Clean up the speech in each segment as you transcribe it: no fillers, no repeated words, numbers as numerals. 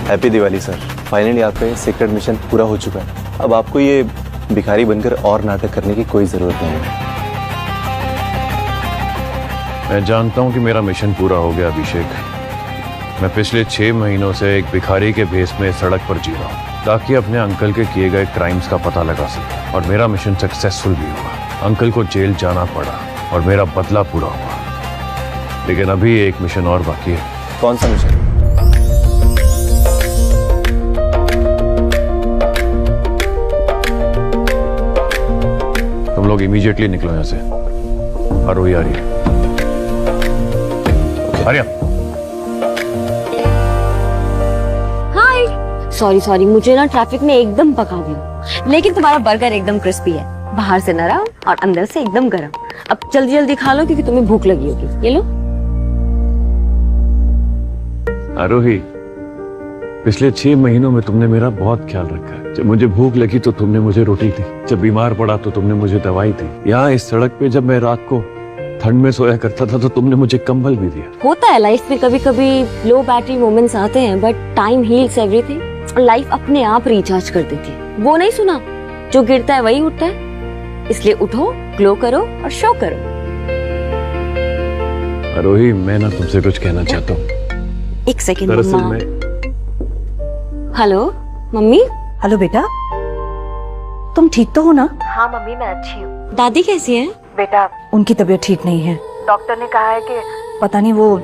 Happy Diwali sir. Finally आपका ये secret mission पूरा हो चुका है। अब आपको ये भिखारी बनकर और नाटक करने की कोई जरूरत नहीं है। मैं जानता हूं कि मेरा मिशन पूरा हो गया अभिषेक। मैं पिछले 6 महीनों से एक भिखारी के भेस में सड़क पर जी रहा हूं ताकि अपने अंकल के किए गए क्राइम्स का पता लगा सकूं, और मेरा मिशन सक्सेसफुल भी हुआ। अंकल को जेल जाना पड़ा और मेरा बदला पूरा हुआ। लेकिन अभी एक मिशन और बाकी है। कौन सा मिशन? तुम लोग इमीडिएटली निकलो यहाँ से। आरोही आ रही है। आर्या। हाय। सॉरी मुझे ना ट्रैफिक में एकदम पका दिया, लेकिन तुम्हारा बर्गर एकदम क्रिस्पी है, बाहर से नरम और अंदर से एकदम गरम। अब जल्दी जल्दी खा लो क्योंकि तुम्हें भूख लगी होगी। ये लो। आरोही, पिछले 6 महीनों में तुमने मेरा बहुत ख्याल रखा है। जब मुझे भूख लगी तो तुमने मुझे रोटी दी, जब बीमार पड़ा तो तुमने मुझे दवाई दी। यहाँ इस सड़क पे जब मैं रात को ठंड में सोया करता था तो तुमने मुझे कंबल भी दिया। होता है लाइफ में, कभी कभी लो बैटरी मोमेंट्स आते हैं, बट टाइम हील्स एवरीथिंग। और लाइफ अपने आप रिचार्ज कर देती है। वो नहीं सुना, जो गिरता है वही उठता है। इसलिए उठो, ग्लो करो और शो करो। आरोही, मैं ना तुमसे कुछ कहना चाहता हूँ। एक सेकेंड दरअसल मम्मा। मैं हेलो मम्मी। हेलो बेटा, तुम ठीक तो हो ना? हाँ मम्मी, मैं अच्छी हूँ। दादी कैसी हैं? बेटा, उनकी तबीयत ठीक नहीं है। डॉक्टर ने कहा है कि पता नहीं वो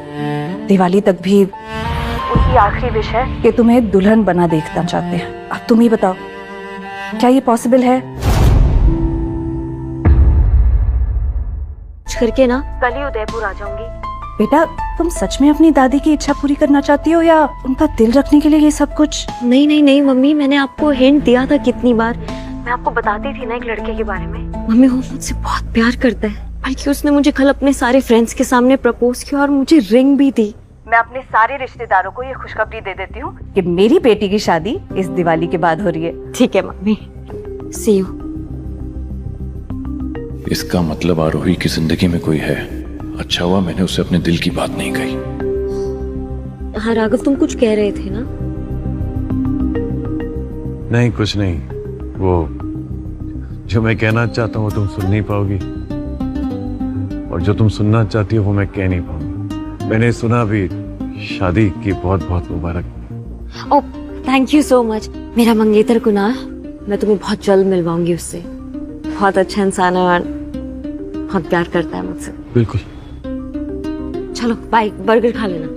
दिवाली तक भी उनकी आखिरी विश है कि तुम्हें दुल्हन बना देखना चाहते हैं। अब तुम ही बताओ, क्या ये पॉसिबल है? करके ना कल ही उदयपुर आ जाऊंगी। बेटा, तुम सच में अपनी दादी की इच्छा पूरी करना चाहती हो या उनका दिल रखने के लिए ये सब कुछ? नहीं मम्मी, मैंने आपको हिंट दिया था कितनी बार। मैं आपको बताती थी ना एक लड़के के बारे में। मम्मी वो मुझसे बहुत प्यार करता है, बल्कि उसने मुझे कल अपने सारे फ्रेंड्स के सामने प्रपोज किया और मुझे रिंग भी दी। मैं अपने सारे रिश्तेदारों को ये खुशखबरी दे देती हूँ कि मेरी बेटी की शादी इस दिवाली के बाद हो रही है। ठीक है मम्मी, सी यू। इसका मतलब आरोही की जिंदगी में कोई है। अच्छा हुआ मैंने उसे अपने दिल की बात नहीं कही। हाँ राघव, तुम कुछ कह रहे थे ना? नहीं, कुछ नहीं। वो जो मैं कहना चाहता हूँ वो तुम सुन नहीं पाओगी, और जो तुम सुनना चाहती हो वो मैं कह नहीं पाऊंगी। मैंने सुना भी, शादी की बहुत बहुत मुबारक। Oh thank you so much. मेरा मंगेतर कुणाल, मैं तुम्हें बहुत जल्द मिलवाऊंगी उससे। बहुत अच्छा इंसान है और बहुत प्यार करता है मुझसे। बिल्कुल। चलो बाय, बर्गर खा लेना।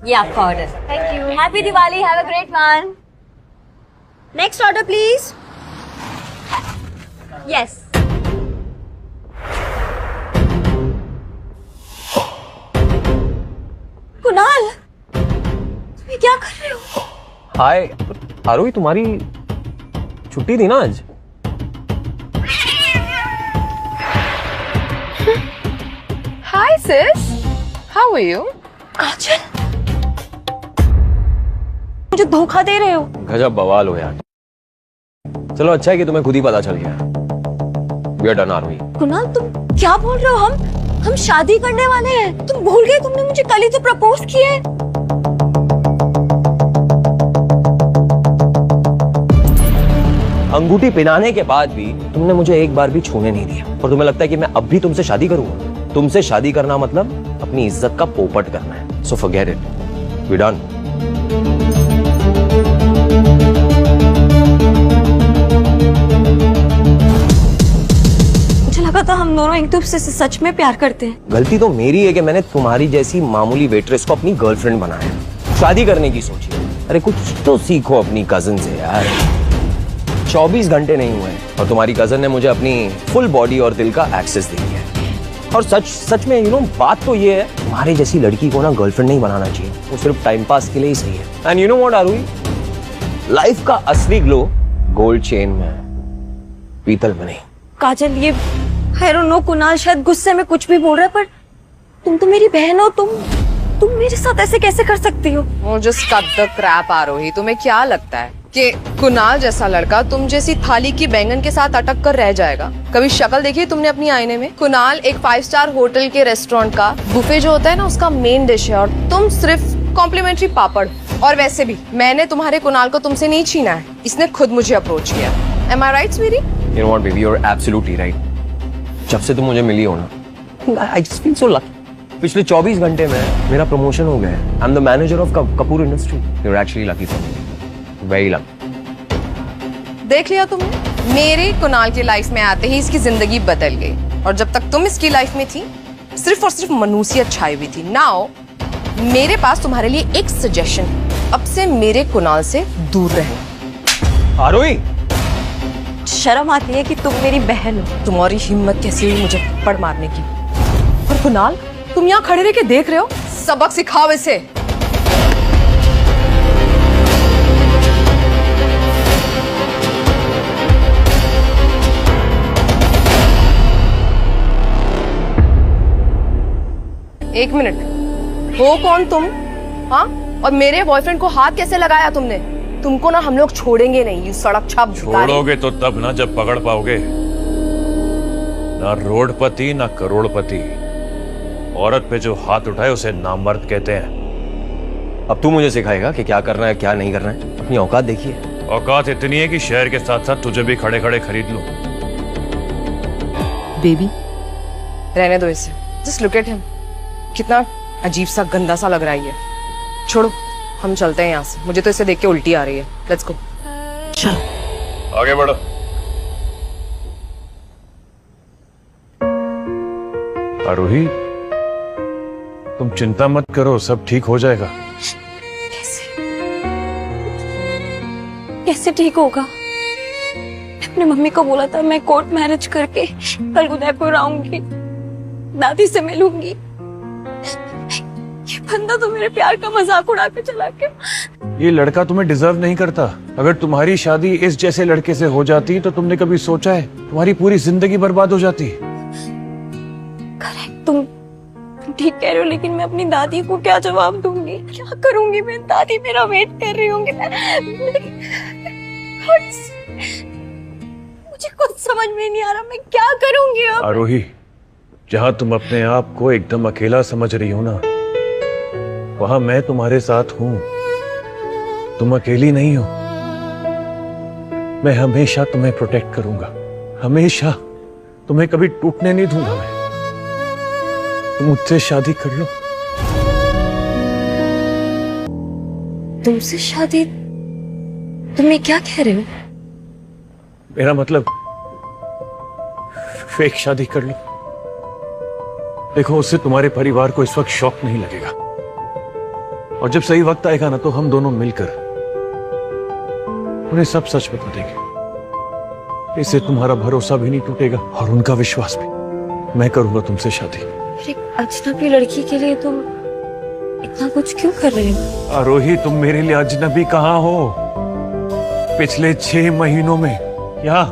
ये आपका order. Thank you. Happy Diwali, have a great one. Next order please. Yes. Kunal, तुम क्या कर रहे हो? हाय आरोही, तुम्हारी छुट्टी थी ना आज? Hi sis, how are you? काजल, मुझे धोखा दे रहे हो। गजब बवाल हो यार। चलो अच्छा है कि तुम्हें खुद ही पता चल गया। We are done, आरोही। कुणाल तुम क्या बोल रहे हो? हम शादी करने वाले हैं। तुम भूल गए, तुमने मुझे कल ही तो प्रपोज किया है। अंगूठी पहनाने के बाद भी तुमने मुझे एक बार भी छूने नहीं दिया, और तुम्हें लगता है कि मैं अब भी तुमसे शादी करूंगा? तुमसे शादी करना मतलब अपनी इज्जत का पोपट करना है। So forget it, we done. मुझे लगा था हम दोनों एक दूसरे से सच में प्यार करते हैं। गलती तो मेरी है कि मैंने तुम्हारी जैसी मामूली वेट्रेस को अपनी गर्लफ्रेंड बनाया, शादी करने की सोची। अरे कुछ तो सीखो अपनी कजिन से यार। 24 घंटे नहीं हुए और तुम्हारी कजन ने मुझे अपनी फुल बॉडी और दिल का एक्सेस दे दिया है। और सच में बात तो ये है, तुम्हारे जैसी लड़की को ना गर्लफ्रेंड नहीं बनाना चाहिए। वो सिर्फ टाइम पास के लिए ही सही है। And you know what Aarohi, life का असली ग्लो गोल्ड चेन में है, पीतल में नहीं। काजल, ये आई डोंट नो कुणाल शायद गुस्से में कुछ भी बोल रहा है, पर तुम तो मेरी बहन हो। तुम मेरे साथ ऐसे कैसे कर सकती हो? Oh, just cut the crap, आरोही। तुम्हें क्या लगता है कि कुणाल जैसा लड़का तुम जैसी थाली की बैंगन के साथ अटक कर रह जाएगा। कभी शक्ल देखी है तुमने अपनी आईने में? कुणाल एक 5 स्टार होटल के रेस्टोरेंट का बुफे जो होता है ना, उसका मेन डिश है और तुम सिर्फ कॉम्प्लीमेंट्री पापड़। और वैसे भी मैंने तुम्हारे कुणाल को तुमसे नहीं छीना है, इसने खुद मुझे अप्रोच किया। Am I right, sweetie? You know what, baby, you're absolutely right. जब से तुम मुझे मिली हो ना, I just feel so lucky. पिछले 24 घंटे में मेरा प्रमोशन हो गया है। I'm the manager of Kapoor Industry. You're actually lucky for me. Very lucky. देख लिया तुमने, मेरे कुणाल की लाइफ में आते ही इसकी जिंदगी बदल गई। और जब तक तुम इसकी लाइफ में थी, सिर्फ और सिर्फ मनुष्यत छाई हुई थी। नाउ मेरे पास तुम्हारे लिए एक सजेशन है, अब से मेरे कुणाल से दूर रहना। आरोही, शर्म आती है कि तुम मेरी बहन हो। तुम्हारी हिम्मत कैसी हुई मुझे थप्पड़ मारने की? और कुणाल, तुम यहाँ खड़े रह के देख रहे हो? सबक सिखाओ इसे। एक मिनट, हो कौन तुम? हाँ, और मेरे बॉयफ्रेंड को हाथ कैसे लगाया तुमने? तुमको ना हम लोग छोड़ेंगे नहीं, ये सड़क छाप छोड़ोगे तो तब ना जब पकड़ पाओगे। ना रोडपति ना करोड़पति, औरत पे जो हाथ उठाए उसे नामर्द कहते हैं। अब तू मुझे सिखाएगा कि क्या करना है क्या नहीं करना है? अपनी औकात देखिए। औकात इतनी है कि शहर के साथ साथ तुझे भी खड़े खड़े खरीद लूं। बेबी, रहने दो इसे। जस्ट लुक एट हिम, कितना अजीब सा गंदा सा लग रहा है ये। छोड़ो, हम चलते हैं यहाँ से। मुझे तो इसे देख के उल्टी आ रही है। Let's go. चलो आगे बढ़ो। आरोही, तुम चिंता मत करो, सब ठीक हो जाएगा। कैसे ठीक होगा? मैं अपनी मम्मी को बोला था मैं कोर्ट मैरिज करके कल उदयपुर आऊंगी, दादी से मिलूंगी। ये बंदा तो मेरे प्यार का मजाक उड़ा के चला गया। ये लड़का तुम्हें डिजर्व नहीं करता। अगर तुम्हारी शादी इस जैसे लड़के से हो जाती तो तुमने कभी सोचा है तुम्हारी पूरी जिंदगी बर्बाद हो जाती। करेक्ट, तुम ठीक कह रहे हो, लेकिन मैं अपनी दादी को क्या जवाब दूंगी? क्या करूंगी मैं? दादी मेरा वेट कर रही होंगी। मुझे कुछ समझ में नहीं आ रहा, मैं क्या करूंगी अब? आरोही, जहां तुम अपने आप को एकदम अकेला समझ रही हो ना, वहां मैं तुम्हारे साथ हूं। तुम अकेली नहीं हो। मैं हमेशा तुम्हें प्रोटेक्ट करूंगा, हमेशा। तुम्हें कभी टूटने नहीं दूंगा मैं। तुम मुझसे शादी कर लो। तुमसे शादी? तुम ये क्या कह रहे हो? मेरा मतलब फेक शादी कर लो। देखो, उससे तुम्हारे परिवार को इस वक्त शौक नहीं लगेगा, और जब सही वक्त आएगा ना तो हम दोनों मिलकर उन्हें सब सच बता देंगे। इससे तुम्हारा भरोसा भी नहीं टूटेगा और उनका विश्वास भी। मैं करूंगा तुमसे शादी। एक अजनबी लड़की के लिए तुम इतना कुछ क्यों कर रहे हो? आरोही, तुम मेरे लिए अजनबी कहाँ हो? पिछले 6 महीनों में क्या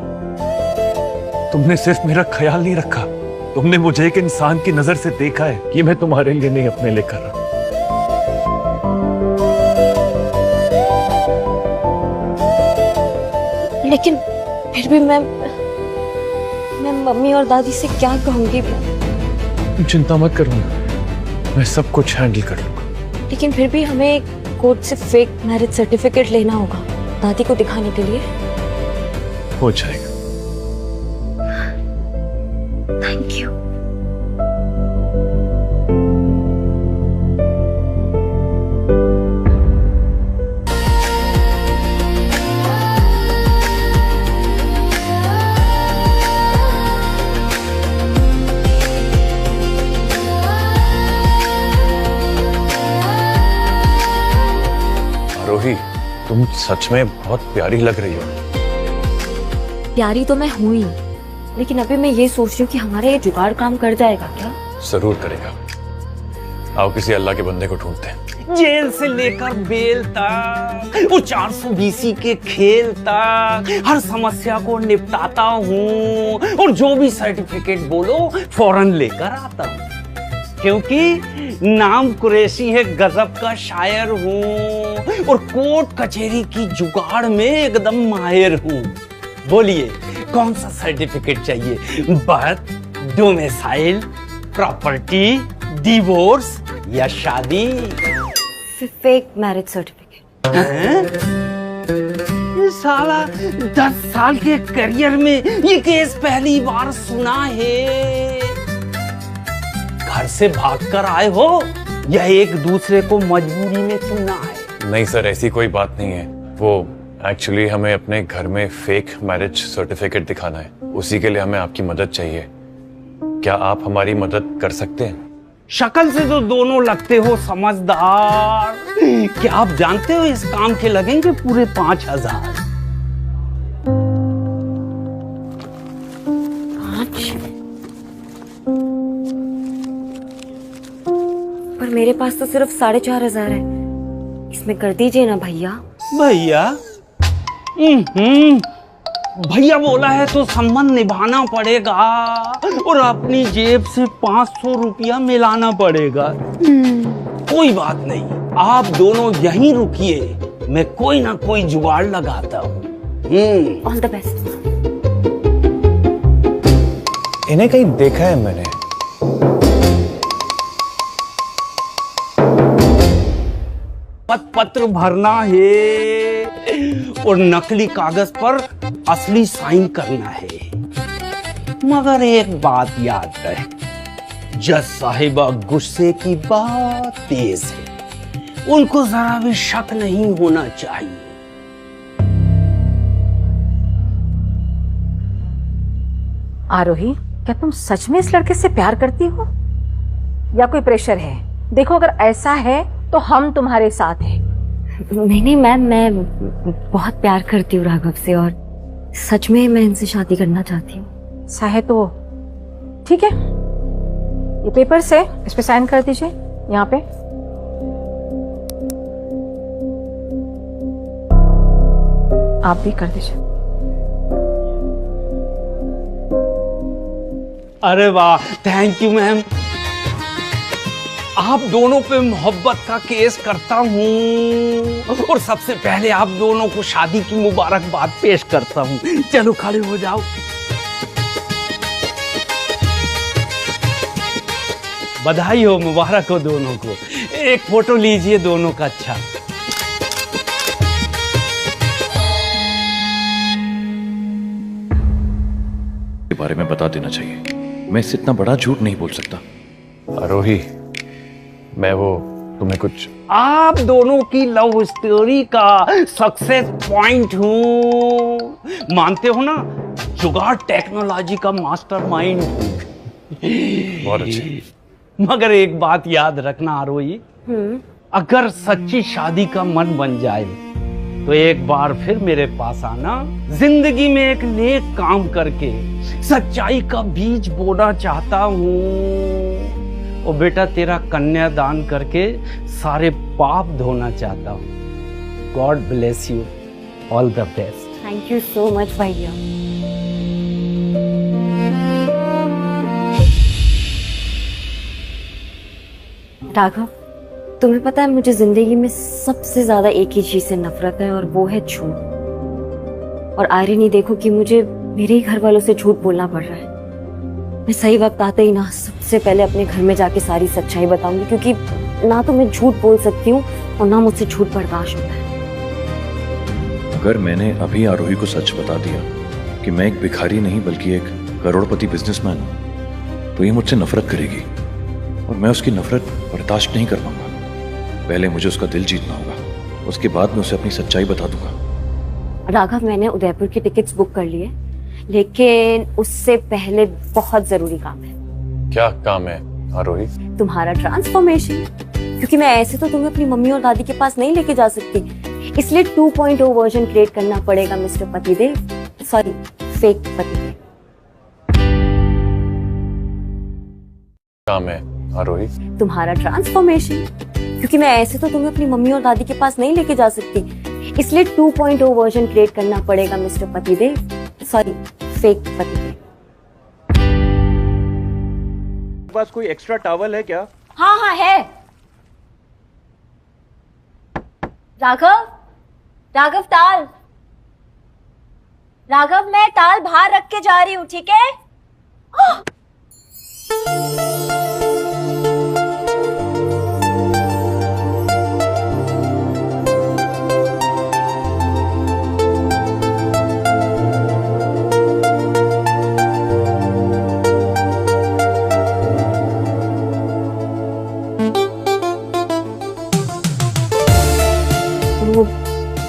तुमने सिर्फ मेरा ख्याल नहीं रखा, तुमने मुझे एक इंसान की नजर से देखा है कि मैं तुम्हारे लिए नहीं, अपने लिए कर रहा। लेकिन फिर भी मैं मम्मी और दादी से क्या कहूंगी? तुम चिंता मत करो, मैं सब कुछ हैंडल कर लूंगा। लेकिन फिर भी हमें कोर्ट से फेक मैरिज सर्टिफिकेट लेना होगा दादी को दिखाने के लिए। हो जाएगा। Thank you. आरोही, तुम सच में बहुत प्यारी लग रही हो। प्यारी तो मैं हुई, लेकिन अभी मैं ये सोच रही हूँ कि हमारा ये जुगाड़ काम कर जाएगा क्या? जरूर करेगा। आओ किसी अल्लाह के बंदे को ढूंढते हैं। जेल से लेकर बेल तक, वो 420 के खेल तक, हर समस्या को निपटाता हूँ और जो भी सर्टिफिकेट बोलो फौरन लेकर आता हूँ। क्योंकि नाम कुरैशी है, गजब का शायर हूँ और कोर्ट कचहरी की जुगाड़ में एकदम माहिर हूँ। बोलिए कौन सा सर्टिफिकेट चाहिए? बर्थ, डोमिसाइल, प्रॉपर्टी, डिवोर्स या शादी? Fake marriage certificate. ये साला 10 साल के करियर में ये केस पहली बार सुना है। घर से भागकर आए हो या एक दूसरे को मजबूरी में चुना है? नहीं सर, ऐसी कोई बात नहीं है। वो एक्चुअली हमें अपने घर में फेक मैरिज सर्टिफिकेट दिखाना है, उसी के लिए हमें आपकी मदद चाहिए। क्या आप हमारी मदद कर सकते हैं? शक्ल से तो दोनों लगते हो समझदार। क्या आप जानते हो इस काम के लगेंगे पूरे 5,000? पर मेरे पास तो सिर्फ 4,500 है, इसमें कर दीजिए ना भैया। भैया? भैया बोला है तो संबंध निभाना पड़ेगा और अपनी जेब से 500 रुपया मिलाना पड़ेगा। कोई बात नहीं, आप दोनों यहीं रुकिए, मैं कोई ना कोई जुगाड़ लगाता हूँ। All the best. इन्हें कहीं देखा है मैंने। पत्र भरना है और नकली कागज पर असली साइन करना है। मगर एक बात याद रहे, जज साहिबा गुस्से की बात तेज है, उनको जरा भी शक नहीं होना चाहिए। आरोही, क्या तुम सच में इस लड़के से प्यार करती हो या कोई प्रेशर है? देखो, अगर ऐसा है तो हम तुम्हारे साथ हैं। नहीं मैम, मैं बहुत प्यार करती हूँ राघव से और सच में मैं इनसे शादी करना चाहती हूँ। ऐसा है तो ठीक है, ये पेपर्स है, इस पे साइन कर दीजिए यहाँ पे। आप भी कर दीजिए। अरे वाह, थैंक यू मैम। आप दोनों पे मोहब्बत का केस करता हूँ और सबसे पहले आप दोनों को शादी की मुबारकबाद पेश करता हूँ। चलो खड़े हो जाओ। बधाई हो, मुबारक हो दोनों को। एक फोटो लीजिए दोनों का। अच्छा, के बारे में बता देना चाहिए, मैं इससे इतना बड़ा झूठ नहीं बोल सकता। आरोही, मैं वो तुम्हें कुछ आप दोनों की लव स्टोरी का सक्सेस पॉइंट हूँ। मानते हो ना, जुगाड़ टेक्नोलॉजी का मास्टरमाइंड हूँ। बहुत अच्छे। मगर एक बात याद रखना आरोही, अगर सच्ची शादी का मन बन जाए तो एक बार फिर मेरे पास आना। जिंदगी में एक नेक काम करके सच्चाई का बीज बोना चाहता हूँ और बेटा तेरा कन्यादान करके सारे पाप धोना चाहता हूँ। God bless you, all the best. Thank you so much भैया। राघव, तुम्हें पता है मुझे जिंदगी में सबसे ज्यादा एक ही चीज से नफरत है और वो है झूठ। और आयरनी देखो कि मुझे मेरे ही घर वालों से झूठ बोलना पड़ रहा है। मैं सही वक्त आते ही ना सबसे पहले अपने घर में जाके सारी सच्चाई बताऊंगी, क्योंकि ना तो मैं झूठ बोल सकती हूँ और ना मुझसे झूठ बर्दाश्त होता है। अगर मैंने अभी आरोही को सच बता दिया कि मैं एक भिखारी नहीं बल्कि एक करोड़पति बिजनेसमैन हूँ, तो ये मुझसे नफरत करेगी और मैं उसकी नफरत बर्दाश्त नहीं कर पाऊंगा। पहले मुझे उसका दिल जीतना होगा, उसके बाद मैं उसे अपनी सच्चाई बता दूंगा। राघव, मैंने उदयपुर की टिकट्स बुक कर ली है, लेकिन उससे पहले बहुत जरूरी काम है। क्या काम है आरोही? तुम्हारा ट्रांसफॉर्मेशन। क्योंकि मैं ऐसे तो तुम्हें अपनी मम्मी और दादी के पास नहीं लेके जा सकती, इसलिए 2.0 वर्जन क्रिएट करना पड़ेगा मिस्टर पतिदेव। सॉरी, फेक पतिदेव। काम है आरोही? तुम्हारा ट्रांसफॉर्मेशन। क्योंकि मैं ऐसे तो तुम्हें अपनी मम्मी और दादी के पास नहीं लेके जा सकती, इसलिए 2.0 वर्जन क्रिएट करना पड़ेगा मिस्टर पतिदेव। सॉरी, फेक पतिदेव। पास कोई एक्स्ट्रा टॉवल है क्या? हाँ हाँ है। राघव, राघव ताल, राघव मैं ताल बाहर रख के जा रही हूँ, ठीक है?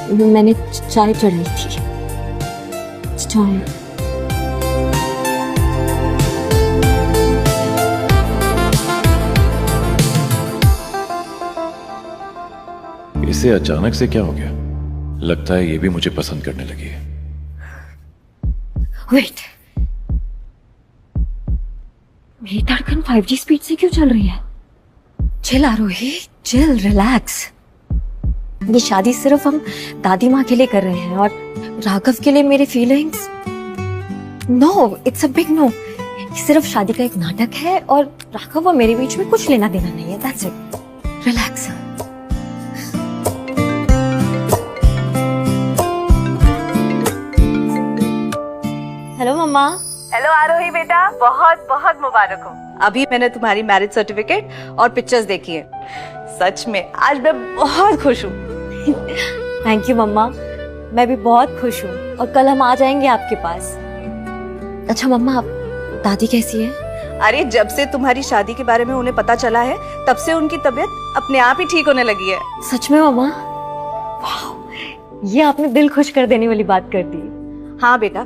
वो मैंने चाय चढ़ाई थी। चाय इसे अचानक से क्या हो गया? लगता है ये भी मुझे पसंद करने लगी है। वेट, मेरी धड़कन 5G स्पीड से क्यों चल रही है? चिल आरोही, चिल, रिलैक्स। ये शादी सिर्फ हम दादी माँ के लिए कर रहे हैं और राघव के लिए मेरी feelings, no, it's a big no. ये सिर्फ शादी का एक नाटक है और राघव और मेरे बीच में कुछ लेना देना नहीं है, दैट्स इट। रिलैक्स। हेलो मम्मा। हेलो आरोही बेटा, बहुत बहुत मुबारक हो। अभी मैंने तुम्हारी मैरिज सर्टिफिकेट और पिक्चर्स देखी है। सच में आज मैं बहुत खुश हूँ। थैंक यू मम्मा, मैं भी बहुत खुश हूँ और कल हम आ जाएंगे आपके पास। अच्छा मम्मा, दादी कैसी है? अरे जब से तुम्हारी शादी के बारे में उन्हें पता चला है तब से उनकी तबीयत अपने आप ही ठीक होने लगी है। सच में मम्मा? वाह, ये आपने दिल खुश कर देने वाली बात कर दी। हाँ बेटा,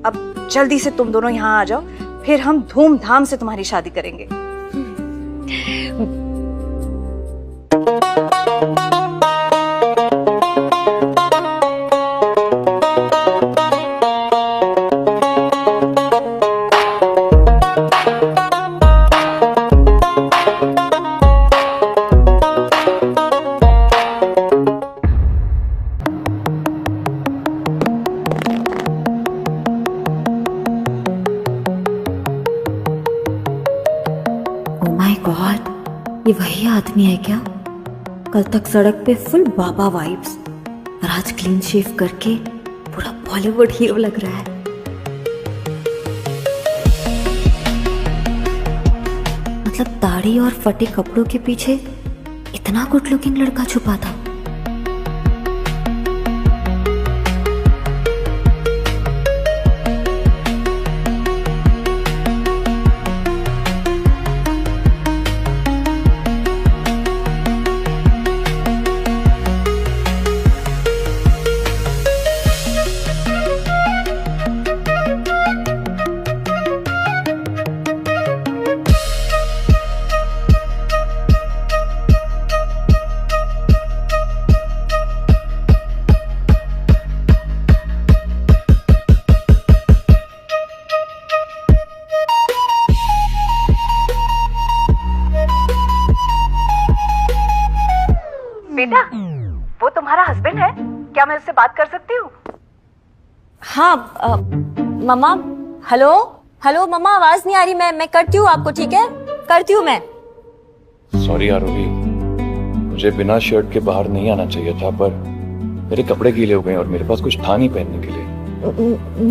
अब जल्दी से तुम दोनों यहाँ आ जाओ, फिर हम धूमधाम से तुम्हारी शादी करेंगे। ये वही आदमी है क्या? कल तक सड़क पे फुल बाबा वाइब्स और आज क्लीन शेव करके पूरा बॉलीवुड हीरो लग रहा है। मतलब दाढ़ी और फटे कपड़ों के पीछे इतना गुड लुकिंग लड़का छुपा था। बेटा, वो तुम्हारा हस्बैंड है क्या? मैं उससे बात कर सकती हूँ? हाँ मम्मा। हेलो हेलो मम्मा, आवाज नहीं आ रही। मैं करती हूँ आपको, ठीक है? करती हूँ मैं। सॉरी आरोही, मुझे बिना शर्ट के बाहर नहीं आना चाहिए था, पर मेरे कपड़े गीले हो गए और मेरे पास कुछ था नहीं पहनने के लिए।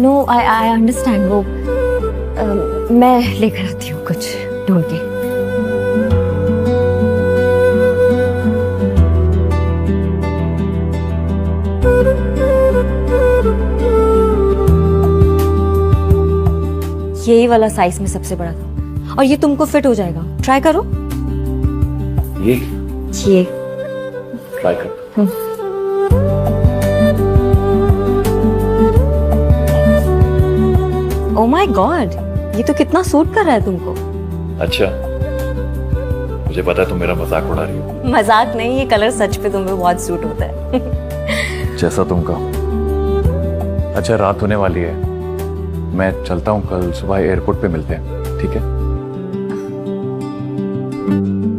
No, I understand. वो मैं लेकर आती हूँ कुछ ढूंढ के। यही वाला साइज में सबसे बड़ा था और ये तुमको फिट हो जाएगा। ट्राई करो। ये ट्राई कर। ओह माय गॉड, ये तो कितना सूट कर रहा है तुमको। अच्छा, मुझे पता है तुम मेरा मजाक उड़ा रही हो। मजाक नहीं, ये कलर सच पे तुम्हें बहुत सूट होता है। जैसा तुम कहो। अच्छा, रात होने वाली है, मैं चलता हूँ। कल सुबह एयरपोर्ट पे मिलते हैं, ठीक है?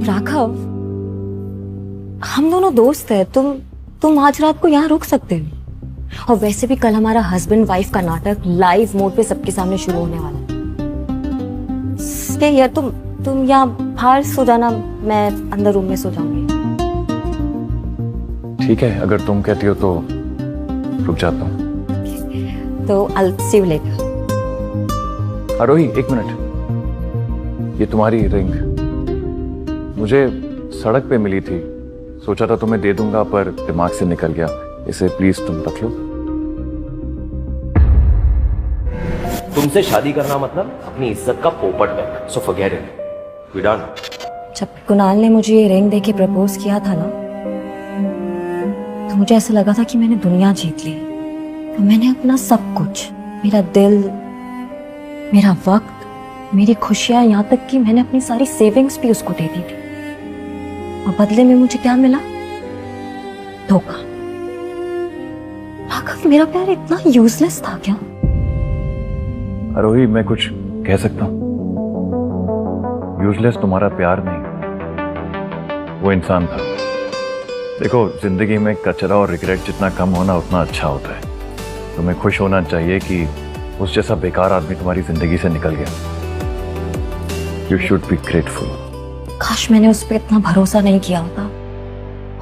राघव, हम दोनों दोस्त हैं। तुम आज रात को यहाँ रुक सकते हो। और वैसे भी कल हमारा हस्बैंड वाइफ का नाटक लाइव मोड पे सबके सामने शुरू होने वाला है। यार तुम यहाँ बाहर सो जाना, मैं अंदर रूम में सो जाऊंगी। ठीक है, अगर तुम कहती हो तो रुक जाता हूँ। तो I'll see you later। आरोही, एक मिनट। ये तुम्हारी रिंग मुझे सड़क पे मिली थी, सोचा था तुम्हें दे दूंगा पर दिमाग से निकल गया। इसे प्लीज तुम रख लो। तुमसे शादी करना मतलब अपनी इज्जत का पोपट है, so forget it. We done. जब कुणाल ने मुझे ये रिंग देके प्रपोज किया था ना, तो मुझे ऐसा लगा था कि मैंने दुनिया जीत ली। तो मैंने अपना सब कुछ, मेरा दिल, मेरा वक्त, मेरी खुशियां, यहाँ तक कि मैंने अपनी सारी सेविंग्स भी उसको दे दी थी। और बदले में मुझे क्या मिला? धोखा। राघव, मेरा प्यार इतना यूजलेस था क्या? आरोही, मैं कुछ कह सकता हूँ? यूजलेस तुम्हारा प्यार नहीं, वो इंसान था। देखो, जिंदगी में कचरा और रिग्रेट जितना कम होना उतना अच्छा होता है। तुम्हें खुश होना चाहिए कि उस जैसा बेकार आदमी तुम्हारी जिंदगी से निकल गया। You should be grateful. काश मैंने उस पर इतना भरोसा नहीं किया होता।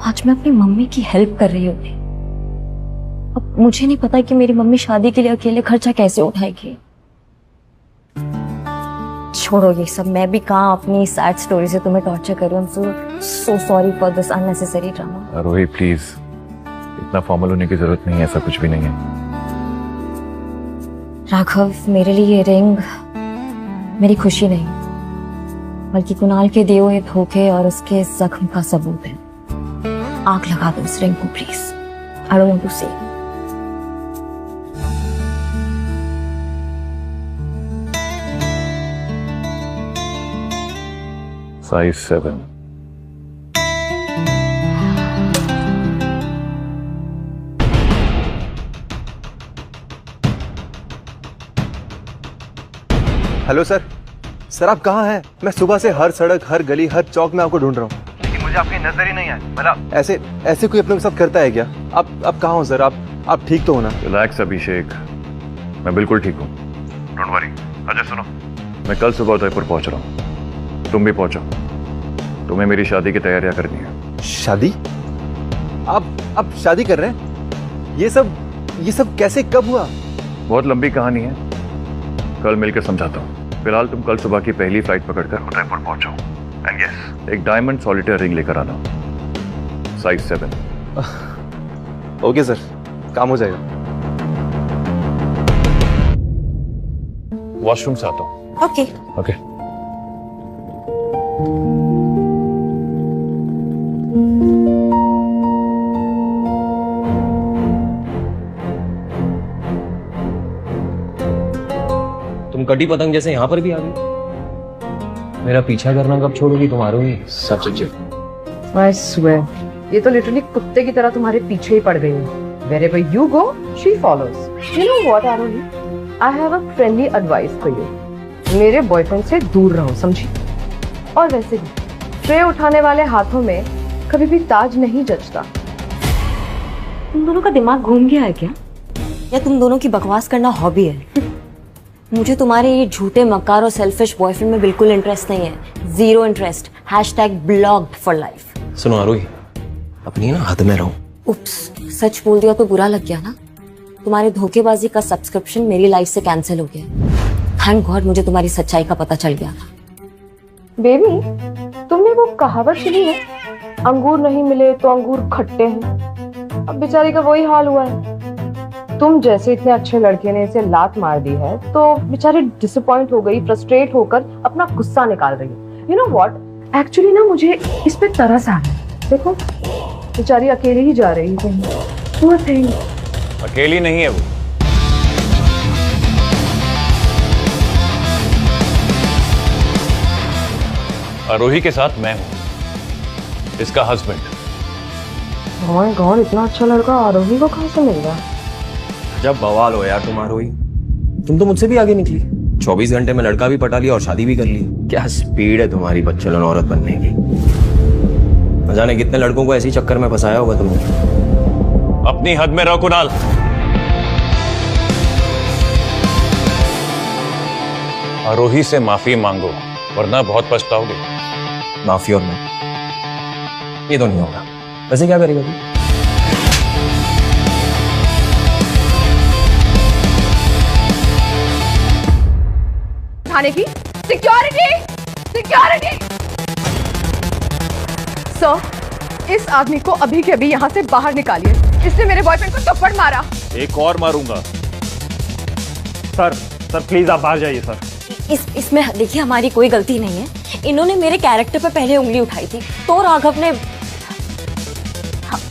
आज मैं अपनी मम्मी की हेल्प कर रही होती। अब मुझे नहीं पता कि मेरी मम्मी शादी के लिए अकेले खर्चा कैसे उठाएगी। छोड़ो ये सब, मैं भी कहाँ अपनी सैड स्टोरी से तुम्हें टॉर्चर कर रही हूँ। So sorry for this unnecessary drama. Aarohi please, इतना फॉर्मल होने की जरूरत नहीं है, ऐसा कुछ भी नहीं है। राघव, मेरे लिए ये रिंग मेरी खुशी नहीं, बल्कि कुणाल के दिए हुए धोखे और उसके जख्म का सबूत है। आग लगा दो इस रिंग को please. I don't want to see. Size 7। Hello sir. Sir आप कहाँ हैं? मैं सुबह से हर सड़क, हर गली, हर चौक में आपको ढूंढ रहा हूँ, लेकिन मुझे आपकी नजर ही नहीं आई। मतलब ऐसे कोई अपने के साथ करता है क्या? आप कहाँ हो सर? आप ठीक तो हो ना? रिलैक्स अभिषेक, मैं बिल्कुल ठीक हूँ, डोंट वरी। अच्छा सुनो, मैं कल सुबह उदयपुर पहुंच रहा हूँ, तुम भी पहुंचो। तुम्हें मेरी शादी की तैयारियां करनी है। शादी? आप शादी कर रहे हैं? ये सब कैसे, कब हुआ? बहुत लंबी कहानी है, कल मिलकर समझाता हूँ। फिलहाल तुम कल सुबह की पहली फ्लाइट पकड़कर उदयपुर पहुंचो। एंड यस, एक डायमंड सॉलिटेयर रिंग लेकर आना, साइज 7। ओके सर, काम हो जाएगा। वॉशरूम से आता हूँ। ओके। ओके। तुम कटी पतंग जैसे यहाँ पर भी आ गई। मेरा पीछा करना कब छोड़ोगी तुम्हारो ही? सच अच्छे। I swear, ये तो लिटरली कुत्ते की तरह तुम्हारे पीछे ही पड़ गई है। Wherever you go, she follows. You know what, Arohi? I have a friendly advice for you. मेरे बॉयफ्रेंड से दूर रहो, समझी? और वैसे भी ट्रे उठाने वाले हाथों में कभी भी ताज नहीं जचता। तुम दोनों का दिमाग घूम गया है क्या? या तुम दोनों की बकवास करना हॉबी है? मुझे तुम्हारे ये झूठे, मक्कार और सेल्फिश बॉयफ्रेंड में बिल्कुल इंटरेस्ट नहीं है। Zero interest. #blocked for life। सुनो आरोही, अपनी ना हद में रहो। उप्स, सच बोल दिया तो बुरा लग गया ना? तुम्हारे धोखेबाजी का सब्सक्रिप्शन मेरी लाइफ से कैंसिल हो गया। थैंक गॉड मुझे तुम्हारी सच्चाई का पता चल गया था। बेबी, तुमने वो कहावत सुनी है, अंगूर नहीं मिले तो अंगूर खट्टे हैं। अब बेचारी का वही हाल हुआ है। तुम जैसे इतने अच्छे लड़के ने इसे लात मार दी है तो बेचारी डिसअपॉइंट हो गई, फ्रस्ट्रेट होकर अपना गुस्सा निकाल रही है। यू नो व्हाट, एक्चुअली ना मुझे इस पे तरस आ रहा है। देखो, बेचारी अकेली ही जा रही है। Poor thing। अकेली नहीं है वो, आरोही के साथ मैं हूं, इसका हस्बैंड। माय गॉड, इतना अच्छा लड़का आरोही को कहां से मिल गया? जब बवाल हो यार तुम आरोही, तुम तो मुझसे भी आगे निकली। 24 घंटे में लड़का भी पटा लिया और शादी भी कर ली। क्या स्पीड है तुम्हारी बच्चलन औरत बनने की। न जाने कितने लड़कों को ऐसी चक्कर में फंसाया होगा तुमने। अपनी हद में रहो कुणाल। आरोही से माफी मांगो वरना बहुत पछताओगे। माफी और मैं, ये तो नहीं होगा। वैसे क्या करेगा तू? थाने की सिक्योरिटी, सिक्योरिटी। सर, इस आदमी को अभी के अभी यहाँ से बाहर निकालिए। इसने मेरे बॉयफ्रेंड को थप्पड़ मारा। एक और मारूंगा। सर प्लीज आप बाहर जाइए सर। इसमें देखिए हमारी कोई गलती नहीं है। इन्होंने मेरे कैरेक्टर पर पहले उंगली उठाई थी तो राघव ने,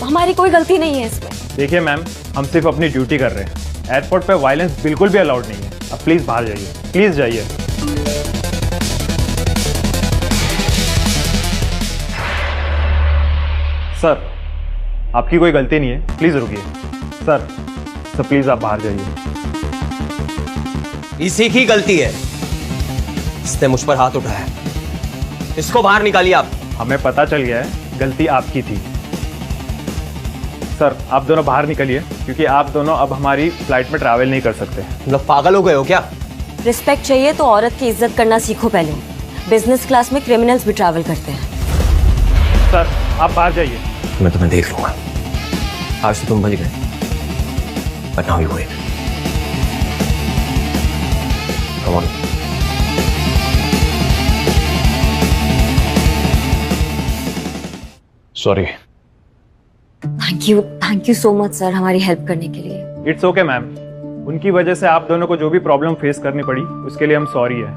हमारी कोई गलती नहीं है इसमें। देखिए मैम, हम सिर्फ अपनी ड्यूटी कर रहे हैं। एयरपोर्ट पे वायलेंस बिल्कुल भी अलाउड नहीं है। अब प्लीज बाहर जाइए, प्लीज जाइए। सर, आपकी कोई गलती नहीं है, प्लीज रुकिए। सर प्लीज आप बाहर जाइए। इसी की गलती है, इसने मुझ पर हाथ उठाया। इसको बाहर निकालिए आप। हमें पता चल गया है गलती आपकी थी। सर आप दोनों बाहर निकलिए, क्योंकि आप दोनों अब हमारी फ्लाइट में ट्रैवल नहीं कर सकते। मतलब पागल हो गए हो क्या? रिस्पेक्ट चाहिए तो औरत की इज्जत करना सीखो पहले। बिजनेस क्लास में क्रिमिनल्स भी ट्रैवल करते हैं। सर आप बाहर जाइए। मैं तुम्हें देख लूंगा। आज तो तुम बच गए, but now you wait. Come on. Sorry. Thank you so much sir, हमारी हेल्प करने के लिए। इट्स ओके मैम, उनकी वजह से आप दोनों को जो भी प्रॉब्लम फेस करनी पड़ी उसके लिए हम सॉरी है।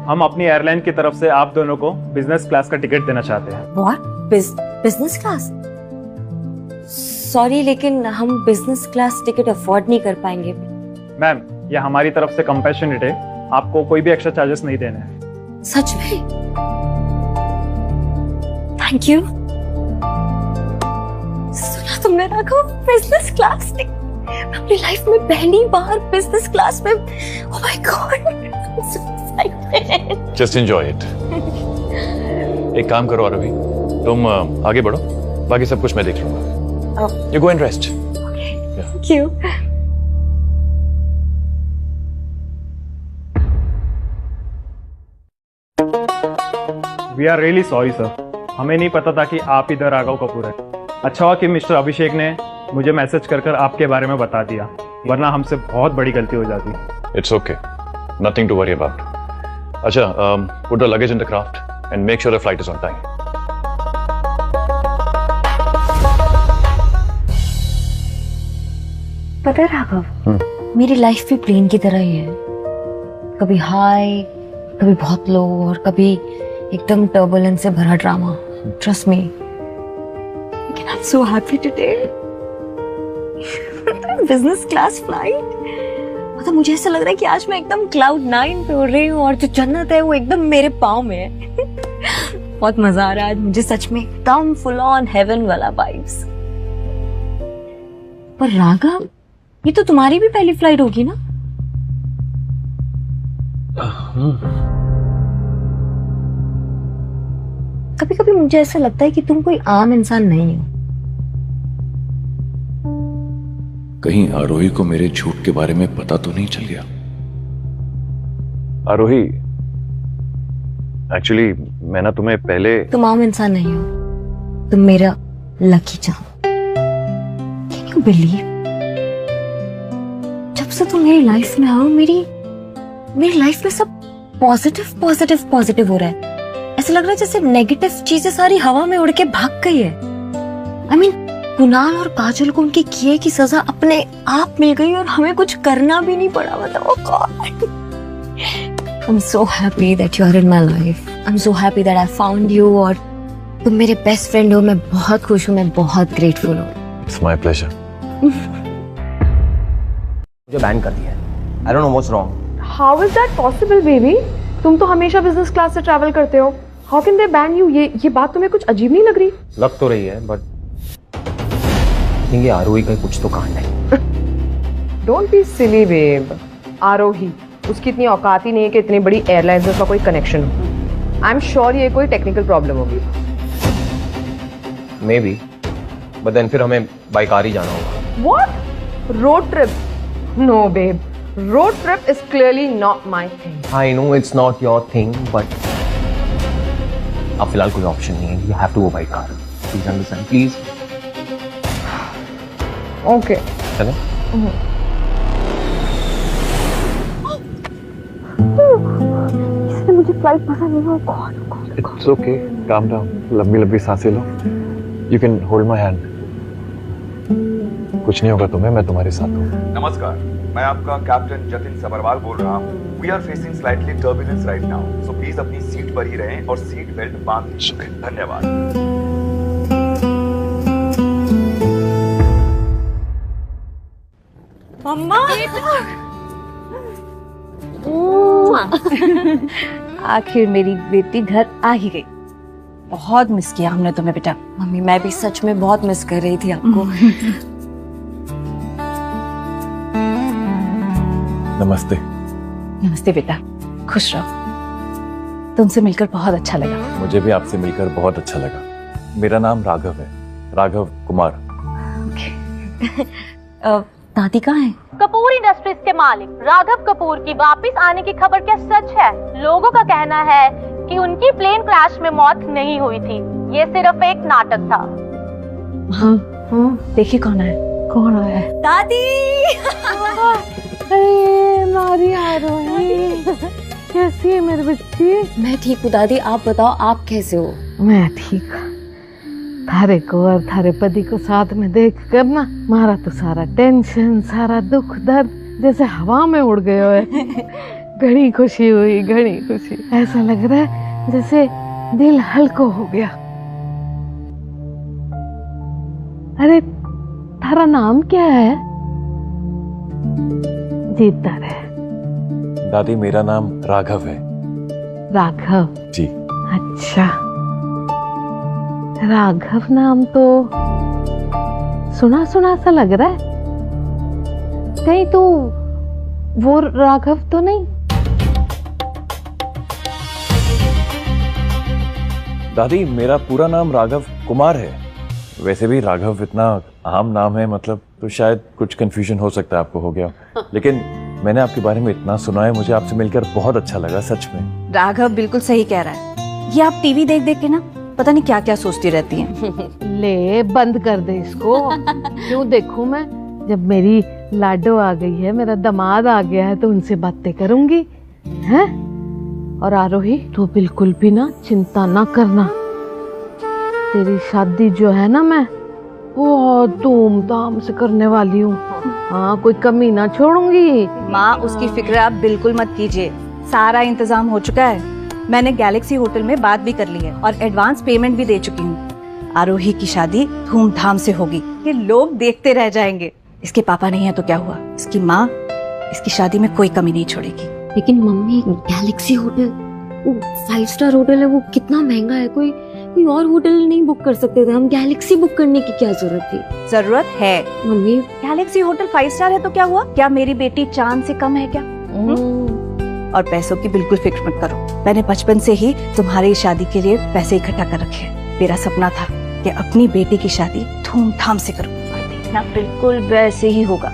हम अपनी एयरलाइन की तरफ से आप दोनों को बिजनेस क्लास का टिकट देना चाहते हैं। व्हाट? Business class? सॉरी, लेकिन हम बिजनेस क्लास टिकट अफोर्ड नहीं कर पाएंगे। मैम, यह हमारी तरफ से कंपैशनेट है, आपको कोई भी एक्स्ट्रा चार्जेस नहीं देने हैं। सच में? Thank you. सुना तुमने राघव, बिजनेस क्लास टिकट। अपनी लाइफ में पहली बार बिजनेस क्लास में। ओह my God, just enjoy it. एक काम करो अरवी, तुम आगे बढ़ो, बाकी सब कुछ मैं देख लूंगा। You go and rest. Thank you. We are really sorry sir. हमें नहीं पता था कि आप इधर राघव कपूर है। अच्छा हुआ कि मिस्टर अभिषेक ने मुझे मैसेज कर आपके बारे में बता दिया, वरना हमसे बहुत बड़ी गलती हो जाती। It's okay. Nothing to worry about. अच्छा, put the luggage in the craft and make sure the flight is on time. पता है राघव, मेरी लाइफ भी प्लेन की तरह ही है। कभी हाई, कभी बहुत लो, और कभी एकदम टर्बुलेंस से भरा ड्रामा। Trust me. लेकिन I am so happy today. Business class flight, मतलब मुझे ऐसा लग रहा है कि आज मैं एकदम क्लाउड 9 पे उड़ रही हूँ और जो जन्नत है वो एकदम मेरे पाँव में है। बहुत मजा आ रहा है आज मुझे, सच में एकदम फुल ऑन हेवन वाला वाइब्स। पर राघव, ये तो तुम्हारी भी पहली फ्लाइट होगी ना? कभी कभी मुझे ऐसा लगता है कि तुम कोई आम इंसान नहीं हो। कहीं आरोही को मेरे झूठ के बारे में पता तो नहीं चल गया? आरोही, एक्चुअली मैं ना तुम्हें पहले। तुम आम इंसान नहीं हो, तुम मेरा lucky charm. Can you believe, जब से तुम मेरी लाइफ में आओ, मेरी लाइफ में सब पॉजिटिव हो रहा है। ऐसा लग रहा है जैसे नेगेटिव चीजें सारी हवा में उड़ के भाग गई है। आई मीन, कुणाल और काजल को उनके किए की सजा अपने आप मिल गई और हमें कुछ करना भी नहीं पड़ा। मतलब I'm so happy that you are in my life. I'm so happy that I found you और तुम मेरे बेस्ट फ्रेंड हो। मैं बहुत खुश हूँ, मैं बहुत ग्रेटफुल हूँ। It's my pleasure. मुझे बैन कर दिया है। I don't know what's wrong. How is that possible, baby? तुम तो हमेशा बिजनेस क्लास से ट्रैवल करते हो। How can they ban you? ये बात तुम्हें कुछ अजीब नहीं लग रही? लग तो रही है, बट ये आरोही का कुछ तो कांड है। Don't be silly, babe. आरोही, उसकी इतनी औकात ही नहीं है कि इतनी बड़ी एयरलाइन से उसका कोई कनेक्शन हो। आई एम श्योर ये कोई टेक्निकल प्रॉब्लम होगी। मे बी, बट देन फिर हमें बाई कार ही जाना होगा। What? Road trip? No babe, Road trip is clearly not my thing. I know it's not your thing, but अब फिलहाल कोई ऑप्शन नहीं है. You have to go by car. Please understand, please. Okay. चलो. इसने मुझे फ्लाइट पसंद नहीं है. कौन? इट्स ओके, काम डाउन, लंबी लंबी सांसें लो. You can hold my hand. कुछ नहीं होगा तुम्हें, मैं तुम्हारे साथ हूँ. नमस्कार, मैं आपका कैप्टन जतिन सबरवाल बोल रहा हूँ. We are facing slightly turbulence right now, so please अपनी सीट पर ही रहें और सीट बेल्ट बांध लीजिए. धन्यवाद. मम्मा आखिर मेरी बेटी घर आ ही गई. बहुत मिस किया हमने तुम्हें बेटा. मम्मी मैं भी सच में बहुत मिस कर रही थी आपको. नमस्ते. नमस्ते बेटा, खुश रहो. तुमसे मिलकर बहुत अच्छा लगा. मुझे भी आपसे मिलकर बहुत अच्छा लगा. मेरा नाम राघव है, राघव कुमार. दादी कहाँ है? कपूर इंडस्ट्रीज के मालिक राघव कपूर की वापस आने की खबर क्या सच है? लोगों का कहना है कि उनकी प्लेन क्रैश में मौत नहीं हुई थी, ये सिर्फ एक नाटक था. हाँ, देखिए कौन है. कौन है? दादी. अरे नारी आ रही. कैसी है मेरी बच्ची? मैं ठीक हूँ दादी, आप बताओ आप कैसे हो? मैं ठीक हूँ. थारे को और थारे पति को साथ में देख कर ना मारा तो सारा टेंशन, सारा दुख दर्द जैसे हवा में उड़ गए हुए. घनी खुशी हुई, घनी खुशी. ऐसा लग रहा है जैसे दिल हल्का हो गया. अरे थारा नाम क्या है? जीता रहे. दादी मेरा नाम राघव है. राघव जी. अच्छा, राघव नाम तो सुना सुना सा लग रहा है. कहीं तो वो राघव तो नहीं? दादी मेरा पूरा नाम राघव कुमार है. वैसे भी राघव इतना आम नाम है, मतलब तो शायद कुछ कंफ्यूजन हो सकता है, आपको हो गया. लेकिन मैंने आपके बारे में इतना सुना है, मुझे आपसे मिलकर बहुत अच्छा लगा सच में. राघव बिल्कुल सही कह रहा है. ये आप टीवी देख देख के ना पता नहीं क्या क्या सोचती रहती हैं. ले बंद कर दे इसको. क्यों देखूं मैं? जब मेरी लाडो आ गई है, मेरा दामाद आ गया है, तो उनसे बातें करूंगी. हैं? और आरोही तू बिल्कुल भी ना चिंता ना करना. तेरी शादी जो है ना मैं बहुत धूमधाम से करने वाली हूँ. हाँ, कोई कमी ना छोड़ूंगी. माँ उसकी फिक्र आप बिल्कुल मत कीजिए. सारा इंतजाम हो चुका है. मैंने गैलेक्सी होटल में बात भी कर ली है और एडवांस पेमेंट भी दे चुकी हूँ. आरोही की शादी धूमधाम से होगी. ये लोग देखते रह जाएंगे. इसके पापा नहीं है तो क्या हुआ, इसकी माँ इसकी शादी में कोई कमी नहीं छोड़ेगी. लेकिन मम्मी गैलेक्सी होटल वो 5 स्टार होटल है, वो कितना महंगा है. कोई और होटल नहीं बुक कर सकते थे हम? गैलेक्सी बुक करने की क्या जरूरत थी? जरूरत है मम्मी. गैलेक्सी होटल 5 स्टार है तो क्या हुआ? क्या मेरी बेटी चांद से कम है क्या? और पैसों की बिल्कुल फिक्र मत करो. मैंने बचपन से ही तुम्हारी शादी के लिए पैसे इकट्ठा कर रखे हैं. मेरा सपना था कि अपनी बेटी की शादी धूमधाम से करूं, और देखना बिल्कुल वैसे ही होगा.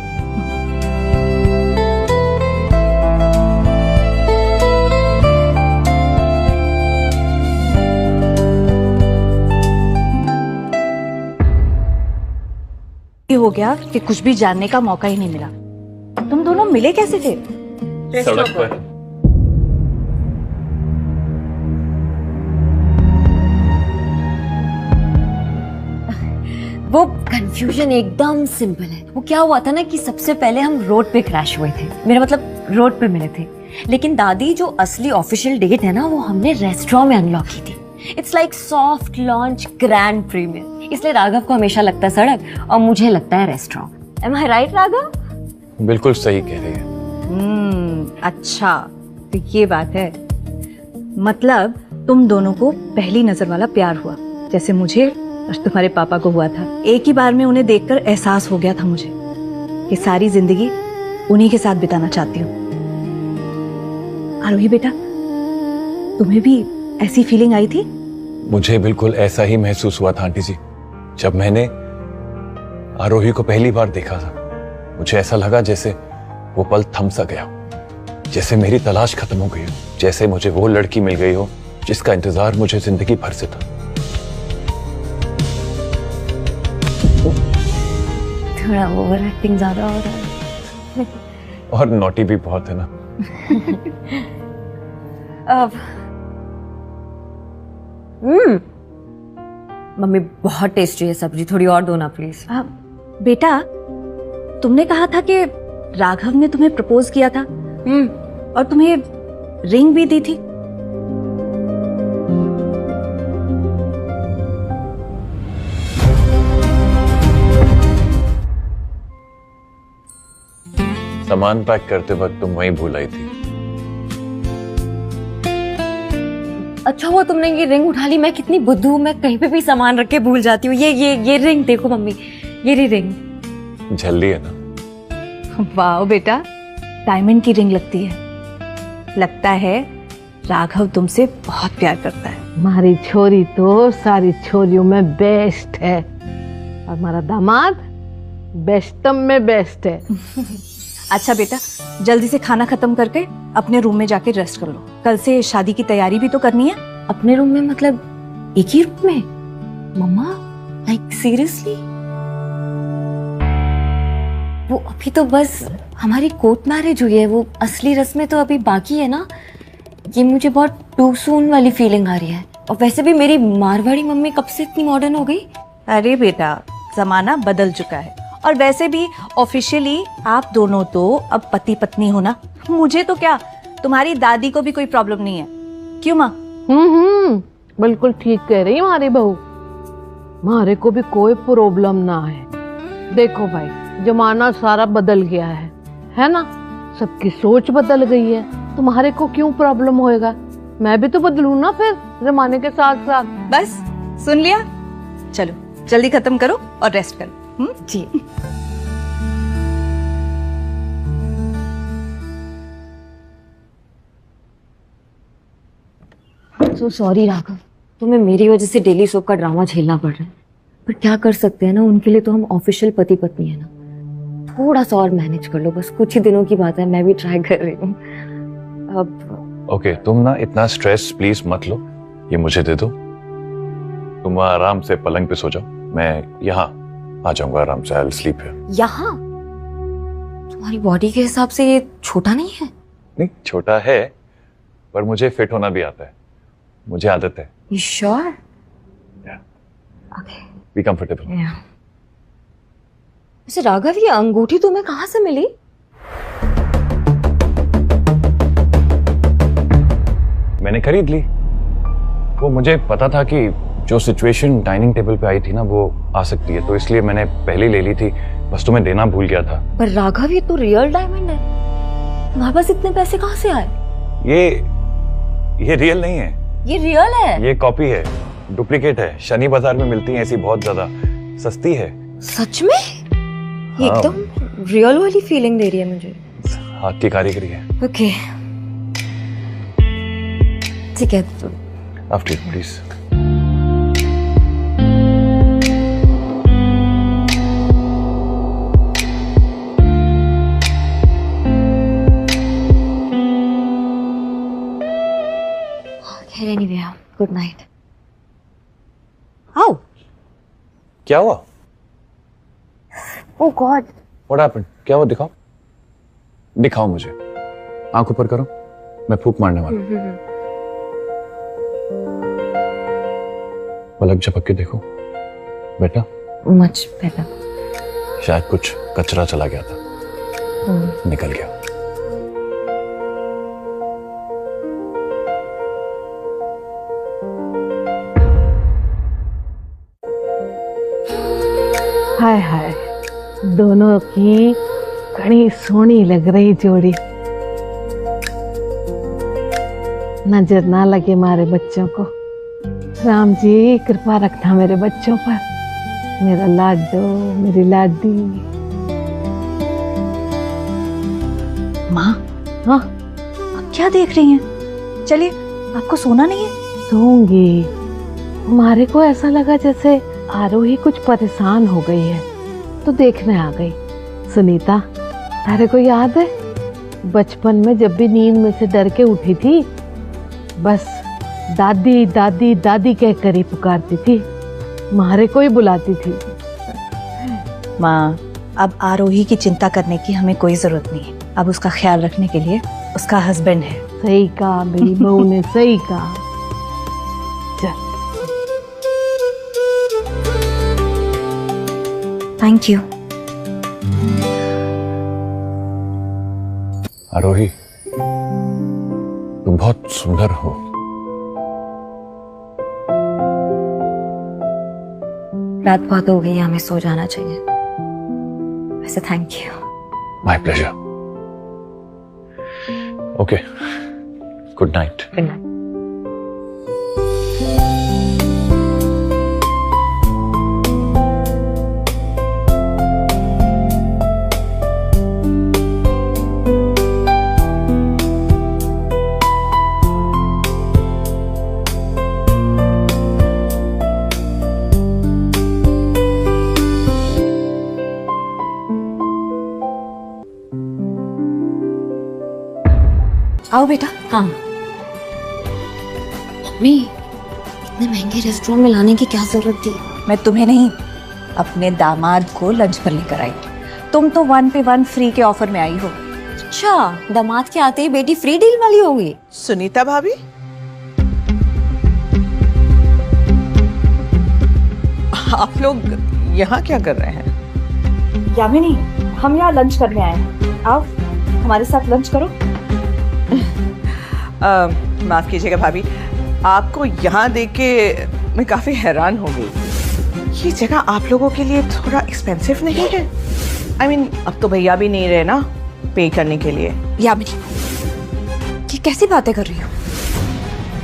ये हो गया कि कुछ भी जानने का मौका ही नहीं मिला. तुम दोनों मिले कैसे थे? सड़क पर. वो कंफ्यूजन एकदम सिंपल है. वो क्या हुआ था ना कि सबसे पहले हम रोड पे क्रैश हुए थे. मेरा मतलब रोड पे मिले थे. लेकिन दादी जो असली ऑफिशियल डेट है ना वो हमने रेस्टोरेंट में अनलॉक की थी. It's like soft launch grand premiere. इसलिए राघव को हमेशा लगता है सड़क और मुझे लगता है रेस्टोरेंट. एम आई राइट राघव? बिल्कुल सही कह रही है. अच्छा तो ये बात है. मतलब तुम दोनों को पहली नजर वाला प्यार हुआ, जैसे मुझे और तुम्हारे पापा को हुआ था. एक ही बार में उन्हें देखकर एहसास हो गया था मुझे कि सारी जिंदगी उन्हीं के साथ बिताना चाहती हूँ. आरोही बेटा, तुम्हें भी ऐसी फीलिंग आई थी? मुझे बिल्कुल ऐसा ही महसूस हुआ था आंटी जी. जब मैंने आरोही को पहली बार देखा था, मुझे ऐसा लगा जैसे वो पल थम सा गया, जैसे मेरी तलाश खत्म हो गई हो, जैसे मुझे वो लड़की मिल गई हो जिसका इंतजार मुझे जिंदगी भर से था। थोड़ा ओवर एक्टिंग ज्यादा हो रहा है। और नोटी भी बहुत है ना। अब मम्मी बहुत टेस्टी है सब्जी, थोड़ी और दो ना प्लीज। बेटा, तुमने कहा था कि राघव ने तुम्हें प्रपोज किया था और तुम्हें रिंग भी दी थी। सामान पैक करते वक्त तुम वहीं भूल आई थी। अच्छा हुआ तुमने ये रिंग उठा ली, मैं कितनी बुद्धू हूँ, मैं कहीं पे भी सामान रख के भूल जाती हूँ। ये रिंग देखो मम्मी, ये रिंग झल्ली है ना। वाह बेटा, डायमंड की रिंग लगती है। लगता है राघव तुमसे बहुत प्यार करता है। हमारी छोरी तो सारी छोरियों में बेस्ट है और हमारा दामाद बेस्टम में बेस्ट है। अच्छा बेटा, जल्दी से खाना खत्म करके अपने रूम में जाके रेस्ट कर लो। कल से शादी की तैयारी भी तो करनी है। अपने रूम में मतलब एक ही रूम में? मम्मा लाइक सीरियसली? वो अभी तो बस हमारी कोर्ट मैरिज हुई है, वो असली रस्में तो अभी बाकी है ना। ये मुझे बहुत टू सून वाली फीलिंग आ रही है। और वैसे भी मेरी मारवाड़ी मम्मी कब से इतनी मॉडर्न हो गई? अरे बेटा, जमाना बदल चुका है। और वैसे भी ऑफिशियली आप दोनों तो अब पति पत्नी हो ना। मुझे तो क्या, तुम्हारी दादी को भी कोई प्रॉब्लम नहीं है। क्यों माँ? बिल्कुल ठीक कह रही है हमारी बहू। हमारे को भी कोई प्रॉब्लम ना है। देखो भाई, जमाना सारा बदल गया है ना। सबकी सोच बदल गई है, तुम्हारे को क्यों प्रॉब्लम होएगा? मैं भी तो बदलूं ना फिर जमाने के साथ साथ। बस सुन लिया, चलो जल्दी खत्म करो और रेस्ट करो। जी। सो सॉरी राघव, तुम्हें मेरी वजह से डेली सोप का ड्रामा झेलना पड़ रहा है, पर क्या कर सकते हैं ना, उनके लिए तो हम ऑफिशियल पति पत्नी है ना। थोड़ा सा और मैनेज कर लो, बस कुछ ही दिनों की बात है, मैं भी ट्राई कर रही हूँ अब। ओके, तुम ना इतना स्ट्रेस प्लीज मत लो, ये मुझे दे दो। तुम आराम से पलंग पे सो जाओ, मैं यहाँ आ जाऊंगा आराम से। I will sleep here. यहाँ? तुम्हारी बॉडी के हिसाब से ये छोटा नहीं है? नहीं, छोटा है, पर मुझे फिट होना भी आता है, मुझे आदत है। You sure? Yeah. Okay. Be comfortable. Yeah. वैसे राघव, ये अंगूठी तुम्हें कहाँ से मिली? मैंने खरीद ली। वो मुझे पता था कि जो सिचुएशन डाइनिंग टेबल पे आई थी ना, वो आ सकती है, तो इसलिए मैंने पहले ले ली थी। बस तुम्हें देना भूल गया था। पर राघव, ये तो रियल डायमंड है, तुम्हारे पास इतने पैसे कहाँ से आए? ये रियल नहीं है। ये रियल है? ये कॉपी है, डुप्लीकेट है। शनि बाजार में मिलती है ऐसी, बहुत ज्यादा सस्ती है। सच में? ये एकदम रियल वाली फीलिंग दे रही है मुझे। हाथ की कारीगरी है। ओके, ठीक है तो after please. Anyway, good night. How? क्या हुआ? Oh God. What happened? क्या हुआ? दिखाओ, दिखाओ मुझे। आंख ऊपर करो, मैं फूंक मारने वाला हूं। पलक झपक के देखो बेटा। Much better. शायद कुछ कचरा चला गया था, निकल गया। हाय हाय, दोनों की घनी सोनी लग रही जोड़ी। नजर ना लगे हमारे बच्चों को। राम जी कृपा रखना मेरे बच्चों पर। मेरा लाडो, मेरी लाडी। माँ, हाँ आप क्या देख रही हैं? चलिए, आपको सोना नहीं है? सोऊंगी। हमारे को ऐसा लगा जैसे आरोही कुछ परेशान हो गई है, तो देखने आ गई। सुनीता, तारे को याद है बचपन में जब भी नींद में से डर के उठी थी, बस दादी दादी दादी कह कर ही पुकारती थी, मारे को ही बुलाती थी। माँ, अब आरोही की चिंता करने की हमें कोई जरूरत नहीं है। अब उसका ख्याल रखने के लिए उसका हस्बैंड है। सही कहा मेरी बहू ने, सही कहा। चल। Thank you. आरोही, तुम बहुत सुंदर हो। रात बहुत हो गई, हमें सो जाना चाहिए। वैसे thank you. My pleasure. Okay, good night. Good night. आओ बेटा। हाँ मम्मी, इतने महंगे रेस्टोरेंट में लाने की क्या जरूरत थी? मैं तुम्हें नहीं, अपने दामाद को लंच पर लेकर आई। तुम तो 1 पे 1 फ्री के ऑफर में आई हो। अच्छा, दामाद के आते ही बेटी फ्री डील वाली हो गई। सुनीता भाभी, आप लोग यहाँ क्या कर रहे हैं? यामिनी, हम यहाँ लंच करने आए हैं। आओ हमारे साथ लंच करो। माफ कीजिएगा भाभी, आपको यहाँ देख के मैं काफी हैरान हो गई। ये जगह आप लोगों के लिए थोड़ा एक्सपेंसिव नहीं है? I mean, अब तो भैया भी नहीं रहे ना पे करने के लिए। यामिनी, ये कैसी बातें कर रही हो?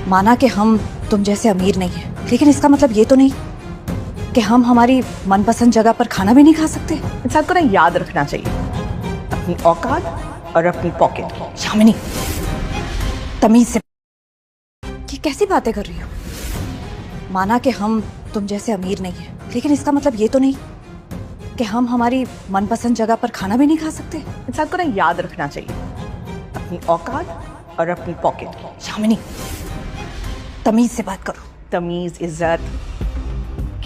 माना कि हम तुम जैसे अमीर नहीं है, लेकिन इसका मतलब ये तो नहीं कि हम हमारी मनपसंद जगह पर खाना भी नहीं खा सकते। इंसान को ना याद रखना चाहिए अपनी औकात और अपनी पॉकेट। यामिनी, तमीज से। ये कैसी बातें कर रही हो? माना कि हम तुम जैसे अमीर नहीं है, लेकिन इसका मतलब ये तो नहीं कि हम हमारी मनपसंद जगह पर खाना भी नहीं खा सकते। इंसान को ना याद रखना चाहिए अपनी औकात और अपनी पॉकेट। यामिनी, तमीज से बात करो। तमीज, इज्जत,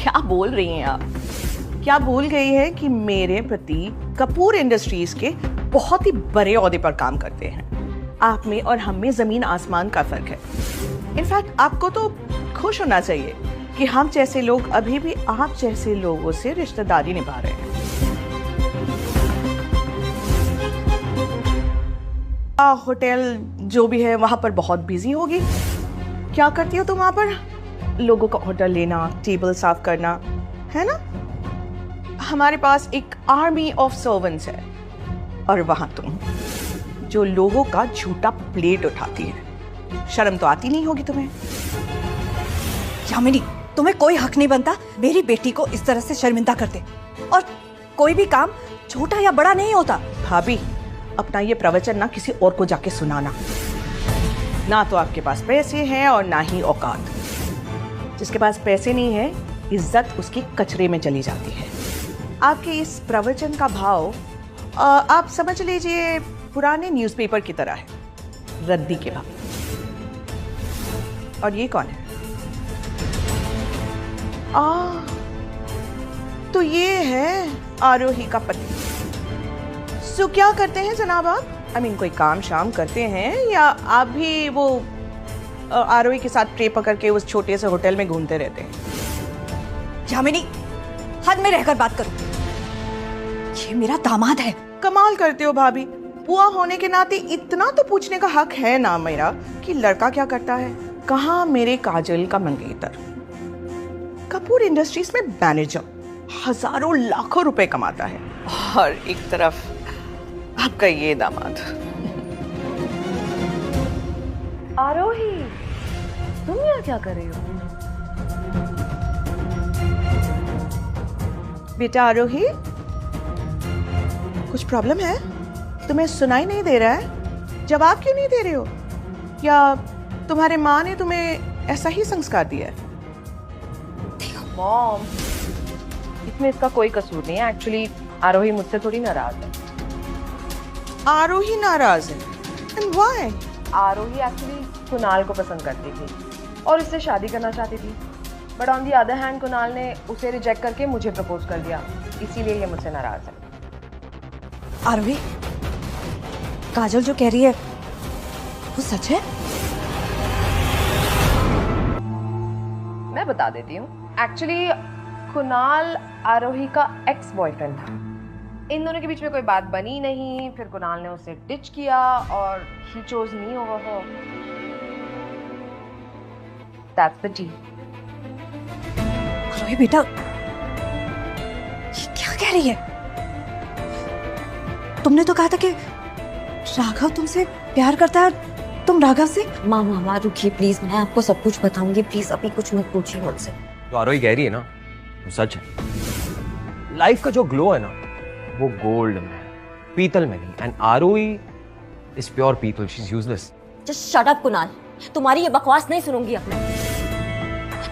क्या बोल रही हैं आप? क्या भूल गई है कि मेरे पति कपूर इंडस्ट्रीज के बहुत ही बड़े ओहदे पर काम करते हैं। आप में और हम में जमीन आसमान का फर्क है। इनफैक्ट आपको तो खुश होना चाहिए कि हम जैसे लोग अभी भी आप जैसे लोगों से रिश्तेदारी निभा रहे हैं। होटल जो भी है वहां पर बहुत बिजी होगी। क्या करती हो तुम वहां पर? लोगों का ऑर्डर लेना, टेबल साफ करना, है ना? हमारे पास एक आर्मी ऑफ सर्वेंट्स है, और वहां तुम जो लोगों का झूठा प्लेट उठाती है। शर्म तो आती नहीं होगी तुम्हें? यामिनी, तुम्हें कोई हक नहीं बनता मेरी बेटी को इस तरह से शर्मिंदा करते। और कोई भी काम छोटा या बड़ा नहीं होता। भाभी, अपना ये प्रवचन ना किसी और को जाके सुनाना। ना तो आपके पास पैसे हैं और ना ही औकात। जिसके पास पैसे नहीं है, इज्जत उसकी कचरे में चली जाती है। आपके इस प्रवचन का भाव आप समझ लीजिए पुराने न्यूज़पेपर की तरह है, रद्दी के भाव। और ये कौन है? तो ये है आरोही का पति। सो क्या करते हैं जनाब आप? I mean, कोई काम शाम करते हैं या आप भी वो आरोही के साथ ट्रे पकड़ के उस छोटे से होटल में घूमते रहते हैं? यामिनी, हद में रहकर बात करो। ये मेरा दामाद है। कमाल करते हो भाभी, बुआ होने के नाते इतना तो पूछने का हक है ना मेरा कि लड़का क्या करता है। कहाँ मेरे काजल का मंगेतर कपूर इंडस्ट्रीज में मैनेजर, हजारों लाखों रुपए कमाता है, और एक तरफ आपका ये दामाद। आरोही, तुम यहाँ क्या कर रही हो? बेटा आरोही, कुछ प्रॉब्लम है? तुम्हें सुनाई नहीं दे रहा है? जवाब क्यों नहीं दे रहे हो? या तुम्हारे माँ ने तुम्हें ऐसा ही संस्कार दिया है? मॉम, इसमें इसका कोई कसूर नहीं है। एक्चुअली आरोही मुझसे थोड़ी नाराज है। आरोही नाराज है। And why? Aarohi actually Kunal को पसंद करती थी और इससे शादी करना चाहती थी, but on the other hand Kunal ने उसे रिजेक्ट करके मुझे प्रपोज कर दिया, इसीलिए ये मुझसे नाराज है। आरोही, काजल जो कह रही है वो सच है? मैं बता देती हूँ। एक्चुअली कुणाल आरोही का एक्स बॉयफ्रेंड था। इन दोनों के बीच में कोई बात बनी नहीं, फिर कुणाल ने उसे डिच किया और ही chose me over her. That's the tea. Aarohi बेटा, ये क्या कह रही है? तुमने तो कहा था कि राघव तुमसे प्यार करता है, तुम राघव से? मामा रुकिए प्लीज, मैं आपको सब कुछ बताऊंगी, प्लीज अभी कुछ मत पूछिए मुझसे। तो आरोही कह रही है ना, वो सच है। लाइफ का जो ग्लो है ना, वो गोल्ड में है, पीतल में नहीं। एंड आरोही इज प्योर पीपल, she is useless. Just shut up Kunal, तुम्हारी ये बकवास नहीं सुनूंगी अब मैं।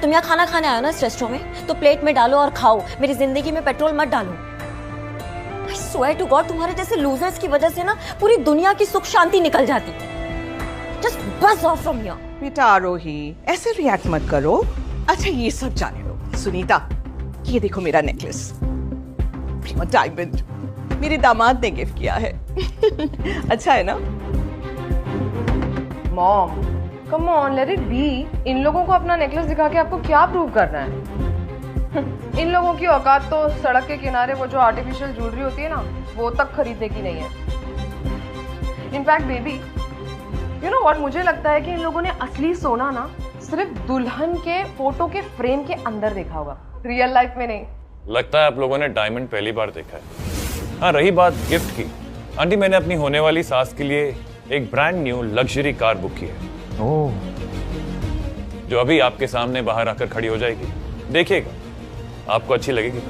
तुम यहाँ खाना खाने आए हो ना इस रेस्टोरेंट में, तो प्लेट में डालो और खाओ, मेरी जिंदगी में पेट्रोल मत डालो। I swear to God, तुम्हारे जैसे लूजर्स की वजह से ना पूरी दुनिया की सुख शांति निकल जाती। Just buzz off from here. बेटा आरोही, ऐसे रिएक्ट मत करो। अच्छा ये सब जाने दो। सुनीता, ये देखो मेरा नेकलेस, प्योर डायमंड, मेरे दामाद ने गिफ्ट किया है। अच्छा है ना? Mom, come on, let it be. इन लोगों को अपना नेकलेस दिखा के आपको क्या प्रूव करना है? इन लोगों की औकात तो सड़क के किनारे वो जो आर्टिफिशियल ज्वेलरी होती है ना, वो तक खरीदने की नहीं है। In fact baby, you know what, मुझे लगता है कि इन लोगों ने असली सोना ना सिर्फ दुल्हन के फोटो के फ्रेम के अंदर देखा होगा, रियल लाइफ में नहीं। लगता है आप लोगों ने डायमंड पहली बार देखा है। हाँ, रही बात गिफ्ट की, आंटी मैंने अपनी होने वाली सास के लिए एक brand new luxury car book की है। ओह, जो अभी आपके सामने बाहर आकर खड़ी हो जाएगी, देखिएगा आपको अच्छी लगेगी।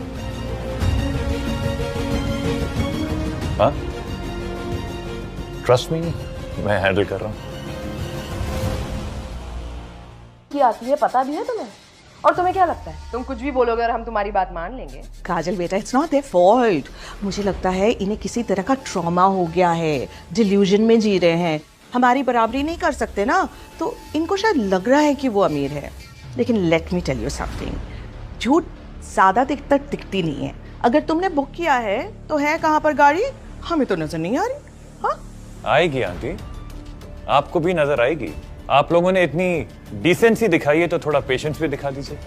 हाँ, ट्रस्ट मी, मैं हैंडल कर रहा हूं। की आती है पता भी है तुम्हें? और तुम्हें क्या लगता है तुम कुछ भी बोलोगे और हम तुम्हारी बात मान लेंगे? काजल बेटा, इट्स नॉट देयर फॉल्ट। मुझे लगता है इन्हें किसी तरह का ट्रॉमा हो गया है, डिल्यूजन में जी रहे हैं। हमारी बराबरी नहीं कर सकते ना, तो इनको शायद लग रहा है कि वो अमीर है। लेकिन let me tell you something, झूठ ज्यादा देर तक टिकती नहीं है। अगर तुमने बुक किया है तो है कहाँ पर गाड़ी? हमें तो नजर नहीं आ रही। हाँ, आएगी आंटी, आपको भी नजर आएगी। आप लोगों ने इतनी डिसेंसी दिखाई है तो थोड़ा पेशेंस भी दिखा दीजिए।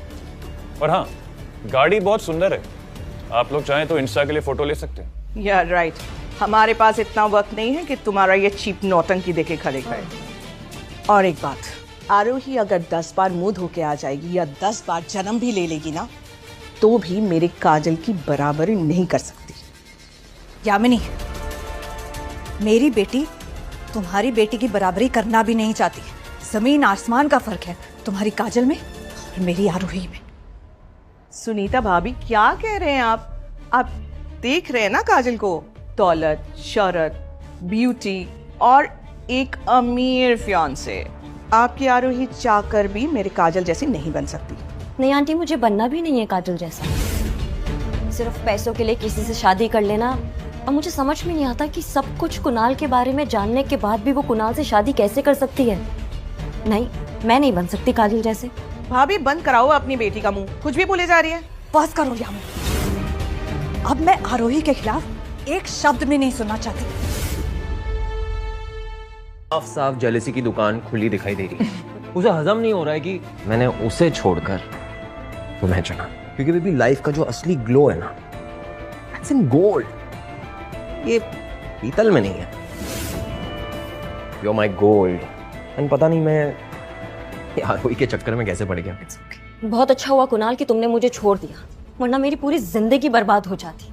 और हाँ, गाड़ी बहुत सुंदर है, आप लोग चाहें तो इंस्टा के लिए फोटो ले सकते हैं। यार राइट, हमारे पास इतना वक्त नहीं है कि तुम्हारा ये चीप नौटंकी देखे खड़े खड़े। और एक बात, आरोही अगर 10 बार मुंह धो के आ जाएगी या 10 बार जन्म भी ले लेगी ना, तो भी मेरे काजल की बराबरी नहीं कर सकती। यामिनी, मेरी बेटी तुम्हारी बेटी की बराबरी करना भी नहीं चाहती। जमीन आसमान का फर्क है तुम्हारी काजल में और मेरी आरोही में। सुनीता भाभी, क्या कह रहे हैं आप? आप देख रहे हैं ना काजल को, दौलत, शोहरत, ब्यूटी और एक अमीर फियांसे। आपकी आरोही चाहकर भी मेरे काजल जैसी नहीं बन सकती। नहीं आंटी, मुझे बनना भी नहीं है काजल जैसा। सिर्फ पैसों के लिए किसी से शादी कर लेना। और मुझे समझ में नहीं आता कि सब कुछ कुणाल के बारे में जानने के बाद भी वो कुणाल से शादी कैसे कर सकती है। नहीं, मैं नहीं बन सकती काजल जैसे। भाभी बंद कराओ अपनी बेटी का मुंह, कुछ भी बोले जा रही है। बस करो यामिनी, अब मैं आरोही के खिलाफ एक शब्द भी नहीं सुनना चाहती। साफ साफ जेलसी की दुकान खुली दिखाई दे रही है। उसे हजम नहीं हो रहा है कि मैंने उसे छोड़कर तुम्हें चुना, क्योंकि बेबी लाइफ का जो असली ग्लो है ना, दैट्स इन गोल्ड, ये पीतल में नहीं है। You are my gold. And पता नहीं मैं आरोही के चक्कर में कैसे पड़ गया। बहुत अच्छा हुआ कुणाल कि तुमने मुझे छोड़ दिया, वरना मेरी पूरी जिंदगी बर्बाद हो जाती।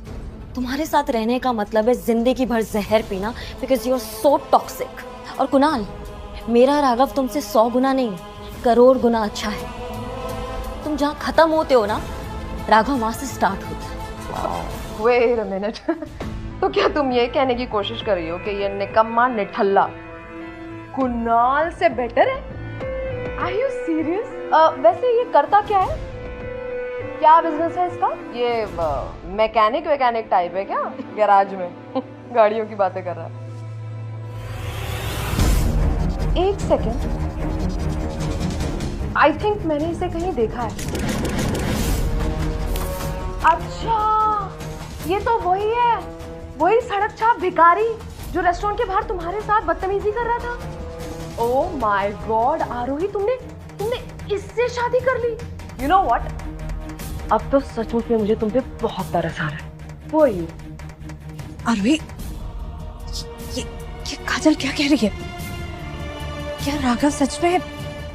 तुम्हारे साथ रहने का मतलब है जिंदगी भर जहर पीना, because you are so toxic. और कुणाल, मेरा राघव तुमसे 100 गुना नहीं, करोड़ गुना अच्छा है। तुम जहाँ खत्म होते हो ना, राघव वहां से स्टार्ट होता है। वेट अ मिनट, तो क्या तुम ये कहने की कोशिश कर रही हो कि ये निकम्मा निठल्ला कुणाल से बेटर है? Are you serious? वैसे ये करता क्या है? क्या बिजनेस है इसका? ये मैकेनिक टाइप है क्या? गैराज में गाड़ियों की बातें कर रहा है। एक सेकेंड, आई थिंक मैंने इसे कहीं देखा है। अच्छा, ये तो वही है, वही सड़क छाप भिखारी जो रेस्टोरेंट के बाहर तुम्हारे साथ बदतमीजी कर रहा था। ओह माय गॉड आरोही, तुमने इससे शादी कर ली। यू नो व्हाट, अब तो सचमुच में मुझे तुम पे बहुत तरस आ रहा है। वो यू आरोही, ये काजल क्या कह रही है? क्या राघव सच में?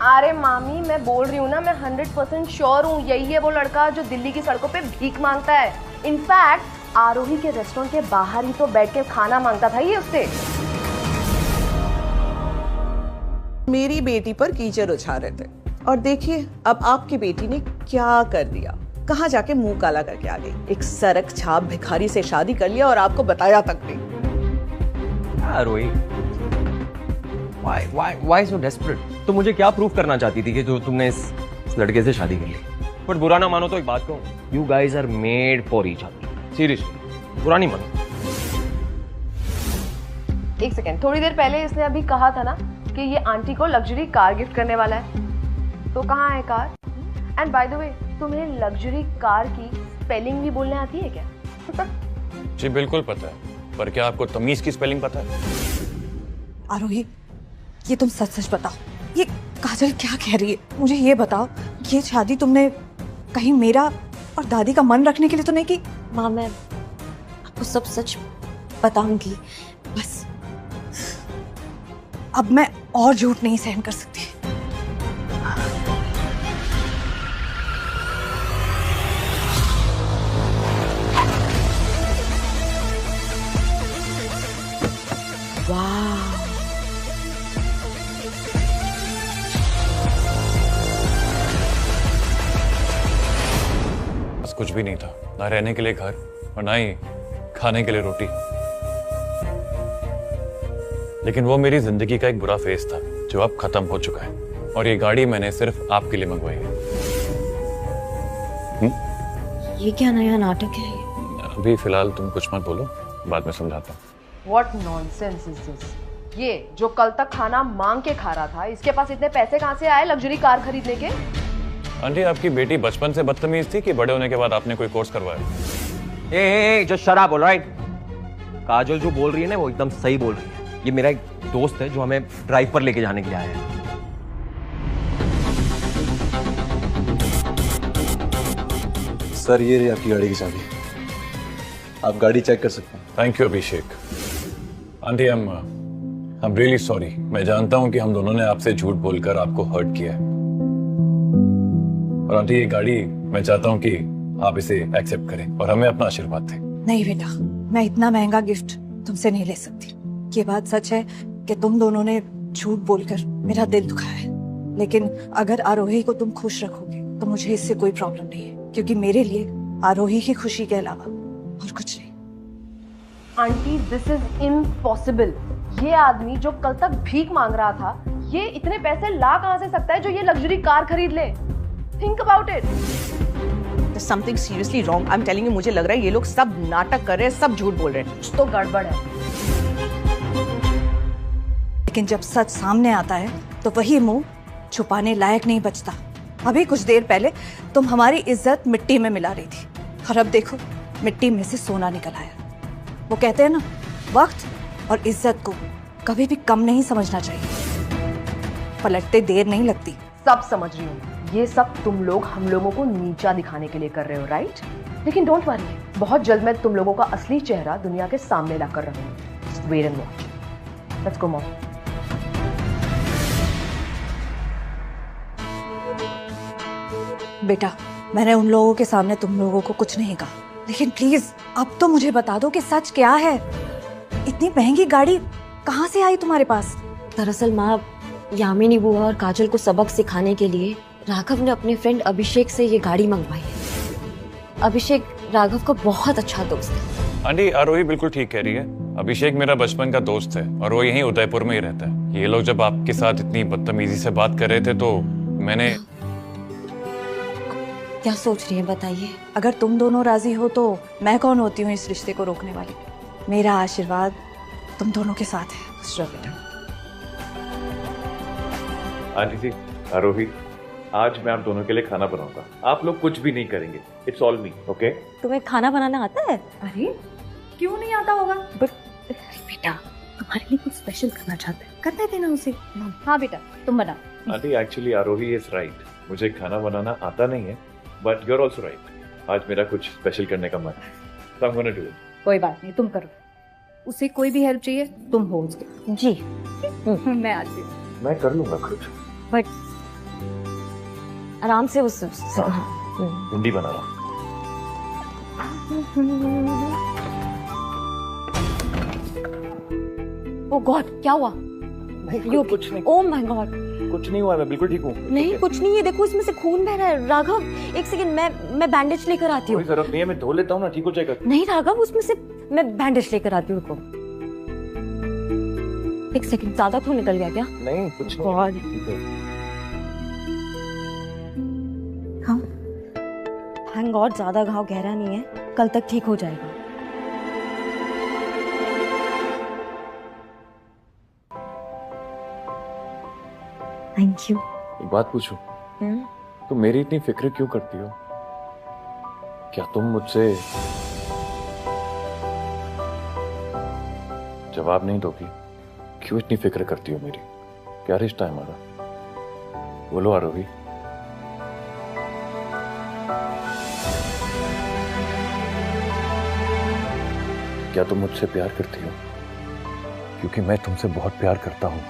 अरे मामी, मैं बोल रही हूँ ना, मैं 100% श्योर हूँ यही है वो लड़का जो दिल्ली की सड़कों पे भीख मांगता है। इनफैक्ट आरोही के रेस्टोरेंट के बाहर ही तो बैठ के खाना मांगता था ये उससे। मेरी बेटी पर कीचड़ उछाल रहे थे और देखिए अब आपकी बेटी ने क्या कर दिया, कहाँ जाके मुंह काला करके आ गई। एक सड़क छाप भिखारी से शादी कर लिया और आपको बताया तक नहीं। आरोही, why so desperate? तो मुझे क्या प्रूफ करना चाहती थी कि जो तुमने इस लड़के से शादी कर ली? बट बुरा ना मानो तो एक बात कहूं, you guys are made for each other. Seriously, बुरा नहीं मानो। एक सेकेंड, थोड़ी देर पहले इसने अभी कहा था ना कि ये आंटी को लग्जरी कार गिफ्ट करने वाला है, तो कहाँ है car? And by the way, तुम्हें लग्जरी कार की स्पेलिंग भी बोलने आती है क्या? जी बिल्कुल पता है, पर क्या आपको तमीज की स्पेलिंग पता है? आरोही, ये तुम सच सच बताओ, ये काजल क्या कह रही है? मुझे ये बताओ, ये शादी तुमने कहीं मेरा और दादी का मन रखने के लिए तो नहीं की? माँ, मैं आपको सब सच बताऊंगी, बस अब मैं और झूठ नहीं सहन कर सकती। वाह, बस कुछ भी नहीं था, ना रहने के लिए घर और ना ही खाने के लिए रोटी। लेकिन वो मेरी जिंदगी का एक बुरा फेज था जो अब खत्म हो चुका है, और ये गाड़ी मैंने सिर्फ आपके लिए मंगवाई है। ये क्या नया नाटक है? अभी फिलहाल तुम कुछ मत बोलो, बाद में समझाता हूँ। What nonsense is this? ये जो कल तक खाना मांग के खा रहा था, इसके पास इतने पैसे कहाँ से आए लग्जरी कार खरीदने के? आंटी, आपकी बेटी बचपन से बदतमीज थी कि बड़े होने के बाद आपने कोई कोर्स करवाया? Just shut up, alright? Kajal जो बोल रही है ना वो एकदम सही बोल रही है। ये मेरा एक दोस्त है जो हमें ड्राइव पर लेके जाने के लिए आया है। सर, ये रही आपकी गाड़ी की चाबी, आप गाड़ी चेक कर सकते हैं। Thank you Abhishek. Aunty, I am really sorry. मैं जानता हूं कि हम दोनों ने आपसे झूठ बोलकर आपको हर्ट किया है। और आंटी, ये गाड़ी मैं चाहता हूं कि आप इसे एक्सेप्ट करें और हमें अपना आशीर्वाद दें। नहीं बेटा, मैं इतना महंगा गिफ्ट तुमसे नहीं ले सकती। ये बात सच है कि तुम दोनों ने झूठ बोलकर मेरा दिल दुखाया है, लेकिन अगर आरोही को तुम खुश रखोगे तो मुझे इससे कोई प्रॉब्लम नहीं है, क्योंकि मेरे लिए आरोही की खुशी के अलावा और कुछ नहीं। Aunty, this is impossible. ये आदमी जो कल तक भीख मांग रहा था, ये इतने पैसे ला कहां से सकता है जो ये लग्जरी कार खरीद ले? Think about it. There's something seriously wrong. I'm telling you, मुझे लग रहा है ये लोग सब नाटक कर रहे हैं, सब झूठ बोल रहे हैं। कुछ तो गड़बड़ है। लेकिन जब सच सामने आता है तो वही मुंह छुपाने लायक नहीं बचता। अभी कुछ देर पहले तुम हमारी इज्जत मिट्टी में मिला रही थी, और अब देखो मिट्टी में से सोना निकल आया। वो कहते हैं ना, वक्त और इज्जत को कभी भी कम नहीं समझना चाहिए, पलटते देर नहीं लगती। सब समझ रही हूँ, ये सब तुम लोग हम लोगों को नीचा दिखाने के लिए कर रहे हो, राइट? लेकिन डोंट वरी, बहुत जल्द मैं तुम लोगों का असली चेहरा दुनिया के सामने लाकर रहूंगी। Just wait and watch. Let's go, Mom. बेटा, मैंने उन लोगों के सामने तुम लोगों को कुछ नहीं कहा, लेकिन प्लीज अब तो मुझे बता दो कि सच क्या है। इतनी महंगी गाड़ी कहाँ से आई तुम्हारे पास? दरअसल माँ, यामिनी बुआ और काजल को सबक सिखाने के लिए राघव ने अपने फ्रेंड अभिषेक से ये गाड़ी मंगवाई है। अभिषेक राघव का बहुत अच्छा दोस्त है। आंटी, आरोही बिल्कुल ठीक कह रही है। अभिषेक मेरा बचपन का दोस्त है और वो यहीं उदयपुर में ही रहता है। ये लोग जब आपके साथ इतनी बदतमीजी से बात कर रहे थे तो मैंने... क्या सोच रही है बताइए? अगर तुम दोनों राजी हो तो मैं कौन होती हूँ इस रिश्ते को रोकने वाली? मेरा आशीर्वाद तुम दोनों के साथ है। बेटा, आंटी जी, आरोही, आज मैं आप दोनों के लिए खाना बनाऊंगा। आप लोग कुछ भी नहीं करेंगे, इट्स ऑल मी, ओके? तुम्हें खाना बनाना आता है? अरे क्यों नहीं आता होगा? बेटा, तुम्हारे लिए कुछ स्पेशल करना चाहते हैं, करने देना उसे। हाँ बेटा, तुम बना। Auntie, actually Aarohi is right, मुझे खाना बनाना आता नहीं है, but you are also right. आज मेरा कुछ स्पेशल करने का मन है, so I'm gonna do it. कोई बात नहीं, तुम करो। उसे कोई भी हेल्प चाहिए तुम हो उसके। जी। मैं आती हूँ। मैं कर लूंगा कुछ। बट आराम से उस भिंडी बना रहा। ओह गॉड, क्या हुआ? कुछ नहीं, ओह माय गॉड। कुछ नहीं हुआ, मैं बिल्कुल ठीक हूँ। नहीं कुछ नहीं है, देखो इसमें से खून बह रहा है। राघव एक सेकंड, मैं बैंडेज लेकर आती हूँ। कोई जरूरत नहीं है, मैं धो लेता हूँ ना, ठीक हो जाएगा। नहीं राघव, उसमें से मैं बैंडेज लेकर आती हूँ। रुको एक सेकंड, ज्यादा खून निकल गया क्या? नहीं कुछ गॉड। हाँ थैंक गॉड, ज्यादा घाव गहरा नहीं है, कल तक ठीक हो जाएगा। Thank you. एक बात पूछूं, तुम मेरी इतनी फिक्र क्यों करती हो? क्या तुम मुझसे जवाब नहीं दोगी? क्यों इतनी फिक्र करती हो मेरी? क्या रिश्ता है हमारा? बोलो आरोही। क्या तुम मुझसे प्यार करती हो? क्योंकि मैं तुमसे बहुत प्यार करता हूं।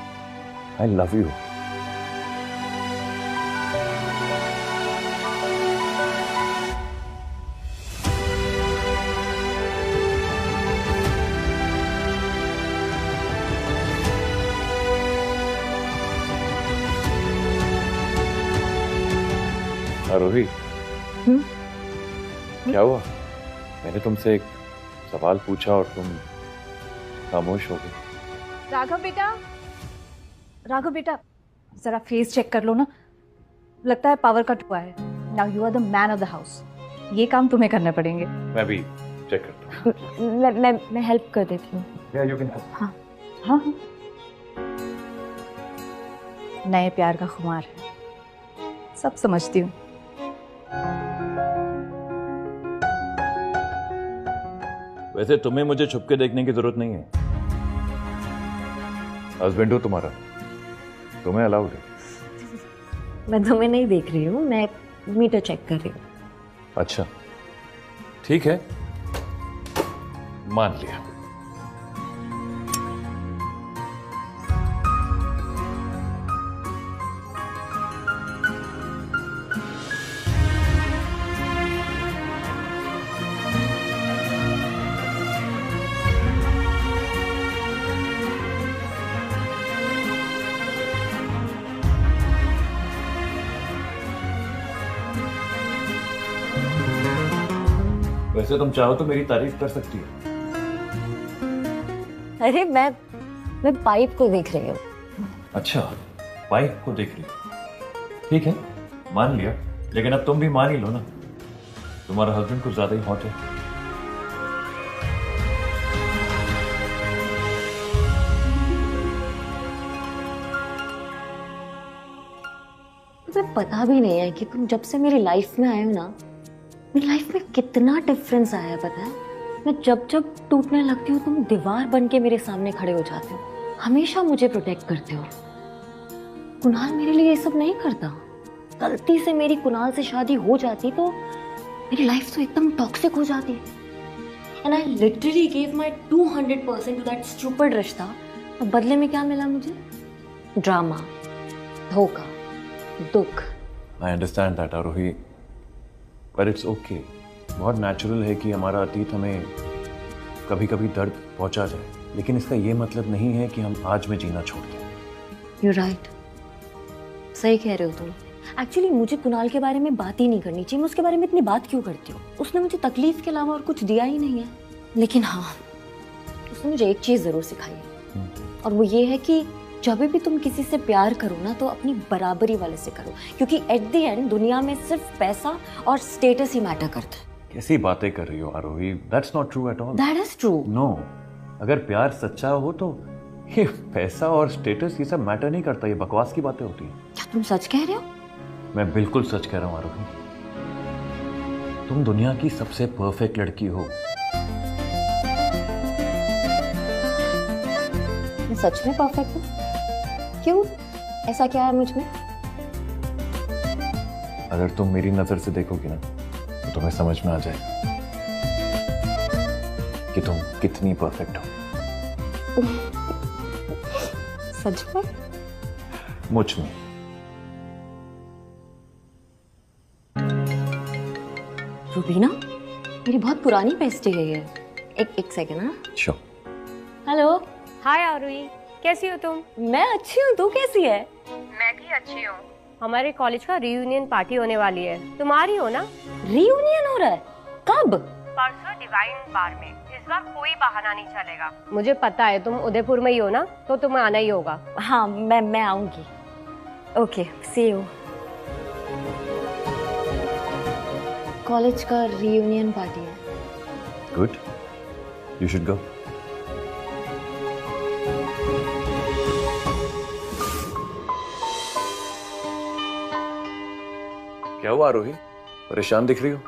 I love you. आरोही, क्या हुआ? मैंने तुमसे एक सवाल पूछा और तुम खामोश हो गई। राघव बेटा, जरा फेस चेक कर लो ना, लगता है पावर कट हुआ है। Now you are the man of the house, ये काम तुम्हें करने पड़ेंगे। मैं भी चेक करता हूँ। मैं हेल्प कर देती हूँ। Yeah, you can help. हाँ हाँ। नए प्यार का खुमार है, सब समझती हूँ। वैसे तुम्हें मुझे छुप के देखने की जरूरत नहीं है। हस्बैंड हो तुम्हारा, तुम्हें अलाउड है। मैं तुम्हें नहीं देख रही हूँ, मैं मीटर चेक कर रही हूँ। अच्छा ठीक है, मान लिया। वैसे तुम चाहो तो मेरी तारीफ कर सकती हो। अरे मैं पाइप को देख रही हूँ। अच्छा, पाइप को देख रही हो। ठीक है, मान लिया, लेकिन अब तुम भी मान ही लो ना, तुम्हारा हस्बैंड कुछ ज्यादा ही हॉट है। मुझे पता भी नहीं है कि तुम जब से मेरी लाइफ में आए हो ना, मेरी लाइफ में कितना डिफरेंस आया है। पता है, मैं जब जब टूटने लगती हूँ तुम दीवार बन के मेरे सामने खड़े हो जाते हो, हमेशा मुझे प्रोटेक्ट करते हो। कुणाल मेरे लिए ये सब नहीं करता। गलती से मेरी कुणाल से शादी हो जाती तो मेरी लाइफ तो एकदम टॉक्सिक हो जाती। And I literally gave my 200% to that stupid रिश्ता। और बदले में क्या मिला मुझे? ड्रामा, धोखा, दुख। आई अंडरस्टैंड दैट आरोही, पर इट्स ओके। बहुत नेचुरल है कि हमारा अतीत हमें कभी कभी दर्द पहुंचा जाए, लेकिन इसका ये मतलब नहीं है कि हम आज में जीना छोड़ दें। You're right, सही कह रहे हो तुम। एक्चुअली मुझे कुणाल के बारे में बात ही नहीं करनी चाहिए। मैं उसके बारे में इतनी बात क्यों करती हूँ? उसने मुझे तकलीफ के अलावा और कुछ दिया ही नहीं है। लेकिन हाँ, उसने मुझे एक चीज जरूर सिखाई है, और वो ये है कि जब भी तुम किसी से प्यार करो ना तो अपनी बराबरी वाले से करो, क्योंकि एट द एंड दुनिया में सिर्फ पैसा और स्टेटस ही मैटर करता है। कैसी बातें कर रही हो Aarohi? That's not true at all. That is true. No, अगर प्यार सच्चा हो तो ये पैसा और स्टेटस ये सब मैटर नहीं करता। ये बकवास की बातें होती है। क्या तुम सच कह रहे हो? मैं बिल्कुल सच कह रहा हूँ आरोही। तुम दुनिया की सबसे परफेक्ट लड़की हो। मैं सच में परफेक्ट हूँ? क्यों? ऐसा क्या है मुझ में? अगर तुम मेरी नजर से देखोगी ना तो तुम्हें समझ में आ जाएगा कि तुम कितनी परफेक्ट हो। सच में? मुझ में। रूबीना, मेरी बहुत पुरानी बेस्टी है ये। एक सेकंड। हाँ, श्योर। हेलो। हाय आरुई, कैसी हो तुम? मैं अच्छी हूँ, तू कैसी है? मैं भी अच्छी हूँ। हमारे कॉलेज का रियूनियन पार्टी होने वाली है, तुम आ रही हो ना? रियूनियन हो रहा है? कब? परसों डिवाइन बार में। इस बार कोई बहाना नहीं चलेगा। मुझे पता है तुम उदयपुर में ही हो ना, तो तुम्हें आना ही होगा। हाँ, मैं आऊंगी। Okay, see you. कॉलेज का रियूनियन पार्टी है। Good, you should go. क्या हुआ आरोही? परेशान दिख रही हो,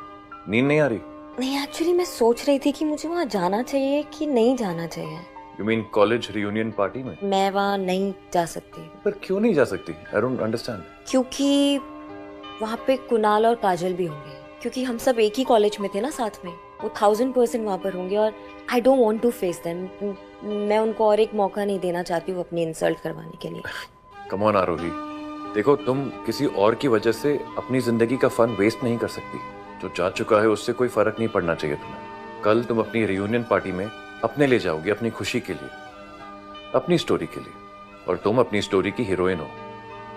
नींद नहीं आ रही? नहीं, एक्चुअली मैं सोच रही थी कि मुझे वहाँ जाना चाहिए कि नहीं जाना चाहिए। You mean college reunion party में? मैं वहाँ नहीं जा सकती। पर क्यों नहीं जा सकती? I don't understand. क्योंकि वहाँ पे कुणाल और काजल भी होंगे, क्योंकि हम सब एक ही कॉलेज में थे ना साथ में। वो 1000% वहाँ पर होंगे और I don't want to face them. मैं उनको और एक मौका नहीं देना चाहती हूँ अपनी इंसल्ट करवाने के लिए। कम ऑन आरोही, देखो तुम किसी और की वजह से अपनी जिंदगी का फन वेस्ट नहीं कर सकती। जो जा चुका है उससे कोई फर्क नहीं पड़ना चाहिए तुम्हें। कल तुम अपनी रियूनियन पार्टी में अपने ले जाओगी, अपनी खुशी के लिए, अपनी स्टोरी के लिए। और तुम अपनी स्टोरी की हीरोइन हो,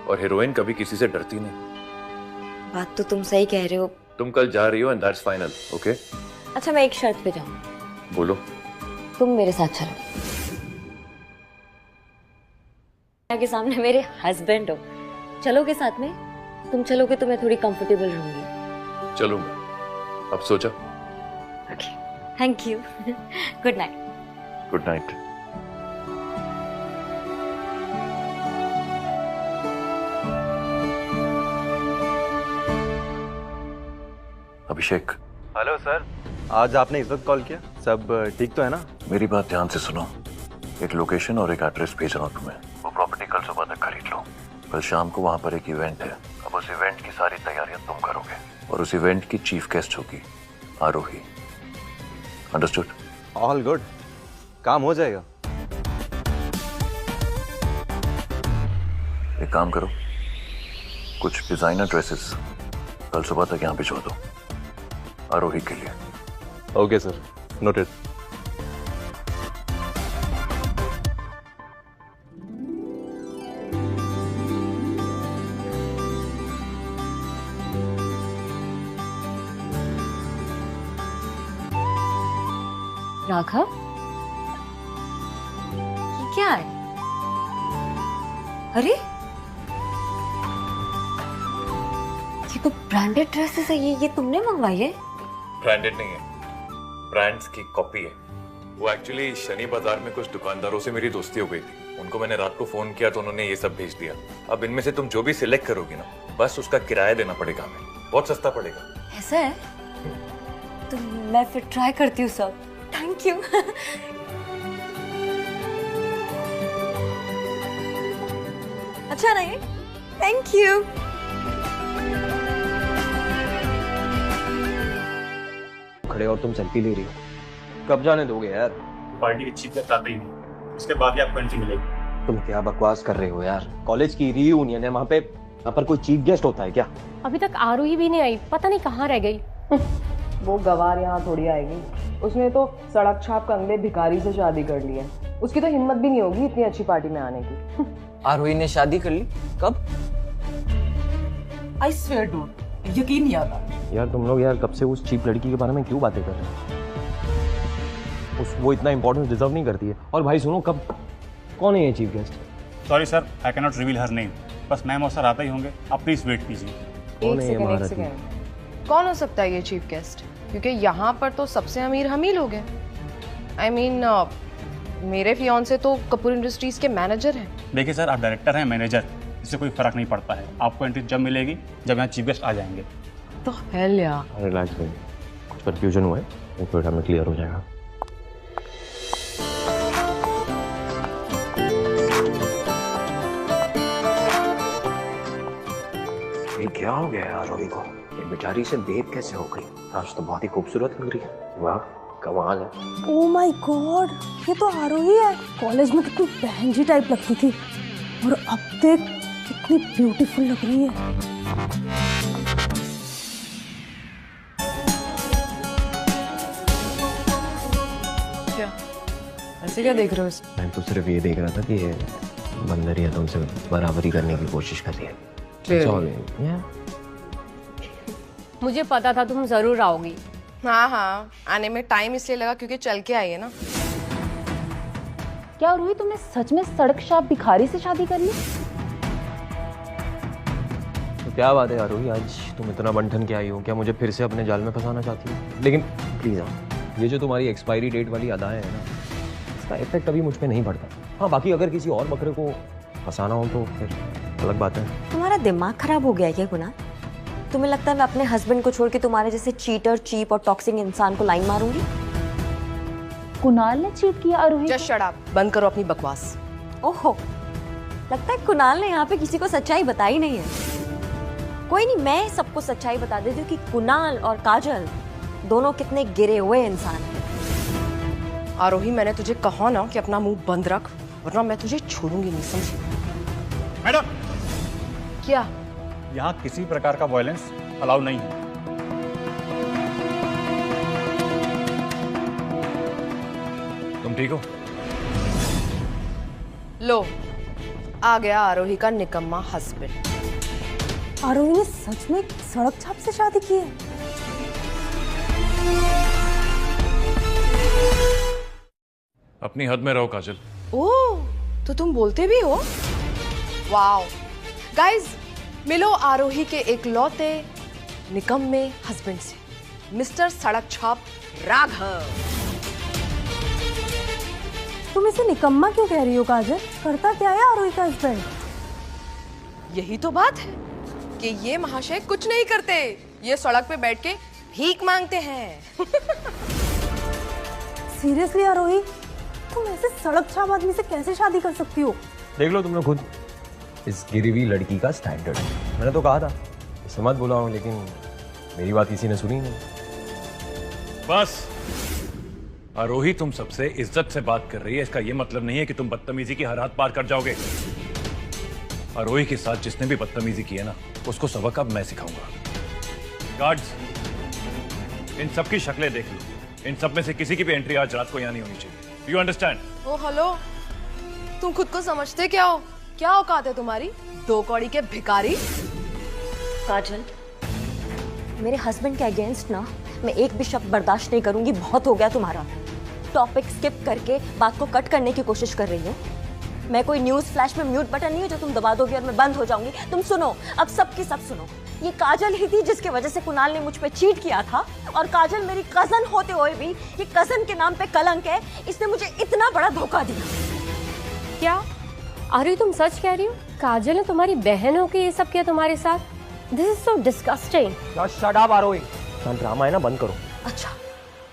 और हीरोइन कभी किसी से डरती नहीं। बात तो तुम सही कह रहे हो। तुम कल जा रही हो एंड दैट्स फाइनल, ओके? अच्छा, मैं एक शर्त पे जाऊँ। बोलो। तुम मेरे साथ चलो। के सामने मेरे हस्बैंड हो, चलोगे साथ में? तुम चलोगे तो मैं थोड़ी कंफर्टेबल रहूंगी। चलूंगा, अब सोचा? Okay, thank you. Good night. Good night. Abhishek. Hello sir, आज आपने इस वक्त कॉल किया? सब ठीक तो है ना? मेरी बात ध्यान से सुनो। एक लोकेशन और एक एड्रेस भेज रहा हूँ तुम्हें। वो प्रॉपर्टी कल सुबह तक खरीद लो। कल शाम को वहाँ पर एक इवेंट है। अब उस इवेंट की सारी तैयारियां तुम करोगे, और उस इवेंट की चीफ गेस्ट होगी आरोही। अंडरस्टूड? ऑल गुड, काम हो जाएगा। एक काम करो, कुछ डिजाइनर ड्रेसेस कल सुबह तक यहाँ भिजवा दो आरोही के लिए। Okay sir, noted. राघव, ये क्या है? अरे, ये तो ब्रांडेड ड्रेसेस है। ये तुमने मंगवाई है? ब्रांडेड नहीं है, ब्रांड्स की कॉपी है। वो एक्चुअली शनि बाजार में कुछ दुकानदारों से मेरी दोस्ती हो गई थी। उनको मैंने रात को फोन किया तो उन्होंने ये सब भेज दिया। अब इनमें से तुम जो भी सिलेक्ट करोगी ना, बस उसका किराया देना पड़ेगा हमें। बहुत सस्ता पड़ेगा। ऐसा है? तो मैं फिर ट्राई करती हूँ सब। Thank you. अच्छा नहीं? Thank you. खड़े और तुम सेल्फी ले रही हो, कब जाने दोगे यार? पार्टी की चीफ गेस्ट आते ही नहीं, उसके बाद ही आपको एंट्री मिलेगी। तुम क्या बकवास कर रहे हो यार? कॉलेज की रीयूनियन है, वहाँ पर कोई चीफ गेस्ट होता है क्या? अभी तक आरुई भी नहीं आई, पता नहीं कहाँ रह गई। वो गवार यहाँ थोड़ी आएगी। उसने तो सड़क छाप कंगले भिखारी से शादी कर ली है। उसकी तो हिम्मत भी नहीं होगी इतनी अच्छी पार्टी में आने की। आरोही ने शादी कर ली? कब? आई स्वेयर डूड, यकीन नहीं आता। यार तुम लोग यार कब से उस चीप लड़की के बारे में क्यों बातें कर रहे हो? वो इतना इंपॉर्टेंस डिजर्व नहीं करती है। और भाई सुनो, कब, कौन है ये chief guest? Sorry sir, I can not reveal her name. बस मैम और सर आते ही होंगे, आप प्लीज वेट कीजिए। कौन है ये महारथी? कौन हो सकता है ये चीफ गेस्ट? क्योंकि यहाँ पर तो सबसे अमीर हम ही लोग हैं। I mean, मेरे फियांसे तो कपूर इंडस्ट्रीज के मैनेजर हैं। देखिए सर, आप डायरेक्टर हैं, मैनेजर, इससे कोई फर्क नहीं पड़ता है। आपको एंट्री जब मिलेगी जब यहाँ चीफ गेस्ट आ जाएंगे। तो हेल यार। रिलैक्स भाई, कुछ कंफ्यूजन हुआ है वो थोड़ा में क्लियर हो जाएगा। ये क्या हो गया यार रोही को? ये बेचारी से बेब कैसे हो गई? आज तो बहुत ही खूबसूरत लग रही है। वाह कमाल है। ओह माय गॉड, ये तो आरोही है। कॉलेज में कितनी बहन जी टाइप लगती थी और अब देख कितनी ब्यूटीफुल लग रही है। क्या ऐसे क्या देख रहे हो? मैं तो सिर्फ ये देख रहा था कि ये बंदर ही है तुमसे बराबरी करने की कोशिश कर रही है। मुझे पता था तुम जरूर आओगी। हाँ हाँ, आने में टाइम इसलिए लगा क्योंकि चल के आई है ना। क्या रोहित, तुमने सच में सड़क छाप भिखारी से शादी कर ली? तो क्या बात है यार रोही, आज तुम इतना बंठन के आई हो? क्या मुझे फिर से अपने जाल में फंसाना चाहती हो? लेकिन प्लीज ये जो तुम्हारी एक्सपायरी डेट वाली अदाएं है ना, इसका इफेक्ट अभी मुझ पे नहीं पड़ता। हाँ बाकी अगर किसी और बकरे को फंसाना हो तो फिर अलग बात है। तुम्हारा दिमाग खराब हो गया है क्या कुणाल? तुम्हें लगता है मैं अपने हस्बैंड को छोड़ के तुम्हारे जैसे चीटर, चीप और टॉक्सिक इंसान को लाइन मारूंगी? कुणाल ने चीट किया आरोही? जस्ट शट अप, बंद करो अपनी बकवास। ओहो, लगता है कुणाल ने यहाँ पे किसी को सच्चाई बताई नहीं है। कोई नहीं, मैं सबको सच्चाई बता देती हूँ कि कुणाल और काजल दोनों कितने गिरे हुए इंसान हैं। आरोही, मैंने तुझे कहा ना कि अपना मुंह बंद रख, वरना मैं तुझे छोड़ूंगी नहीं, समझी? मैडम, क्या? यहाँ किसी प्रकार का वायलेंस अलाउ नहीं है। तुम ठीक हो? लो, आ गया आरोही का निकम्मा हस्बैंड। आरोही ने सच में सड़क छाप से शादी की है? अपनी हद में रहो काजल। ओह, तो तुम बोलते भी हो? वाओ गाइस, मिलो आरोही के एकलौते निकम्मे हस्बैंड से, मिस्टर सड़क छाप राघव। तुम इसे निकम्मा क्यों कह रही हो काजल? करता क्या है आरोही का हस्बैंड? यही तो बात है कि ये महाशय कुछ नहीं करते, ये सड़क पे बैठ के भीख मांगते हैं। सीरियसली आरोही, तुम ऐसे सड़क छाप आदमी से कैसे शादी कर सकती हो? देख लो तुमने खुद, इस गिरी हुई लड़की का स्टैंडर्ड है। मैंने तो कहा था इसे मत बुलाओ, लेकिन मेरी बात किसी ने सुनी नहीं। बस आरोही तुम सबसे इज्जत से बात कर रही है, इसका यह मतलब नहीं है कि तुम बदतमीजी की हर हद पार कर जाओगे। आरोही के साथ जिसने भी बदतमीजी की है ना, उसको सबक अब मैं सिखाऊंगा। गार्ड्स, इन सब की शक्लें देख लो। इन सब में से किसी की भी एंट्री आज रात को यहाँ नहीं होनी चाहिए। You understand? ओ हेलो, तुम खुद को समझते क्या हो? क्या औकात है तुम्हारी, दो कौड़ी के भिखारी? काजल, मेरे हस्बैंड के अगेंस्ट ना मैं एक भी शब्द बर्दाश्त नहीं करूंगी। बहुत हो गया तुम्हारा। टॉपिक स्किप करके बात को कट करने की कोशिश कर रही हो। मैं कोई न्यूज फ्लैश में म्यूट बटन नहीं है जो तुम दबा दोगी और मैं बंद हो जाऊंगी। तुम सुनो, अब सबकी सब सुनो। ये काजल ही थी जिसके वजह से कुणाल ने मुझ पे चीट किया था, और काजल मेरी कजन होते हुए भी ये कजन के नाम पे कलंक है। इसने मुझे इतना बड़ा धोखा दिया। क्या आरोही, तुम सच कह रही हो? काजल ने तुम्हारी बहन हो के ये सब किया तुम्हारे साथ? This is so disgusting. Shut up Aarohi, drama है ना, बंद करो। अच्छा,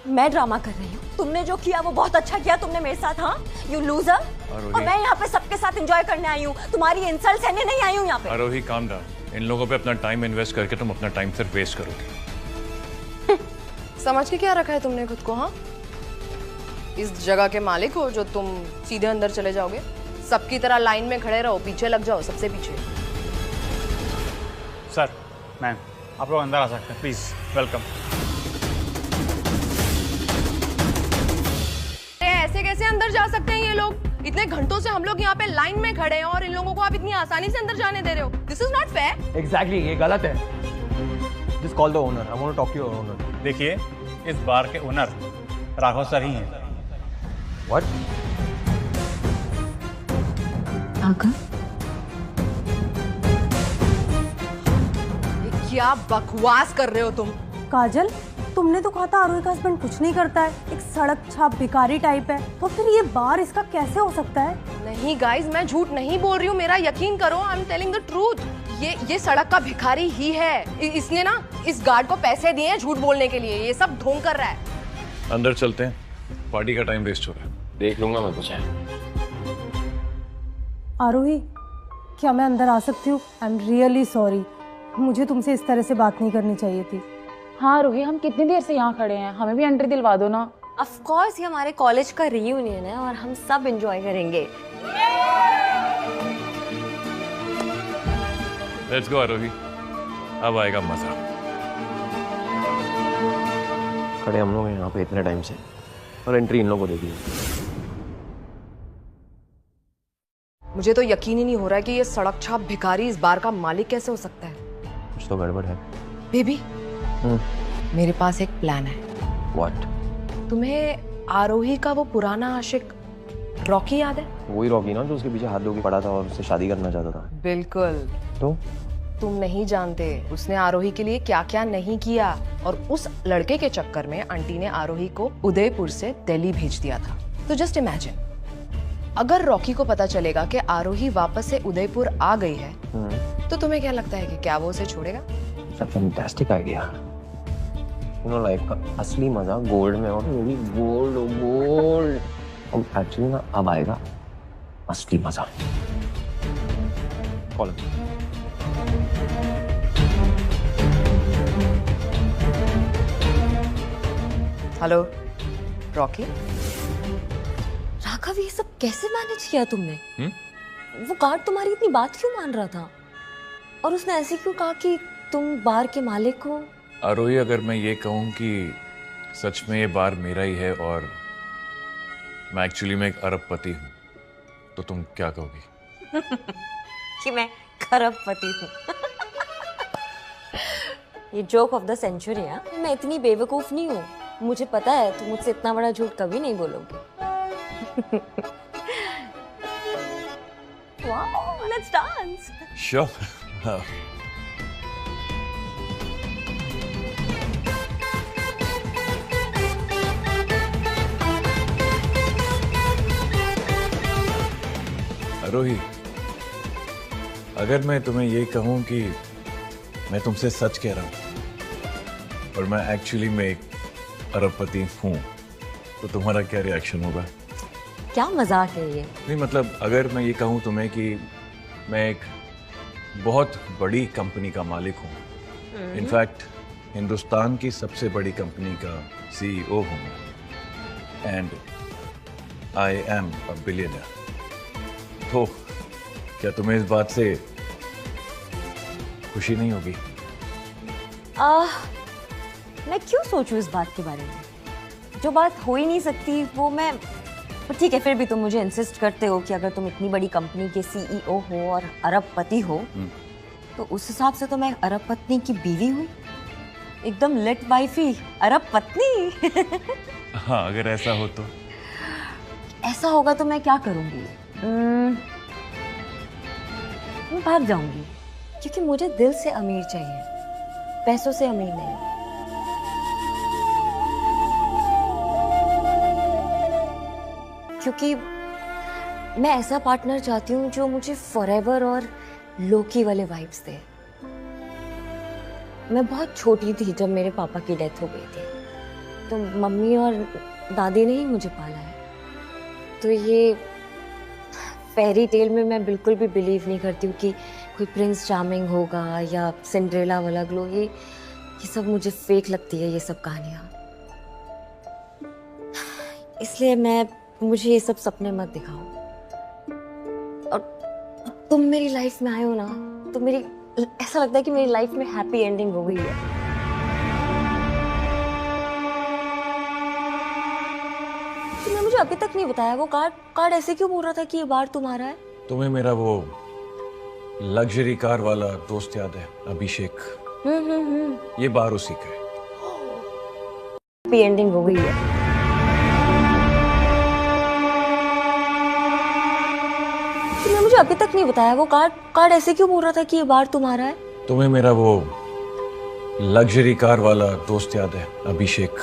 मैं ड्रामा कर रही हूँ? तुमने जो किया वो बहुत अच्छा किया तुमने मेरे साथ। हाँ, यू लूजर। और मैं यहाँ पे सबके साथ एंजॉय करने आई हूँ, तुम्हारी इंसल्ट सहने नहीं आई हूँ यहाँ पे। आरोही काम डाउन। इन लोगों पे अपना टाइम इन्वेस्ट करके तुम अपना टाइम सिर्फ वेस्ट करोगे। समझ के क्या रखा है तुमने खुद को? हाँ, इस जगह के मालिक हो जो तुम सीधे अंदर चले जाओगे? सबकी तरह लाइन में खड़े रहो, पीछे लग जाओ, सबसे पीछे। सर, मैम, आप लोग अंदर आ सकते हैं, प्लीज वेलकम। ऐसे कैसे अंदर जा सकते हैं ये लोग? इतने घंटों से हम लोग यहाँ पे लाइन में खड़े हैं और इन लोगों को आप इतनी आसानी से अंदर जाने दे रहे हो। This is not fair. Exactly, ये गलत है। Just call the owner, I want to talk to your owner. देखिए, इस बार के ओनर राघव सर ही हैं। व्हाट? क्या बकवास कर रहे हो तुम? काजल, तुमने तो कहा था आरोही का हस्बैंड कुछ नहीं करता है, एक सड़क छाप भिखारी टाइप है, तो फिर ये बार इसका कैसे हो सकता है? नहीं गाइस, मैं झूठ नहीं बोल रही हूँ, मेरा यकीन करो, I am telling the truth. ये सड़क का भिखारी ही है। इसने ना इस गार्ड को पैसे दिए हैं झूठ बोलने के लिए, ये सब ढोंग कर रहा है। अंदर चलते हैं, पार्टी का टाइम वेस्ट हो रहा है। देख लूंगा मैं कुछ है। आरोही, क्या मैं अंदर आ सकती हूँ? आई एम रियली सॉरी, मुझे तुमसे इस तरह से बात नहीं करनी चाहिए थी। हाँ रोही, हम कितनी देर से यहाँ खड़े हैं, हमें भी एंट्री दिलवा दो ना। ऑफ कोर्स, ये हमारे कॉलेज का रीयूनियन है और हम सब एंजॉय करेंगे। लेट्स गो आरोही, अब आएगा मजा। खड़े हम लोग हैं यहाँ पे इतने टाइम से और एंट्री इन लोगों को दे दी। मुझे तो यकीन ही नहीं हो रहा है कि ये सड़क छाप भिखारी इस बार का मालिक कैसे हो सकता है। कुछ तो गड़बड़ है। बेबी, मेरे पास एक प्लान है। व्हाट? तुम्हें आरोही का वो पुराना आशिक रॉकी याद है? वही रॉकी ना जो उसके पीछे हाथ धो के पड़ा था और उससे शादी करना चाहता था। बिल्कुल। तो तुम नहीं जानते उसने आरोही के लिए क्या क्या नहीं किया, और उस लड़के के चक्कर में आंटी ने आरोही को उदयपुर से दिल्ली भेज दिया था। तो जस्ट इमेजिन, अगर रॉकी को पता चलेगा कि आरोही वापस से उदयपुर आ गई है, तो तुम्हें क्या लगता है कि क्या वो उसे छोड़ेगा? Fantastic idea. You know like असली मजा गोल्ड में, और वो भी गोल्ड। अब एक्चुअली ना अब आएगा असली मजा। कॉल। Hello Rocky. राघव, ये सब कैसे मैनेज किया तुमने? वो गार्ड तुम्हारी इतनी बात क्यों मान रहा था, और उसने ऐसे क्यों कहा कि तुम बार के मालिक हो? आरोही, अगर मैं ये कहूँ कि सच में ये बार मेरा ही है और मैं एक्चुअली में एक अरबपति हूँ, तो तुम क्या कहोगी? कि मैं खरबपति हूँ। ये जोक ऑफ द सेंचुरी है। मैं इतनी बेवकूफ नहीं हूँ, मुझे पता है तुम मुझसे इतना बड़ा झूठ कभी नहीं बोलोगे। Wow, let's dance. श्योर। आरोही, अगर मैं तुम्हें ये कहूं कि मैं तुमसे सच कह रहा हूं और मैं एक्चुअली में एक अरबपति हूं, तो तुम्हारा क्या रिएक्शन होगा? क्या मजाक है ये? नहीं मतलब, अगर मैं ये कहूं तुम्हें कि मैं एक बहुत बड़ी कंपनी का मालिक हूं, इनफैक्ट हिंदुस्तान की सबसे बड़ी कंपनी का CEO हूं, and I am a billionaire, तो क्या तुम्हें इस बात से खुशी नहीं होगी? मैं क्यों सोचूं इस बात के बारे में? जो बात हो ही नहीं सकती वो मैं, ठीक है, फिर भी तुम मुझे इंसिस्ट करते हो कि अगर तुम इतनी बड़ी कंपनी के CEO हो और अरबपति हो, तो उस हिसाब से तो मैं अरब पत्नी की बीवी हुई, एकदम लेट वाइफी अरब पत्नी। हाँ, अगर ऐसा हो तो। ऐसा होगा तो मैं क्या करूंगी? मैं भाग जाऊंगी, क्योंकि मुझे दिल से अमीर चाहिए, पैसों से अमीर नहीं। क्योंकि मैं ऐसा पार्टनर चाहती हूँ जो मुझे फॉरएवर और लोकी वाले वाइब्स दे। मैं बहुत छोटी थी जब मेरे पापा की डेथ हो गई थी, तो मम्मी और दादी ने ही मुझे पाला है। तो ये फेरी टेल में मैं बिल्कुल भी बिलीव नहीं करती हूँ कि कोई प्रिंस चार्मिंग होगा या सिंड्रेला वाला ग्लो। ये सब मुझे फेक लगती है, ये सब कहानियाँ। इसलिए मुझे ये सब सपने मत दिखाओ। और तुम मेरी लाइफ में आए हो ना, तो ऐसा लगता है कि मेरी लाइफ में हैप्पी एंडिंग हो गई है। तुमने मुझे अभी तक नहीं बताया वो कार्ड ऐसे क्यों बोल रहा था कि ये बार तुम्हारा है? तुम्हें मेरा वो लग्जरी कार वाला दोस्त याद है, अभिषेक? ये बार उसी का है। हैप्पी एंडिंग हो गई है। तुमने मुझे अभी तक नहीं बताया वो कार्ड ऐसे क्यों बोल रहा था कि ये बार तुम्हारा है? तुम्हें मेरा वो लग्जरी कार वाला दोस्त याद है, अभिषेक?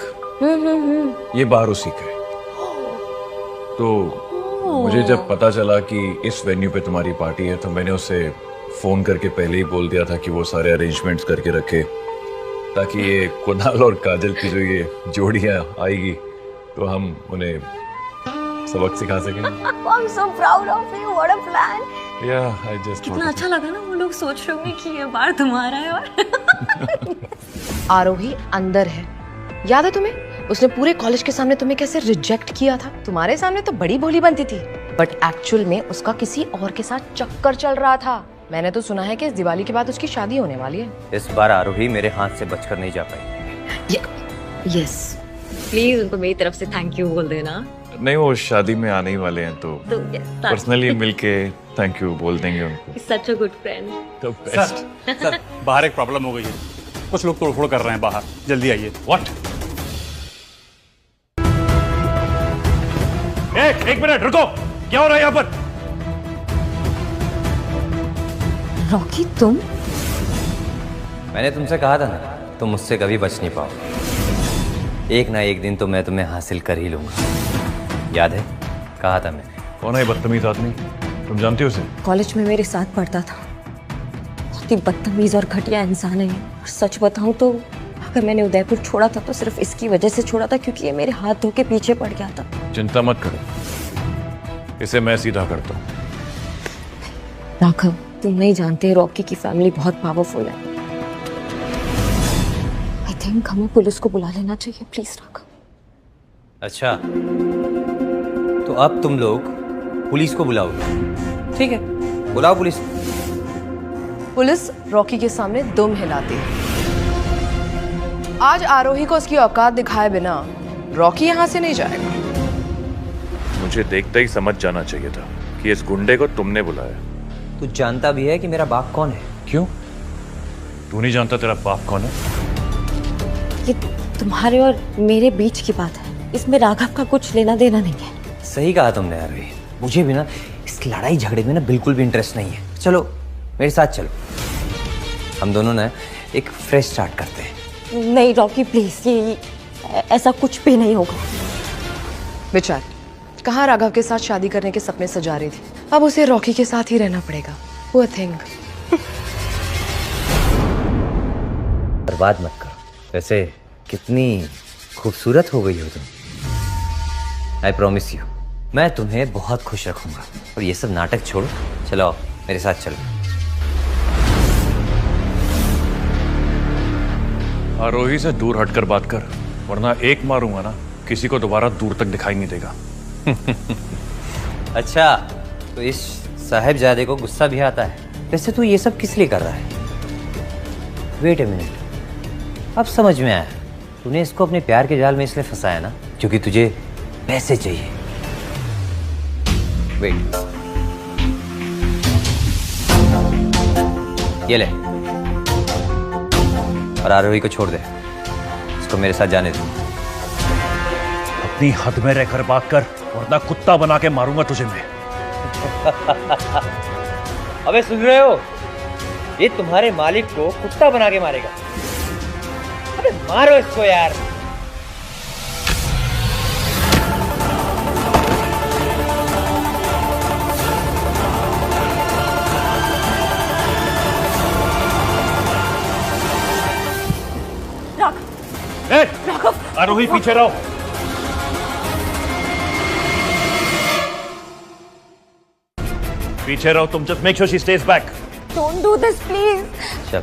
ये बाहर उसी का है। तो मुझे जब पता चला कि इस वेन्यू पे तुम्हारी पार्टी है तो मैंने उसे फोन करके पहले ही बोल दिया था कि वो सारे अरेंजमेंट्स करके रखे, ताकि ये कुणाल और काजल की जो ये जोड़ियां आएगी तो हम उन्हें सबक सिखा सकें। I'm so proud of you. What a plan. Yeah, I just कितना अच्छा लगा ना, वो लोग सोच रहे होंगे कि ये बार तुम्हारा है। और आरोही अंदर है, याद है तुम्हें? उसने पूरे कॉलेज के सामने तुम्हें कैसे रिजेक्ट किया था। तुम्हारे सामने तो बड़ी भोली बनती थी, बट एक्चुअल में उसका किसी और के साथ चक्कर चल रहा था। मैंने तो सुना है कि इस दिवाली के बाद उसकी शादी होने वाली है। इस बार आरोही मेरे हाथ से बचकर नहीं जा पाई। यस, प्लीज उनको मेरी तरफ से थैंक यू बोल देना। नहीं, वो शादी में आने ही वाले हैं तो पर्सनली मिलके थैंक यू बोल देंगे उनको। सच अ गुड फ्रेंड। तो बेस्ट। सर बाहर एक प्रॉब्लम हो गई है, कुछ लोग तोड़फोड़ कर रहे हैं बाहर, जल्दी आइए। व्हाट? एक मिनट रुको, क्या हो रहा है यहाँ पर? रॉकी तुम? मैंने तुमसे कहा था ना, तुम मुझसे कभी बच नहीं पाओ। एक ना एक दिन तो मैं तुम्हें हासिल कर ही लूंगा। याद है, कहा था मैं। कौन है बदतमीज आदमी? तुम जानती हो उसे? कॉलेज में मेरे साथ पढ़ता था। बहुत ही बदतमीज और घटिया इंसान है। और सच बताऊं तो अगर मैंने उदयपुर छोड़ा था तो सिर्फ इसकी वजह से छोड़ा था, क्योंकि ये मेरे हाथ धो के पीछे पड़ गया था। चिंता मत करो, इसे मैं सीधा करता हूँ। राघव, तुम नहीं जानते रॉकी की फैमिली बहुत पावरफुल है। आई थिंक हमें पुलिस को बुला लेना चाहिए। प्लीज राघव। अच्छा, तो अब तुम लोग पुलिस को बुलाओगे? ठीक है, बुलाओ पुलिस। पुलिस रॉकी के सामने दुम हिलाती है। आज आरोही को उसकी औकात दिखाए बिना रॉकी यहाँ से नहीं जाएगा। मुझे देखते ही समझ जाना चाहिए था कि इस गुंडे को तुमने बुलाया। तू जानता भी है कि मेरा बाप कौन है? क्यों? तू नहीं जानता तेरा बाप कौन है? ये तुम्हारे और मेरे बीच की बात है, इसमें राघव का कुछ लेना देना नहीं है। सही कहा तुमने आरोही, मुझे भी ना इस लड़ाई झगड़े में ना बिल्कुल भी इंटरेस्ट नहीं है। चलो मेरे साथ चलो, हम दोनों ना एक फ्रेश स्टार्ट करते हैं। नहीं रॉकी प्लीज, ये ऐसा कुछ भी नहीं होगा। विचार, कहाँ राघव के साथ शादी करने के सपने सजा रही थी, अब उसे रॉकी के साथ ही रहना पड़ेगा। Poor thing। बर्बाद मत करो। वैसे कितनी खूबसूरत हो गई हो तुम। आई प्रॉमिस यू, मैं तुम्हें बहुत खुश रखूंगा। और ये सब नाटक छोड़ो, चलो मेरे साथ चलो। आरोही से दूर हटकर बात कर, वरना एक मारूंगा ना किसी को दोबारा दूर तक दिखाई नहीं देगा। अच्छा, तो इस साहिबजादे को गुस्सा भी आता है। वैसे तू ये सब किस लिए कर रहा है? वेट ए मिनट, अब समझ में आया। तूने इसको अपने प्यार के जाल में इसलिए फंसाया ना क्योंकि तुझे पैसे चाहिए। वेट, ये ले, और आरोही को छोड़ दे। इसको मेरे साथ जाने दे। अपनी हद में रहकर बात कर, वरना कुत्ता बना के मारूंगा तुझे मैं। अबे सुन रहे हो? ये तुम्हारे मालिक को कुत्ता बना के मारेगा। अबे मारो इसको यार। राघव, आरोही पीछे रहो। पीछे रहो तुम, just make sure she stage back. Don't do this please. चल,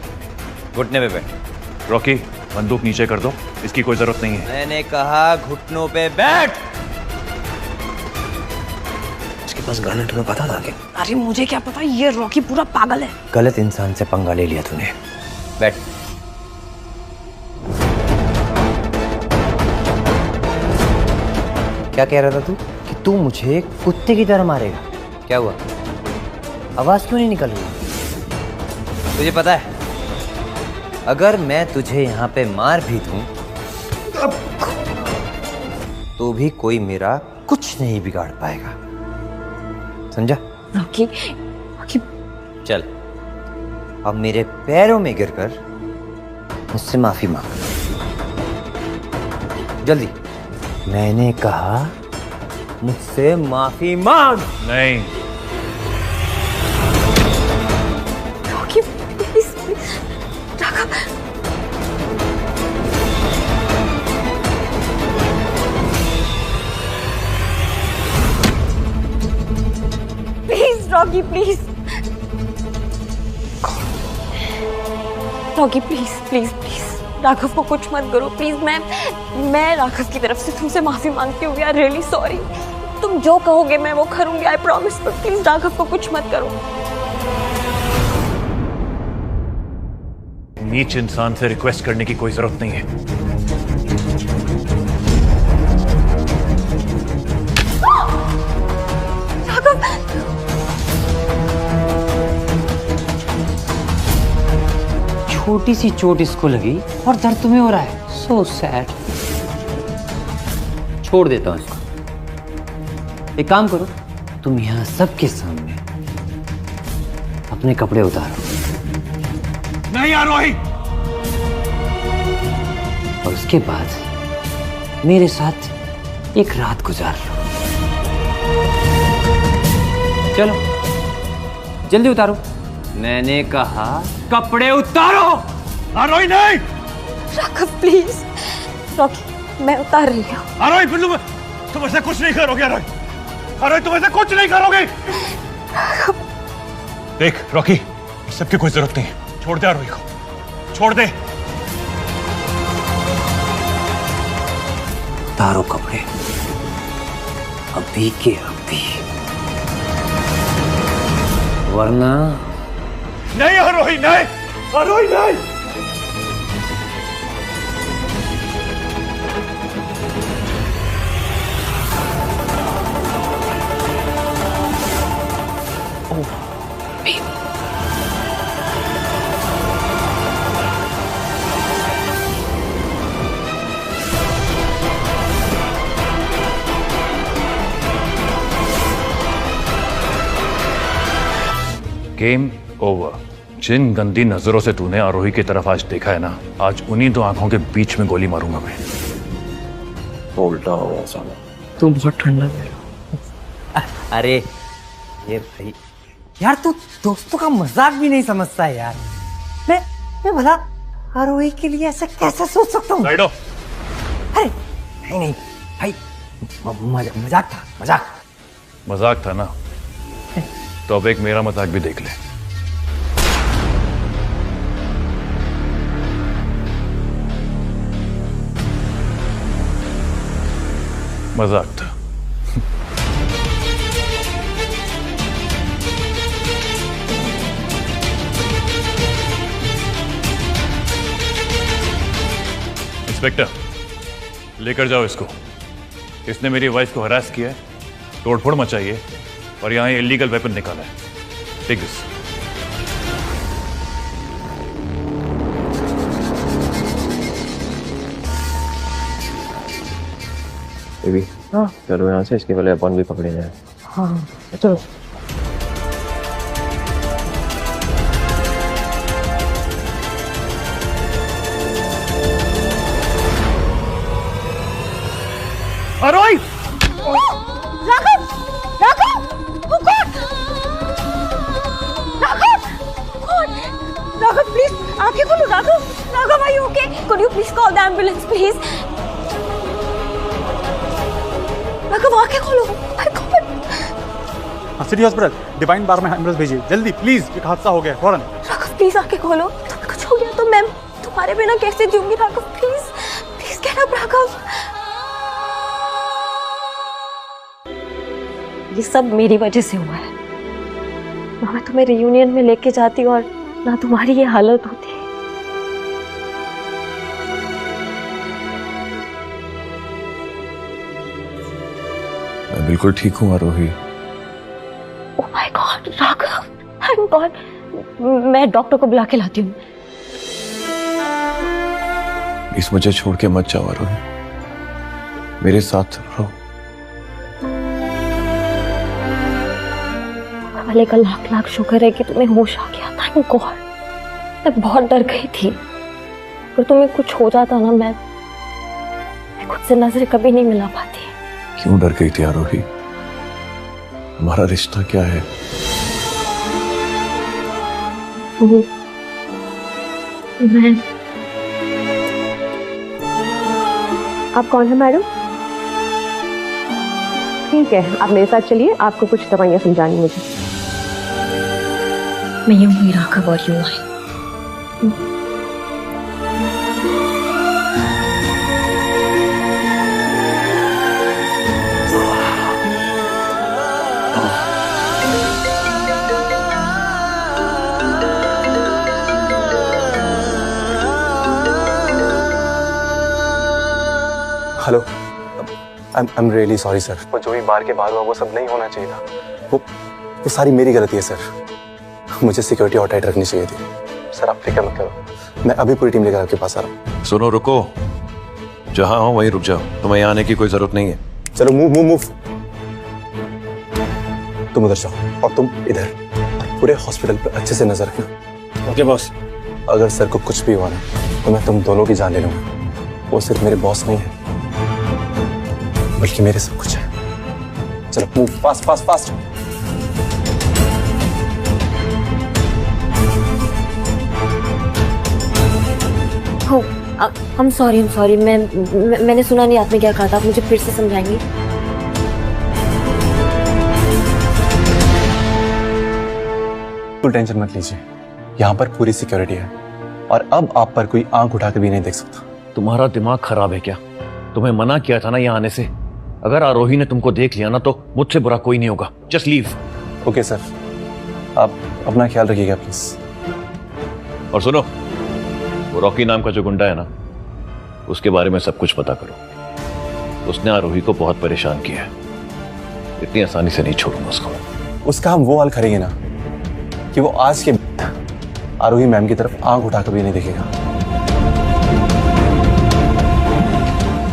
घुटने पे बैठ। रॉकी, बंदूक नीचे कर दो, इसकी कोई जरूरत नहीं है। मैंने कहा घुटनों पे बैठ। इसके पास गन है, तुम्हें पता था क्या? अरे मुझे क्या पता, ये रॉकी पूरा पागल है। गलत इंसान से पंगा ले लिया तूने। बैठ। क्या कह रहा था तू कि तू मुझे कुत्ते की तरह मारेगा? क्या हुआ? आवाज क्यों नहीं निकल रही? तुझे पता है, अगर मैं तुझे यहाँ पे मार भी दूं तो भी कोई मेरा कुछ नहीं बिगाड़ पाएगा, समझा? रॉकी, चल, अब मेरे पैरों में गिरकर मुझसे माफी मांग। जल्दी। मैंने कहा मुझसे माफी मांग। नहीं। Rocky please Raghav. Please Rocky please. Rocky please please please Raghav को कुछ मत करो प्लीज। मैं राघव की तरफ से तुमसे माफी मांगती हूँ। We are really sorry. तुम जो कहोगे मैं वो करूंगी, I promise. But please Raghav को कुछ मत करो। नीच इंसान से रिक्वेस्ट करने की कोई जरूरत नहीं है। राघव छोटी सी चोट इसको लगी और दर्द तुम्हें हो रहा है। So sad. छोड़ देता हूं इसको। एक काम करो, तुम यहां सबके सामने अपने कपड़े उतारो। नहीं आरोही। और उसके बाद मेरे साथ एक रात गुजार लो। चलो जल्दी उतारो। मैंने कहा कपड़े उतारो। आरोही नहीं। राघव प्लीज। रॉकी मैं उतार रही हूँ। आरोही फिर तुम ऐसा कुछ नहीं करोगे। आरोही अरे तुम ऐसा कुछ नहीं करोगे। देख रॉकी, सबकी कोई जरूरत नहीं है। छोड़ दे आरोही को, छोड़ दे। उतारो कपड़े अभी के अभी, वरना। नहीं आरोही नहीं। आरोही नहीं। Game over. जिन गंदी नजरों से तूने आरोही की तरफ आज देखा है ना, आज उन्हीं दो आंखों के बीच में गोली मारूंगा मैं। उल्टा हुआ साला। तू बहुत ठंडा है। अरे ये भाई यार, तू दोस्तों का मजाक भी नहीं समझता है यार। मैं भला आरोही के लिए ऐसा कैसे सोच सकता हूँ? अरे नहीं भाई, मजाक था। मजाक था ना, तो अब एक मेरा मजाक भी देख ले। मजाक था। इंस्पेक्टर, लेकर जाओ इसको। इसने मेरी वाइफ को हरास किया है, तोड़फोड़ मचाई है और यहाँ इलीगल वेपन निकाला है। Take this. बेबी चलो यहाँ से, इसके पहले अपन भी पकड़े जाए। हाँ चलो। Aarohi! Raghav! Raghav! Oh God! Raghav! God! Raghav please आंखें खोलो। Raghav! Raghav are you okay? Could you please call the ambulance please? Raghav आंखें खोलो। My God! City hospital Divine Bar में एम्बुलेंस भेजिए जल्दी प्लीज। एक हादसा हो गया फौरन। राघव प्लीज आंखें खोलो। तुम्हें कुछ हो गया तो मैं तुम्हारे बिना कैसे जीऊंगी। Raghav please please get up. Raghav ये सब मेरी वजह से हुआ है। ना मैं तुम्हें रियूनियन में लेके जाती और ना तुम्हारी ये हालत होती। मैं बिल्कुल ठीक हूँ Aarohi. Oh my God Raghav, thank God. मैं डॉक्टर को बुला के लाती हूँ। प्लीज मुझे छोड़ के मत जाओ आरोही, मेरे साथ रहो। भले का लाख लाख शुक्र है कि तुम्हें होश आ गया। Thank God. मैं बहुत डर गई थी। अगर तुम्हें कुछ हो जाता ना, मैं खुद से नजर कभी नहीं मिला पाती। क्यों डर गई थी आरोही? हमारा रिश्ता क्या है? मैं आप कौन है मैडम? ठीक है, आप मेरे साथ चलिए, आपको कुछ दवाइयाँ समझानी मुझे। मैं यूं ही राघव और यूं आई। Hello, I am really sorry sir. वो जो भी बार के बार हुआ वो सब नहीं होना चाहिए था। वो सारी मेरी गलती है सर। मुझे सिक्योरिटी और टाइट रखनी चाहिए थी। सर आप फिक्र मत करो, मैं अभी पूरी टीम लेकर आपके पास आ रहा हूँ। सुनो, रुको, जहां हो वहीं रुक जाओ। तुम्हें यहाँ आने की कोई जरूरत नहीं है। चलो मूव मूव मूव। तुम उधर जाओ और तुम इधर, और पूरे हॉस्पिटल पर अच्छे से नजर रखना। Okay boss. अगर सर को कुछ भी हुआ ना तो मैं तुम दोनों की जान ले लूंगा। वो सिर्फ मेरे बॉस नहीं है बल्कि मेरे सब कुछ है। चलो move, fast fast fast. I'm sorry, मैंने सुना नहीं आपने क्या कहा था। आप मुझे फिर से समझाएंगे? बिल्कुल टेंशन मत लीजिए, यहाँ पर पूरी सिक्योरिटी है और अब आप पर कोई आंख उठाकर भी नहीं देख सकता। तुम्हारा दिमाग खराब है क्या? तुम्हें मना किया था ना यहाँ आने से। अगर आरोही ने तुमको देख लिया ना तो मुझसे बुरा कोई नहीं होगा। Just leave. ओके सर, आप अपना ख्याल रखिएगा प्लीज। और सुनो, वो रॉकी नाम का जो गुंडा है ना, उसके बारे में सब कुछ पता करो। उसने आरोही को बहुत परेशान किया है। इतनी आसानी से नहीं छोड़ूंगा उसको। उसका हम वो हाल करेंगे ना कि वो आज के आरोही मैम की तरफ आंख उठाकर भी नहीं देखेगा।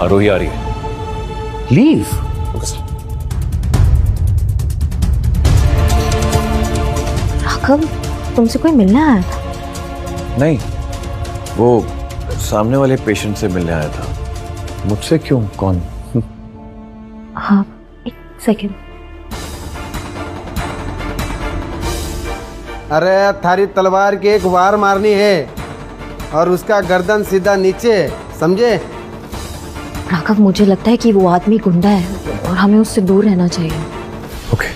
आरोही आ रही है। लीव। राघव, तुमसे कोई मिलने आया था? नहीं, वो सामने वाले पेशेंट से मिलने आया था। मुझसे क्यों? कौन? हाँ, एक सेकंड। अरे थारी तलवार की एक वार मारनी है और उसका गर्दन सीधा नीचे, समझे? राघव, मुझे लगता है कि वो आदमी गुंडा है और हमें उससे दूर रहना चाहिए। ओके।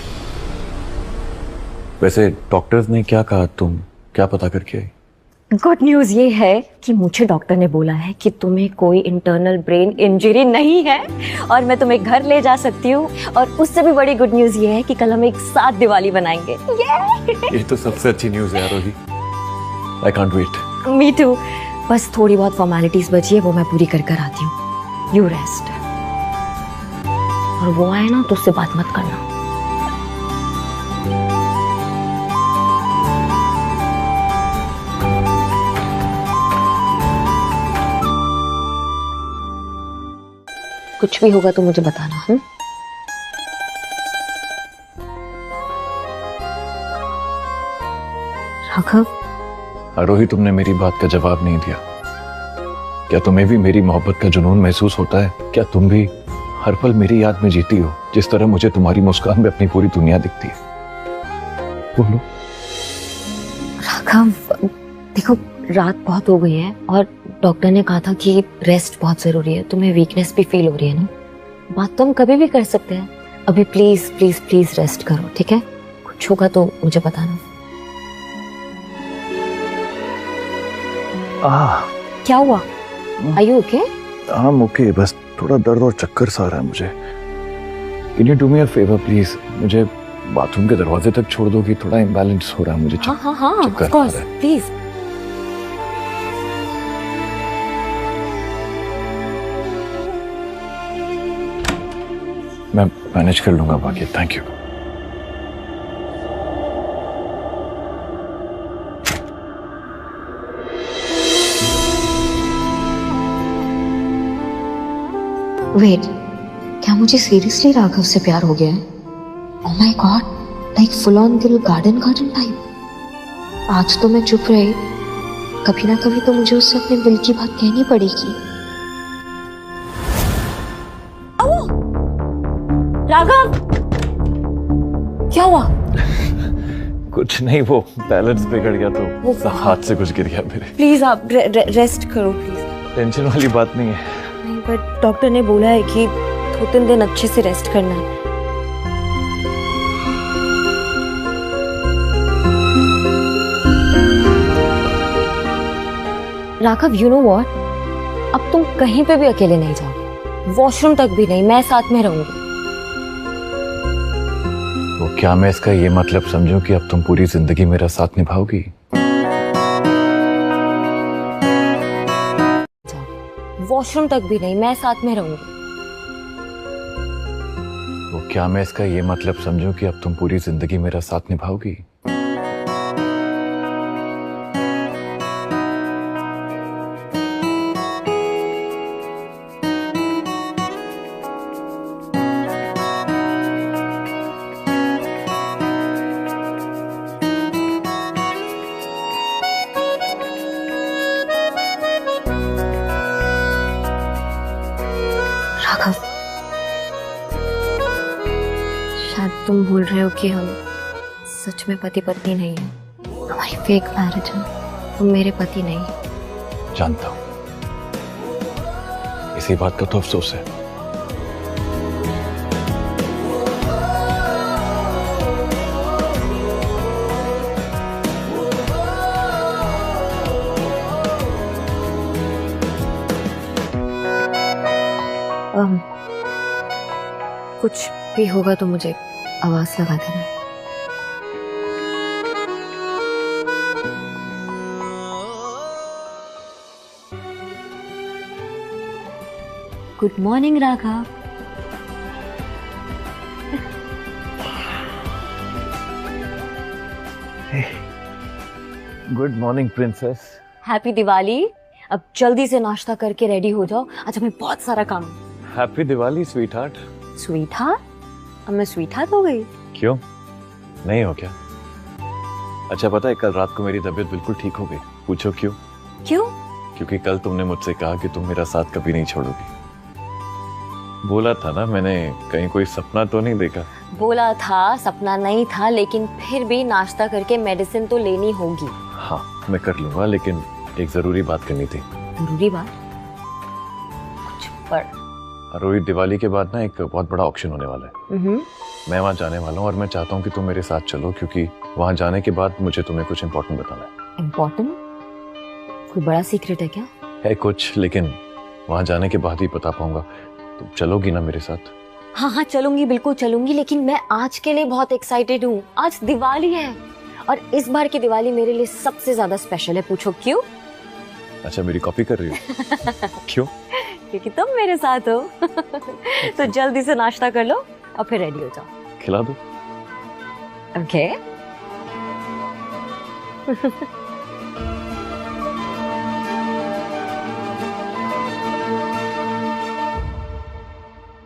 वैसे डॉक्टर्स ने क्या कहा? तुम क्या पता करके आई? गुड न्यूज ये है कि मुझे डॉक्टर ने बोला है कि तुम्हें कोई इंटरनल ब्रेन इंजरी नहीं है और मैं तुम्हें घर ले जा सकती हूँ। और उससे भी बड़ी गुड न्यूज ये है कि कल हम एक साथ दिवाली बनाएंगे। ये तो सबसे अच्छी न्यूज है Aarohi. I can't wait. Me too. बस थोड़ी बहुत फॉर्मेलिटीज बची है, वो मैं पूरी कर कर आती हूँ। You rest. और वो आए ना तो उससे बात मत करना। कुछ भी होगा तो मुझे बताना। राघव। आरोही, तुमने मेरी बात का जवाब नहीं दिया। क्या तुम्हें भी मेरी मोहब्बत का जुनून महसूस होता है? क्या तुम भी हर पल मेरी याद में जीती हो जिस तरह मुझे तुम्हारी मुस्कान में अपनी पूरी दुनिया दिखती है? बोलो। राघव, देखो रात बहुत हो गई है और डॉक्टर ने कहा था कि रेस्ट बहुत जरूरी है। तुम्हें वीकनेस भी फील हो रही है ना? बात तो हम कभी भी कर सकते हैं। अभी प्लीज प्लीज प्लीज रेस्ट करो, ठीक है? कुछ होगा तो मुझे बताना। क्या हुआ? Are you okay? I'm okay, बस थोड़ा दर्द और चक्कर सा आ रहा है मुझे। Can you do me a favor please? मुझे बाथरूम के दरवाजे तक छोड़ दोगी? थोड़ा इम्बैलेंस हो रहा है मुझे। हाँ, of course, please. मैं मैनेज कर लूंगा बाकी। Thank you. वेट, क्या मुझे सीरियसली राघव से प्यार हो गया है? ओह my God, like full on दिल गार्डन टाइप। आज तो मैं चुप रही कभी ना कभी तो मुझे उससे अपने दिल की बात कहनी पड़ेगी। राघव, क्या हुआ? कुछ नहीं, वो बैलेंस बिगड़ गया तो हाथ से कुछ गिर गया मेरे। प्लीज आप रेस्ट करो प्लीज। टेंशन वाली बात नहीं है। नहीं, बट डॉक्टर ने बोला है कि 2-3 दिन अच्छे से रेस्ट करना है। राघव, यू नो व्हाट, अब तुम कहीं पे भी अकेले नहीं जाओगे, वॉशरूम तक भी नहीं, मैं साथ में रहूंगी। वो क्या मैं इसका ये मतलब समझूं कि अब तुम पूरी जिंदगी मेरा साथ निभाओगी? वॉशरूम तक भी नहीं, मैं साथ में रहूंगी। वो क्या मैं इसका ये मतलब समझूं कि अब तुम पूरी जिंदगी मेरा साथ निभाओगी? राघव, शायद तुम भूल रहे हो कि हम सच में पति पत्नी नहीं हैं। हमारी फेक मैरिज है, तुम मेरे पति नहीं। जानता हूं, इसी बात का तो अफसोस है। कुछ भी होगा तो मुझे आवाज लगा देना। Good morning Raghav. Good morning princess. Happy Diwali. अब जल्दी से नाश्ता करके रेडी हो जाओ, आज हमें बहुत सारा काम है। Happy Diwali sweet heart. Sweet heart? अब मैं स्वीट हार्ट हो गई? क्यों, नहीं हो क्या? अच्छा पता है, कल रात को मेरी तबीयत बिल्कुल ठीक हो गई। पूछो क्यों? क्यों? क्योंकि कल तुमने मुझसे कहा कि तुम मेरा साथ कभी नहीं छोड़ोगी। बोला था ना मैंने, कहीं कोई सपना तो नहीं देखा? बोला था, सपना नहीं था, लेकिन फिर भी नाश्ता करके मेडिसिन तो लेनी होगी। हाँ मैं कर लूंगा, लेकिन एक जरूरी बात करनी थी। जरूरी बात? कुछ पर रोहित, दिवाली के बाद ना एक बहुत बड़ा ऑक्शन होने वाला है। मैं वहाँ जाने वाला हूँ और मैं चाहता हूँ कि तुम मेरे साथ चलो, क्योंकि वहाँ जाने के बाद मुझे तुम्हें कुछ इम्पोर्टेंट बताना है। इम्पोर्टेंट? कोई बड़ा सीक्रेट है क्या? है कुछ, लेकिन वहाँ जाने के बाद ही बता पाऊंगा। तुम चलोगी ना मेरे साथ? हाँ हाँ चलूंगी, बिल्कुल चलूंगी, लेकिन मैं आज के लिए बहुत एक्साइटेड हूँ। आज दिवाली है और इस बार की दिवाली मेरे लिए सबसे ज्यादा स्पेशल है। पूछो क्यों? अच्छा मेरी कॉपी कर रही हो? क्यों? क्योंकि तुम मेरे साथ हो। तो जल्दी से नाश्ता कर लो और फिर रेडी हो जाओ। खिला दो। ओके।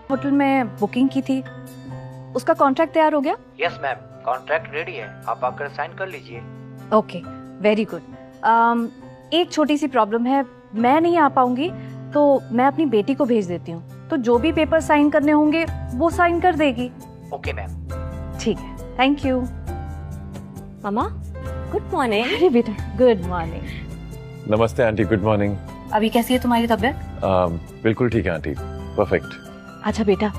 होटल में बुकिंग की थी, उसका कॉन्ट्रैक्ट तैयार हो गया? यस मैम, कॉन्ट्रैक्ट रेडी है, आप आकर साइन कर लीजिए। Okay, very good. एक छोटी सी प्रॉब्लम है, मैं नहीं आ पाऊंगी, तो मैं अपनी बेटी को भेज देती हूँ, तो जो भी पेपर साइन करने होंगे वो साइन कर देगी। Okay ma'am. ठीक है, thank you. Mama good morning. अरे बेटा गुड मॉर्निंग। नमस्ते आंटी, गुड मॉर्निंग। अभी कैसी है तुम्हारी तबीयत? बिल्कुल ठीक है आंटी, परफेक्ट। अच्छा बेटा,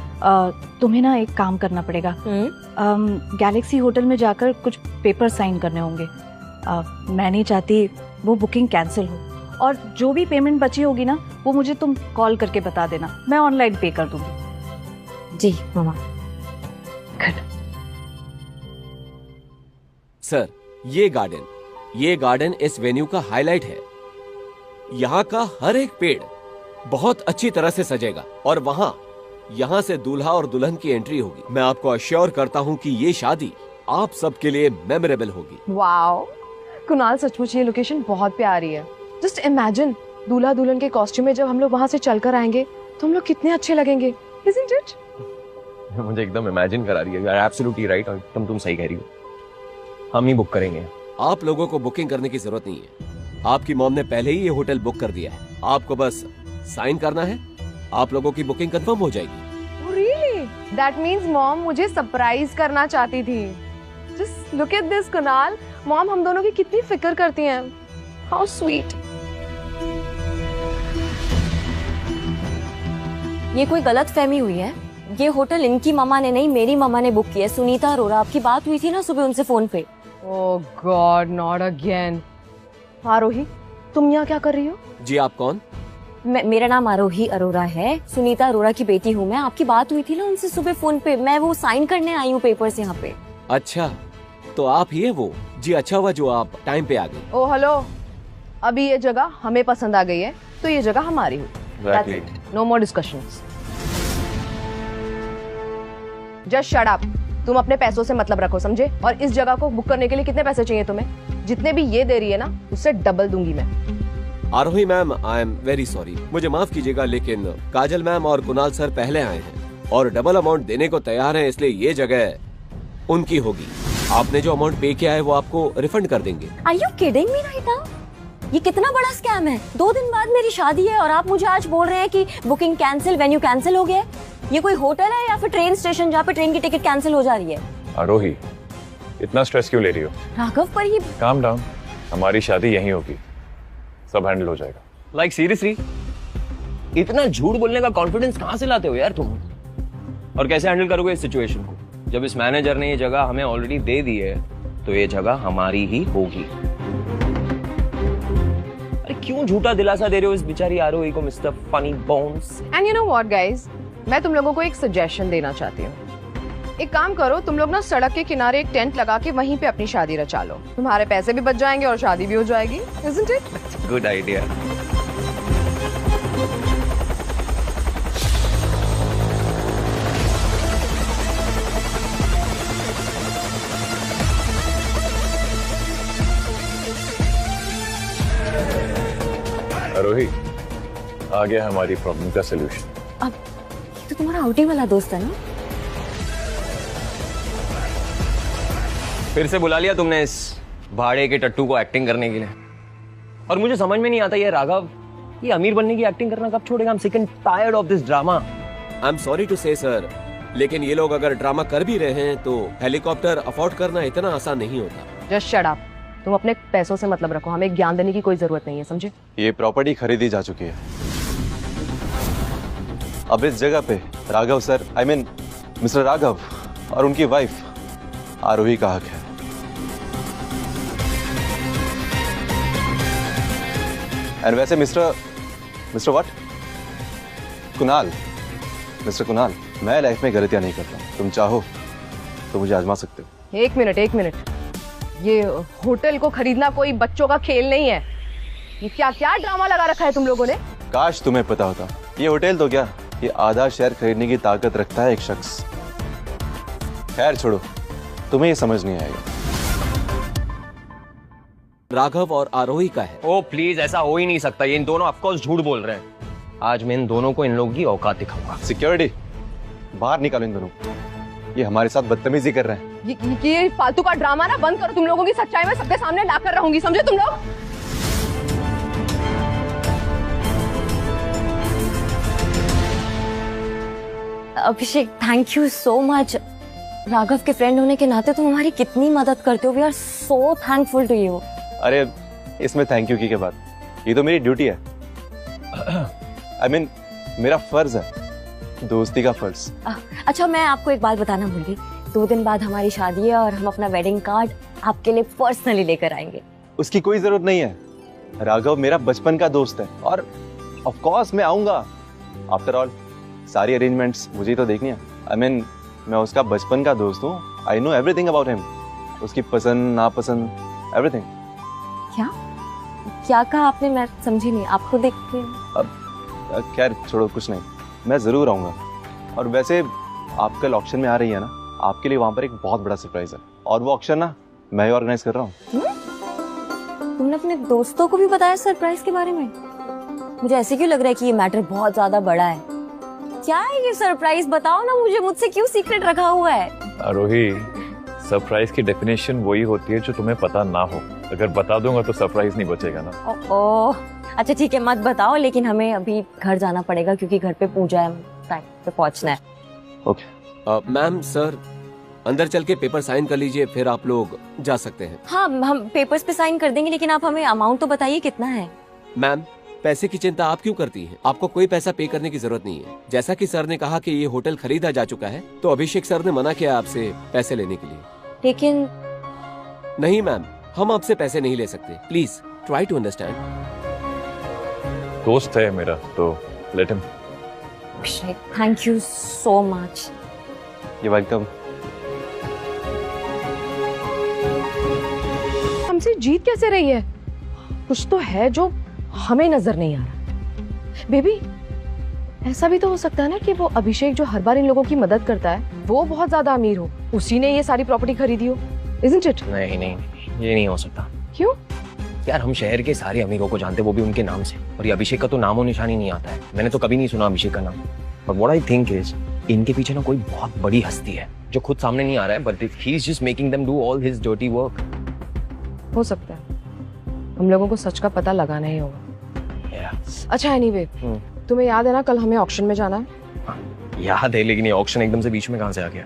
तुम्हें ना एक काम करना पड़ेगा। गैलेक्सी होटल में जाकर कुछ पेपर साइन करने होंगे। मैं नहीं चाहती वो बुकिंग कैंसिल हो, और जो भी पेमेंट बची होगी ना वो मुझे तुम कॉल करके बता देना, मैं ऑनलाइन पे कर दूंगी। जी मामा। सर ये गार्डन इस वेन्यू का हाईलाइट है। यहाँ का हर एक पेड़ बहुत अच्छी तरह से सजेगा और यहाँ से दूल्हा और दुल्हन की एंट्री होगी। मैं आपको अश्योर करता हूँ कि ये शादी आप सबके लिए मेमोरेबल होगी। वाओ कुणाल, सचमुच ये लोकेशन बहुत प्यारी है। जस्ट इमेजिन दूल्हा दुल्हन के कॉस्ट्यूम में जब हम लोग वहाँ से चलकर आएंगे तो हम लोग कितने अच्छे लगेंगे, isn't it? मुझे एकदम इमेजिन करा रही है। You are absolutely right, और तुम सही कह रही हो। हम ही बुक करेंगे। आप लोगों को बुकिंग करने की जरूरत नहीं है। आपकी मॉम ने पहले ही ये होटल बुक कर दिया है, आपको बस साइन करना है, आप लोगों की बुकिंग कंफर्म हो जाएगी। रियली? दैट मीन्स मॉम मुझे सरप्राइज करना चाहती थी। Just look at this Kunal, mom हम दोनों की कितनी फिक्र करती हैं। How sweet. ये कोई गलत फहमी हुई है। ये होटल इनकी मामा ने नहीं, मेरी मामा ने बुक किया है। सुनीता अरोरा, आपकी बात हुई थी ना सुबह उनसे फोन पे। ओह गॉड, नॉट अगेन। आरोही, तुम यहाँ क्या कर रही हो? जी आप कौन? मेरा नाम आरोही अरोरा है, सुनीता अरोरा की बेटी हूँ मैं। आपकी बात हुई थी ना उनसे सुबह फोन पे, मैं वो साइन करने आई हूँ पेपर्स यहाँ पे। अच्छा, तो आप ही है वो? जी अच्छा हुआ जो आप टाइम पे आ गई। ओ हेलो, अभी ये जगह हमें पसंद आ गई है तो ये जगह हमारी हुई। नो मोर डिस्कशंस। Just shut up. तुम अपने पैसों से मतलब रखो, समझे? और इस जगह को बुक करने के लिए कितने पैसे चाहिए तुम्हें? जितने भी ये दे रही है ना, उससे डबल दूंगी मैं। Aarohi ma'am, I am very sorry, मुझे माफ कीजिएगा, लेकिन काजल मैम और कुणाल सर पहले आए हैं और डबल अमाउंट देने को तैयार हैं, इसलिए ये जगह उनकी होगी। आपने जो अमाउंट पे किया है वो आपको रिफंड कर देंगे। Are you kidding me right now? ये कितना बड़ा स्कैम है। 2 दिन बाद मेरी शादी है और आप मुझे आज बोल रहे हैं कि बुकिंग कैंसिल, वेन्यू कैंसिल हो गया है। ये कोई होटल है या फिर ट्रेन स्टेशन जहाँ पे ट्रेन की टिकट कैंसिल हो जा रही है? आरोही, इतना स्ट्रेस क्यों ले रही हो? राघव, पर ये काम डाउन, हमारी शादी यहीं होगी, सब हैंडल हो जाएगा। लाइक सीरियसली, इतना झूठ बोलने का कॉन्फिडेंस कहाँ से लाते हो यार तुम? और कैसे हैंडल करोगे इस सिचुएशन को? जब इस मैनेजर ने ये जगह हमें ऑलरेडी दे दी है तो ये जगह हमारी ही होगी। अरे क्यों झूठा दिलासा दे रहे हो इस बेचारी आरोही को, mister funny bones? And you know what guys, मैं तुम लोगों को एक सजेशन देना चाहती हूँ। एक काम करो, तुम लोग ना सड़क के किनारे एक टेंट लगा के वहीं पे अपनी शादी रचा लो। तुम्हारे पैसे भी बच जाएंगे और शादी भी हो जाएगी। Isn't it? Good idea. Aarohi, आ गया हमारी प्रॉब्लम का सलूशन। अब ये तो तुम्हारा आउटिंग वाला दोस्त है ना? फिर से बुला लिया तुमने इस भाड़े के टट्टू को एक्टिंग करने के लिए। और मुझे समझ में नहीं आता ये राघव, ये अमीर बनने की एक्टिंग करना कब छोड़ेगा? I'm sick and tired of this drama. I am sorry to say sir, लेकिन ये लोग अगर ड्रामा कर भी रहे हैं तो हेलीकॉप्टर अफोर्ड करना इतना आसान नहीं होता। Just shut up. तुम अपने पैसों से मतलब रखो, हमें ज्ञान देने की कोई जरूरत नहीं है, समझे? ये प्रॉपर्टी खरीदी जा चुकी है। अब इस जगह पे Raghav sir, I mean mister Raghav और उनकी वाइफ आरोही का हक है। एंड वैसे mister what? Kunal, mister Kunal, मैं लाइफ में गलतियां नहीं करता। तुम चाहो तो मुझे आजमा सकते हो। एक मिनट। ये होटल को खरीदना कोई बच्चों का खेल नहीं है। ये क्या क्या ड्रामा लगा रखा है तुम लोगों ने? काश तुम्हें पता होता। ये होटल तो क्या, ये आधा शहर खरीदने की ताकत रखता है एक शख्स। खैर छोड़ो, तुम्हें ये समझ नहीं आएगा। राघव और आरोही का है। ओ प्लीज, ऐसा हो ही नहीं सकता। ये इन दोनों ऑफ कोर्स झूठ बोल रहे हैं। आज मैं इन दोनों को इन लोगों की औकात दिखाऊंगा। सिक्योरिटी, बाहर निकालो इन दोनों। ये हमारे साथ बदतमीजी कर रहे हैं। ये फालतू का ड्रामा ना बंद करो। तुम लोगों की सच्चाई मैं सबके सामने लाकर रहूंगी, समझे तुम लोग? Abhishek, thank you so much. Raghav के फ्रेंड होने के नाते तुम हमारी कितनी मदद करते हो। We are so thankful to you. अरे इसमें थैंक यू की क्या बात, ये तो मेरी ड्यूटी है। आई मीन मेरा फर्ज है, दोस्ती का फर्ज। अच्छा, मैं आपको एक बात बताना भूल गई। 2 दिन बाद हमारी शादी है और हम अपना वेडिंग कार्ड आपके लिए पर्सनली लेकर आएंगे। उसकी कोई जरूरत नहीं है। राघव मेरा बचपन का दोस्त है और ऑफ कोर्स मैं आऊंगा। आफ्टर ऑल सारी अरेंजमेंट्स मुझे तो देखनी है। आई मीन मैं उसका बचपन का दोस्त हूँ। I know everything about him. उसकी पसंद नापसंद एवरीथिंग। क्या कहा आपने? मैं समझी नहीं। आपको देख के अब खैर छोड़ो, कुछ नहीं, मैं जरूर आऊंगा। और वैसे आप कल ऑक्शन में आ रही है ना, आपके लिए वहां पर एक बहुत बड़ा सरप्राइज है। और वो ऑक्शन ना मैं ही ऑर्गेनाइज कर रहा हूँ। तुमने अपने दोस्तों को भी बताया सरप्राइज के बारे में? मुझे ऐसे क्यों लग रहा है कि ये मैटर बहुत ज्यादा बड़ा है। क्या है ये सरप्राइज? बताओ ना मुझे, मुझसे क्यों सीक्रेट रखा हुआ है? आरोही, सरप्राइज की डेफिनेशन वही होती है जो तुम्हें पता ना हो। अगर बता दूंगा तो सरप्राइज नहीं बचेगा ना। ओह अच्छा ठीक है, मत बताओ, लेकिन हमें अभी घर जाना पड़ेगा क्योंकि घर पे पूजा है, टाइम पे पहुंचना है। ओके मैम, सर अंदर चल के पेपर साइन कर लीजिए, फिर आप लोग जा सकते हैं। हाँ हम पेपर्स पे साइन कर देंगे, लेकिन आप हमें अमाउंट तो बताइए कितना है। मैम पैसे की चिंता आप क्यों करती हैं? आपको कोई पैसा पे करने की जरूरत नहीं है। जैसा कि सर ने कहा कि ये होटल खरीदा जा चुका है, तो अभिषेक सर ने मना किया आपसे पैसे लेने के लिए। लेकिन नहीं मैम, हम आपसे पैसे नहीं ले सकते। Please try to understand. दोस्त है मेरा, तो let him. Abhishek thank you so much. You welcome. हमसे जीत कैसे रही है? कुछ तो है जो हमें नजर नहीं आ रहा। बेबी ऐसा भी तो हो सकता है ना कि वो अभिषेक जो हर बार इन लोगों की मदद करता है वो बहुत ज्यादा अमीर हो, उसी ने ये सारी प्रॉपर्टी खरीदी हो। Isn't it? नहीं नहीं, ये नहीं हो सकता। क्यों? यार हम शहर के सारे अमीरों को जानते, वो भी उनके नाम से, और ये अभिषेक का तो नामो निशान ही नहीं आता है। मैंने तो कभी नहीं सुना अभिषेक का नाम। But what I think is इनके पीछे ना कोई बहुत बड़ी हस्ती है जो खुद सामने नहीं आ रहा है, but he is just making them do all his dirty work. हो सकता है, हम लोगों को सच का पता लगाना ही होगा। अच्छा एनीवे, तुम्हें याद है ना कल हमें ऑक्शन में जाना है? याद है, लेकिन ये ऑक्शन एकदम से बीच में कहाँ से आ गया?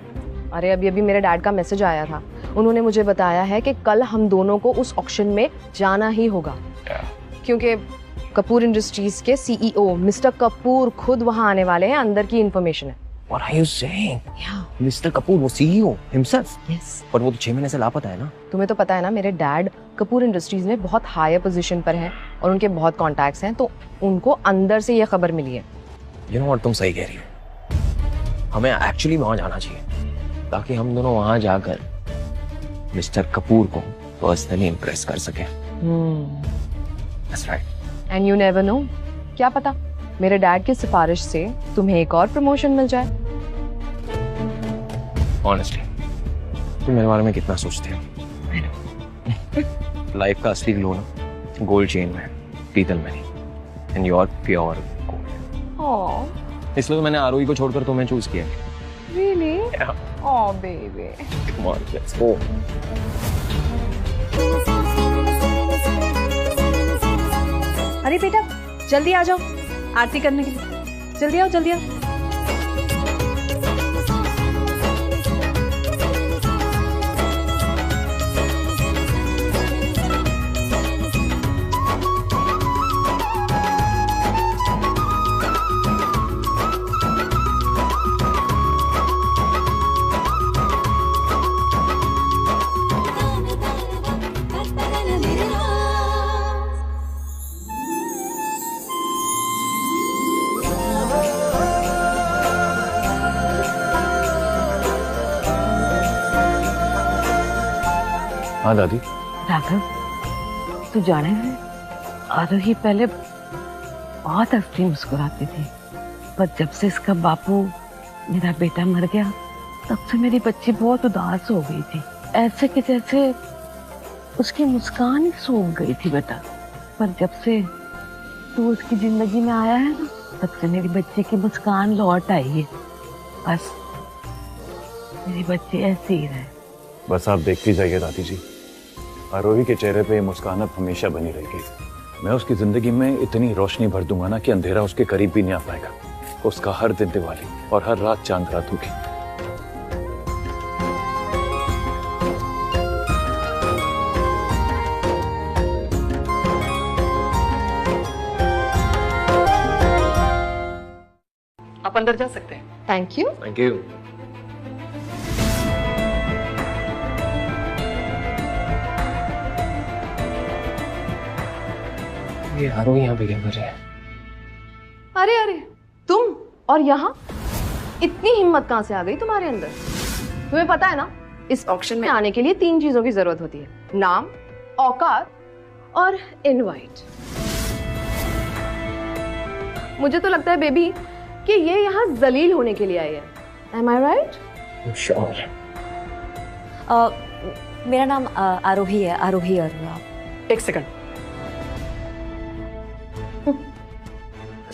अरे अभी अभी मेरे डैड का मैसेज आया था, उन्होंने मुझे बताया है कि कल हम दोनों को उस ऑक्शन में जाना ही होगा, क्योंकि कपूर इंडस्ट्रीज के सीईओ मिस्टर कपूर खुद वहां आने वाले हैं। अंदर की इंफॉर्मेशन है। What are you saying? Mister Kapoor वो सीईओ हिमसेल्फ? Yes. पर वो तो 6 महीने से लापता है ना। तुम्हें तो पता है ना, मेरे डैड कपूर इंडस्ट्रीज में बहुत हायर पोजीशन पर हैं और उनके बहुत कॉन्टैक्ट्स हैं, तो उनको अंदर से ये खबर मिली है। You know what, तुम सही कह रही हो। हमें एक्चुअली वहां जाना चाहिए ताकि हम दोनों वहां जाकर मिस्टर कपूर को पर्सनली इम्प्रेस कर सके। That's right. And you never know, क्या पता मेरे डैड की सिफारिश से तुम्हें एक और प्रमोशन मिल जाए। Honestly, तुम मेरे बारे में कितना सोचते हो? लाइफ का असली ग्लो ना गोल्ड चेन में, पीतल में नहीं, and you are pure gold. इसलिए तो मैंने आरोही को छोड़कर तुम्हें चूज किया। Really? Yeah. Oh baby. Come on, let's go. अरे बेटा जल्दी आ जाओ आरती करने के लिए। जल्दी आओ जल्दी आओ। हाँ दादी। राघव तू जाने में आरोही पहले बहुत हंसती मुस्कुराती थी, पर जब से इसका बापू मेरा बेटा मर गया तब से मेरी बच्ची बहुत उदास हो गई थी, ऐसे कि जैसे उसकी मुस्कान ही सूख गई थी बेटा। पर जब से तू उसकी जिंदगी में आया है ना, तब से मेरी बच्ची की मुस्कान लौट आई है। बस मेरी बच्ची ऐसी ही रहे। बस आप देखती जाइए दादी जी, आरोही के चेहरे पे मुस्कान अब हमेशा बनी रहेगी। मैं उसकी जिंदगी में इतनी रोशनी भर दूंगा ना कि अंधेरा उसके करीब भी नहीं आ पाएगा। उसका हर दिन दिवाली और हर रात चांद रात होगी। आप अंदर जा सकते हैं। Thank you. Thank you. ये आरोही यहाँ पे क्या कर रहा है? अरे अरे तुम और यहाँ इतनी हिम्मत कहाँ से आ गई तुम्हारे अंदर? तुम्हें पता है ना, इस ऑक्शन में आने के लिए 3 चीजों की जरूरत होती है, नाम, औकात और इनवाइट। मुझे तो लगता है बेबी कि ये यहाँ जलील होने के लिए आई है। Am I right? Sure. मेरा नाम आरोही है, आरोही अरोड़ा। एक सेकंड।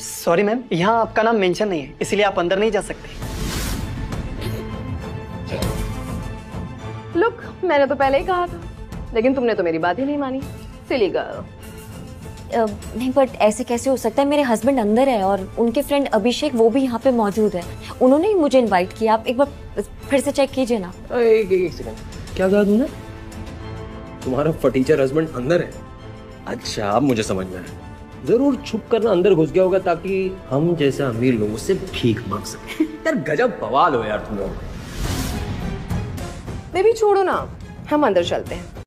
सॉरी मैम, यहाँ आपका नाम मेंशन नहीं है, इसलिए आप अंदर नहीं जा सकते। लुक मैंने तो पहले ही कहा था, लेकिन तुमने तो मेरी बात ही नहीं मानी। Silly girl. नहीं, बट ऐसे कैसे हो सकता है? मेरे हस्बैंड अंदर है और उनके फ्रेंड अभिषेक वो भी यहाँ पे मौजूद है। उन्होंने ही मुझे इनवाइट किया। आप एक बार फिर से चेक कीजिए ना। एक सेकंड, क्या कहा तुमने? तुम्हारा फटीचर हस्बैंड अंदर है? अच्छा, अब मुझे समझ में आया। जरूर छुप कर ना अंदर घुस गया होगा ताकि हम जैसे अमीर लोगों से भीख मांग सके। यार गजब बवाल हो यार तुम लोग। बेबी छोड़ो ना, हम अंदर चलते हैं।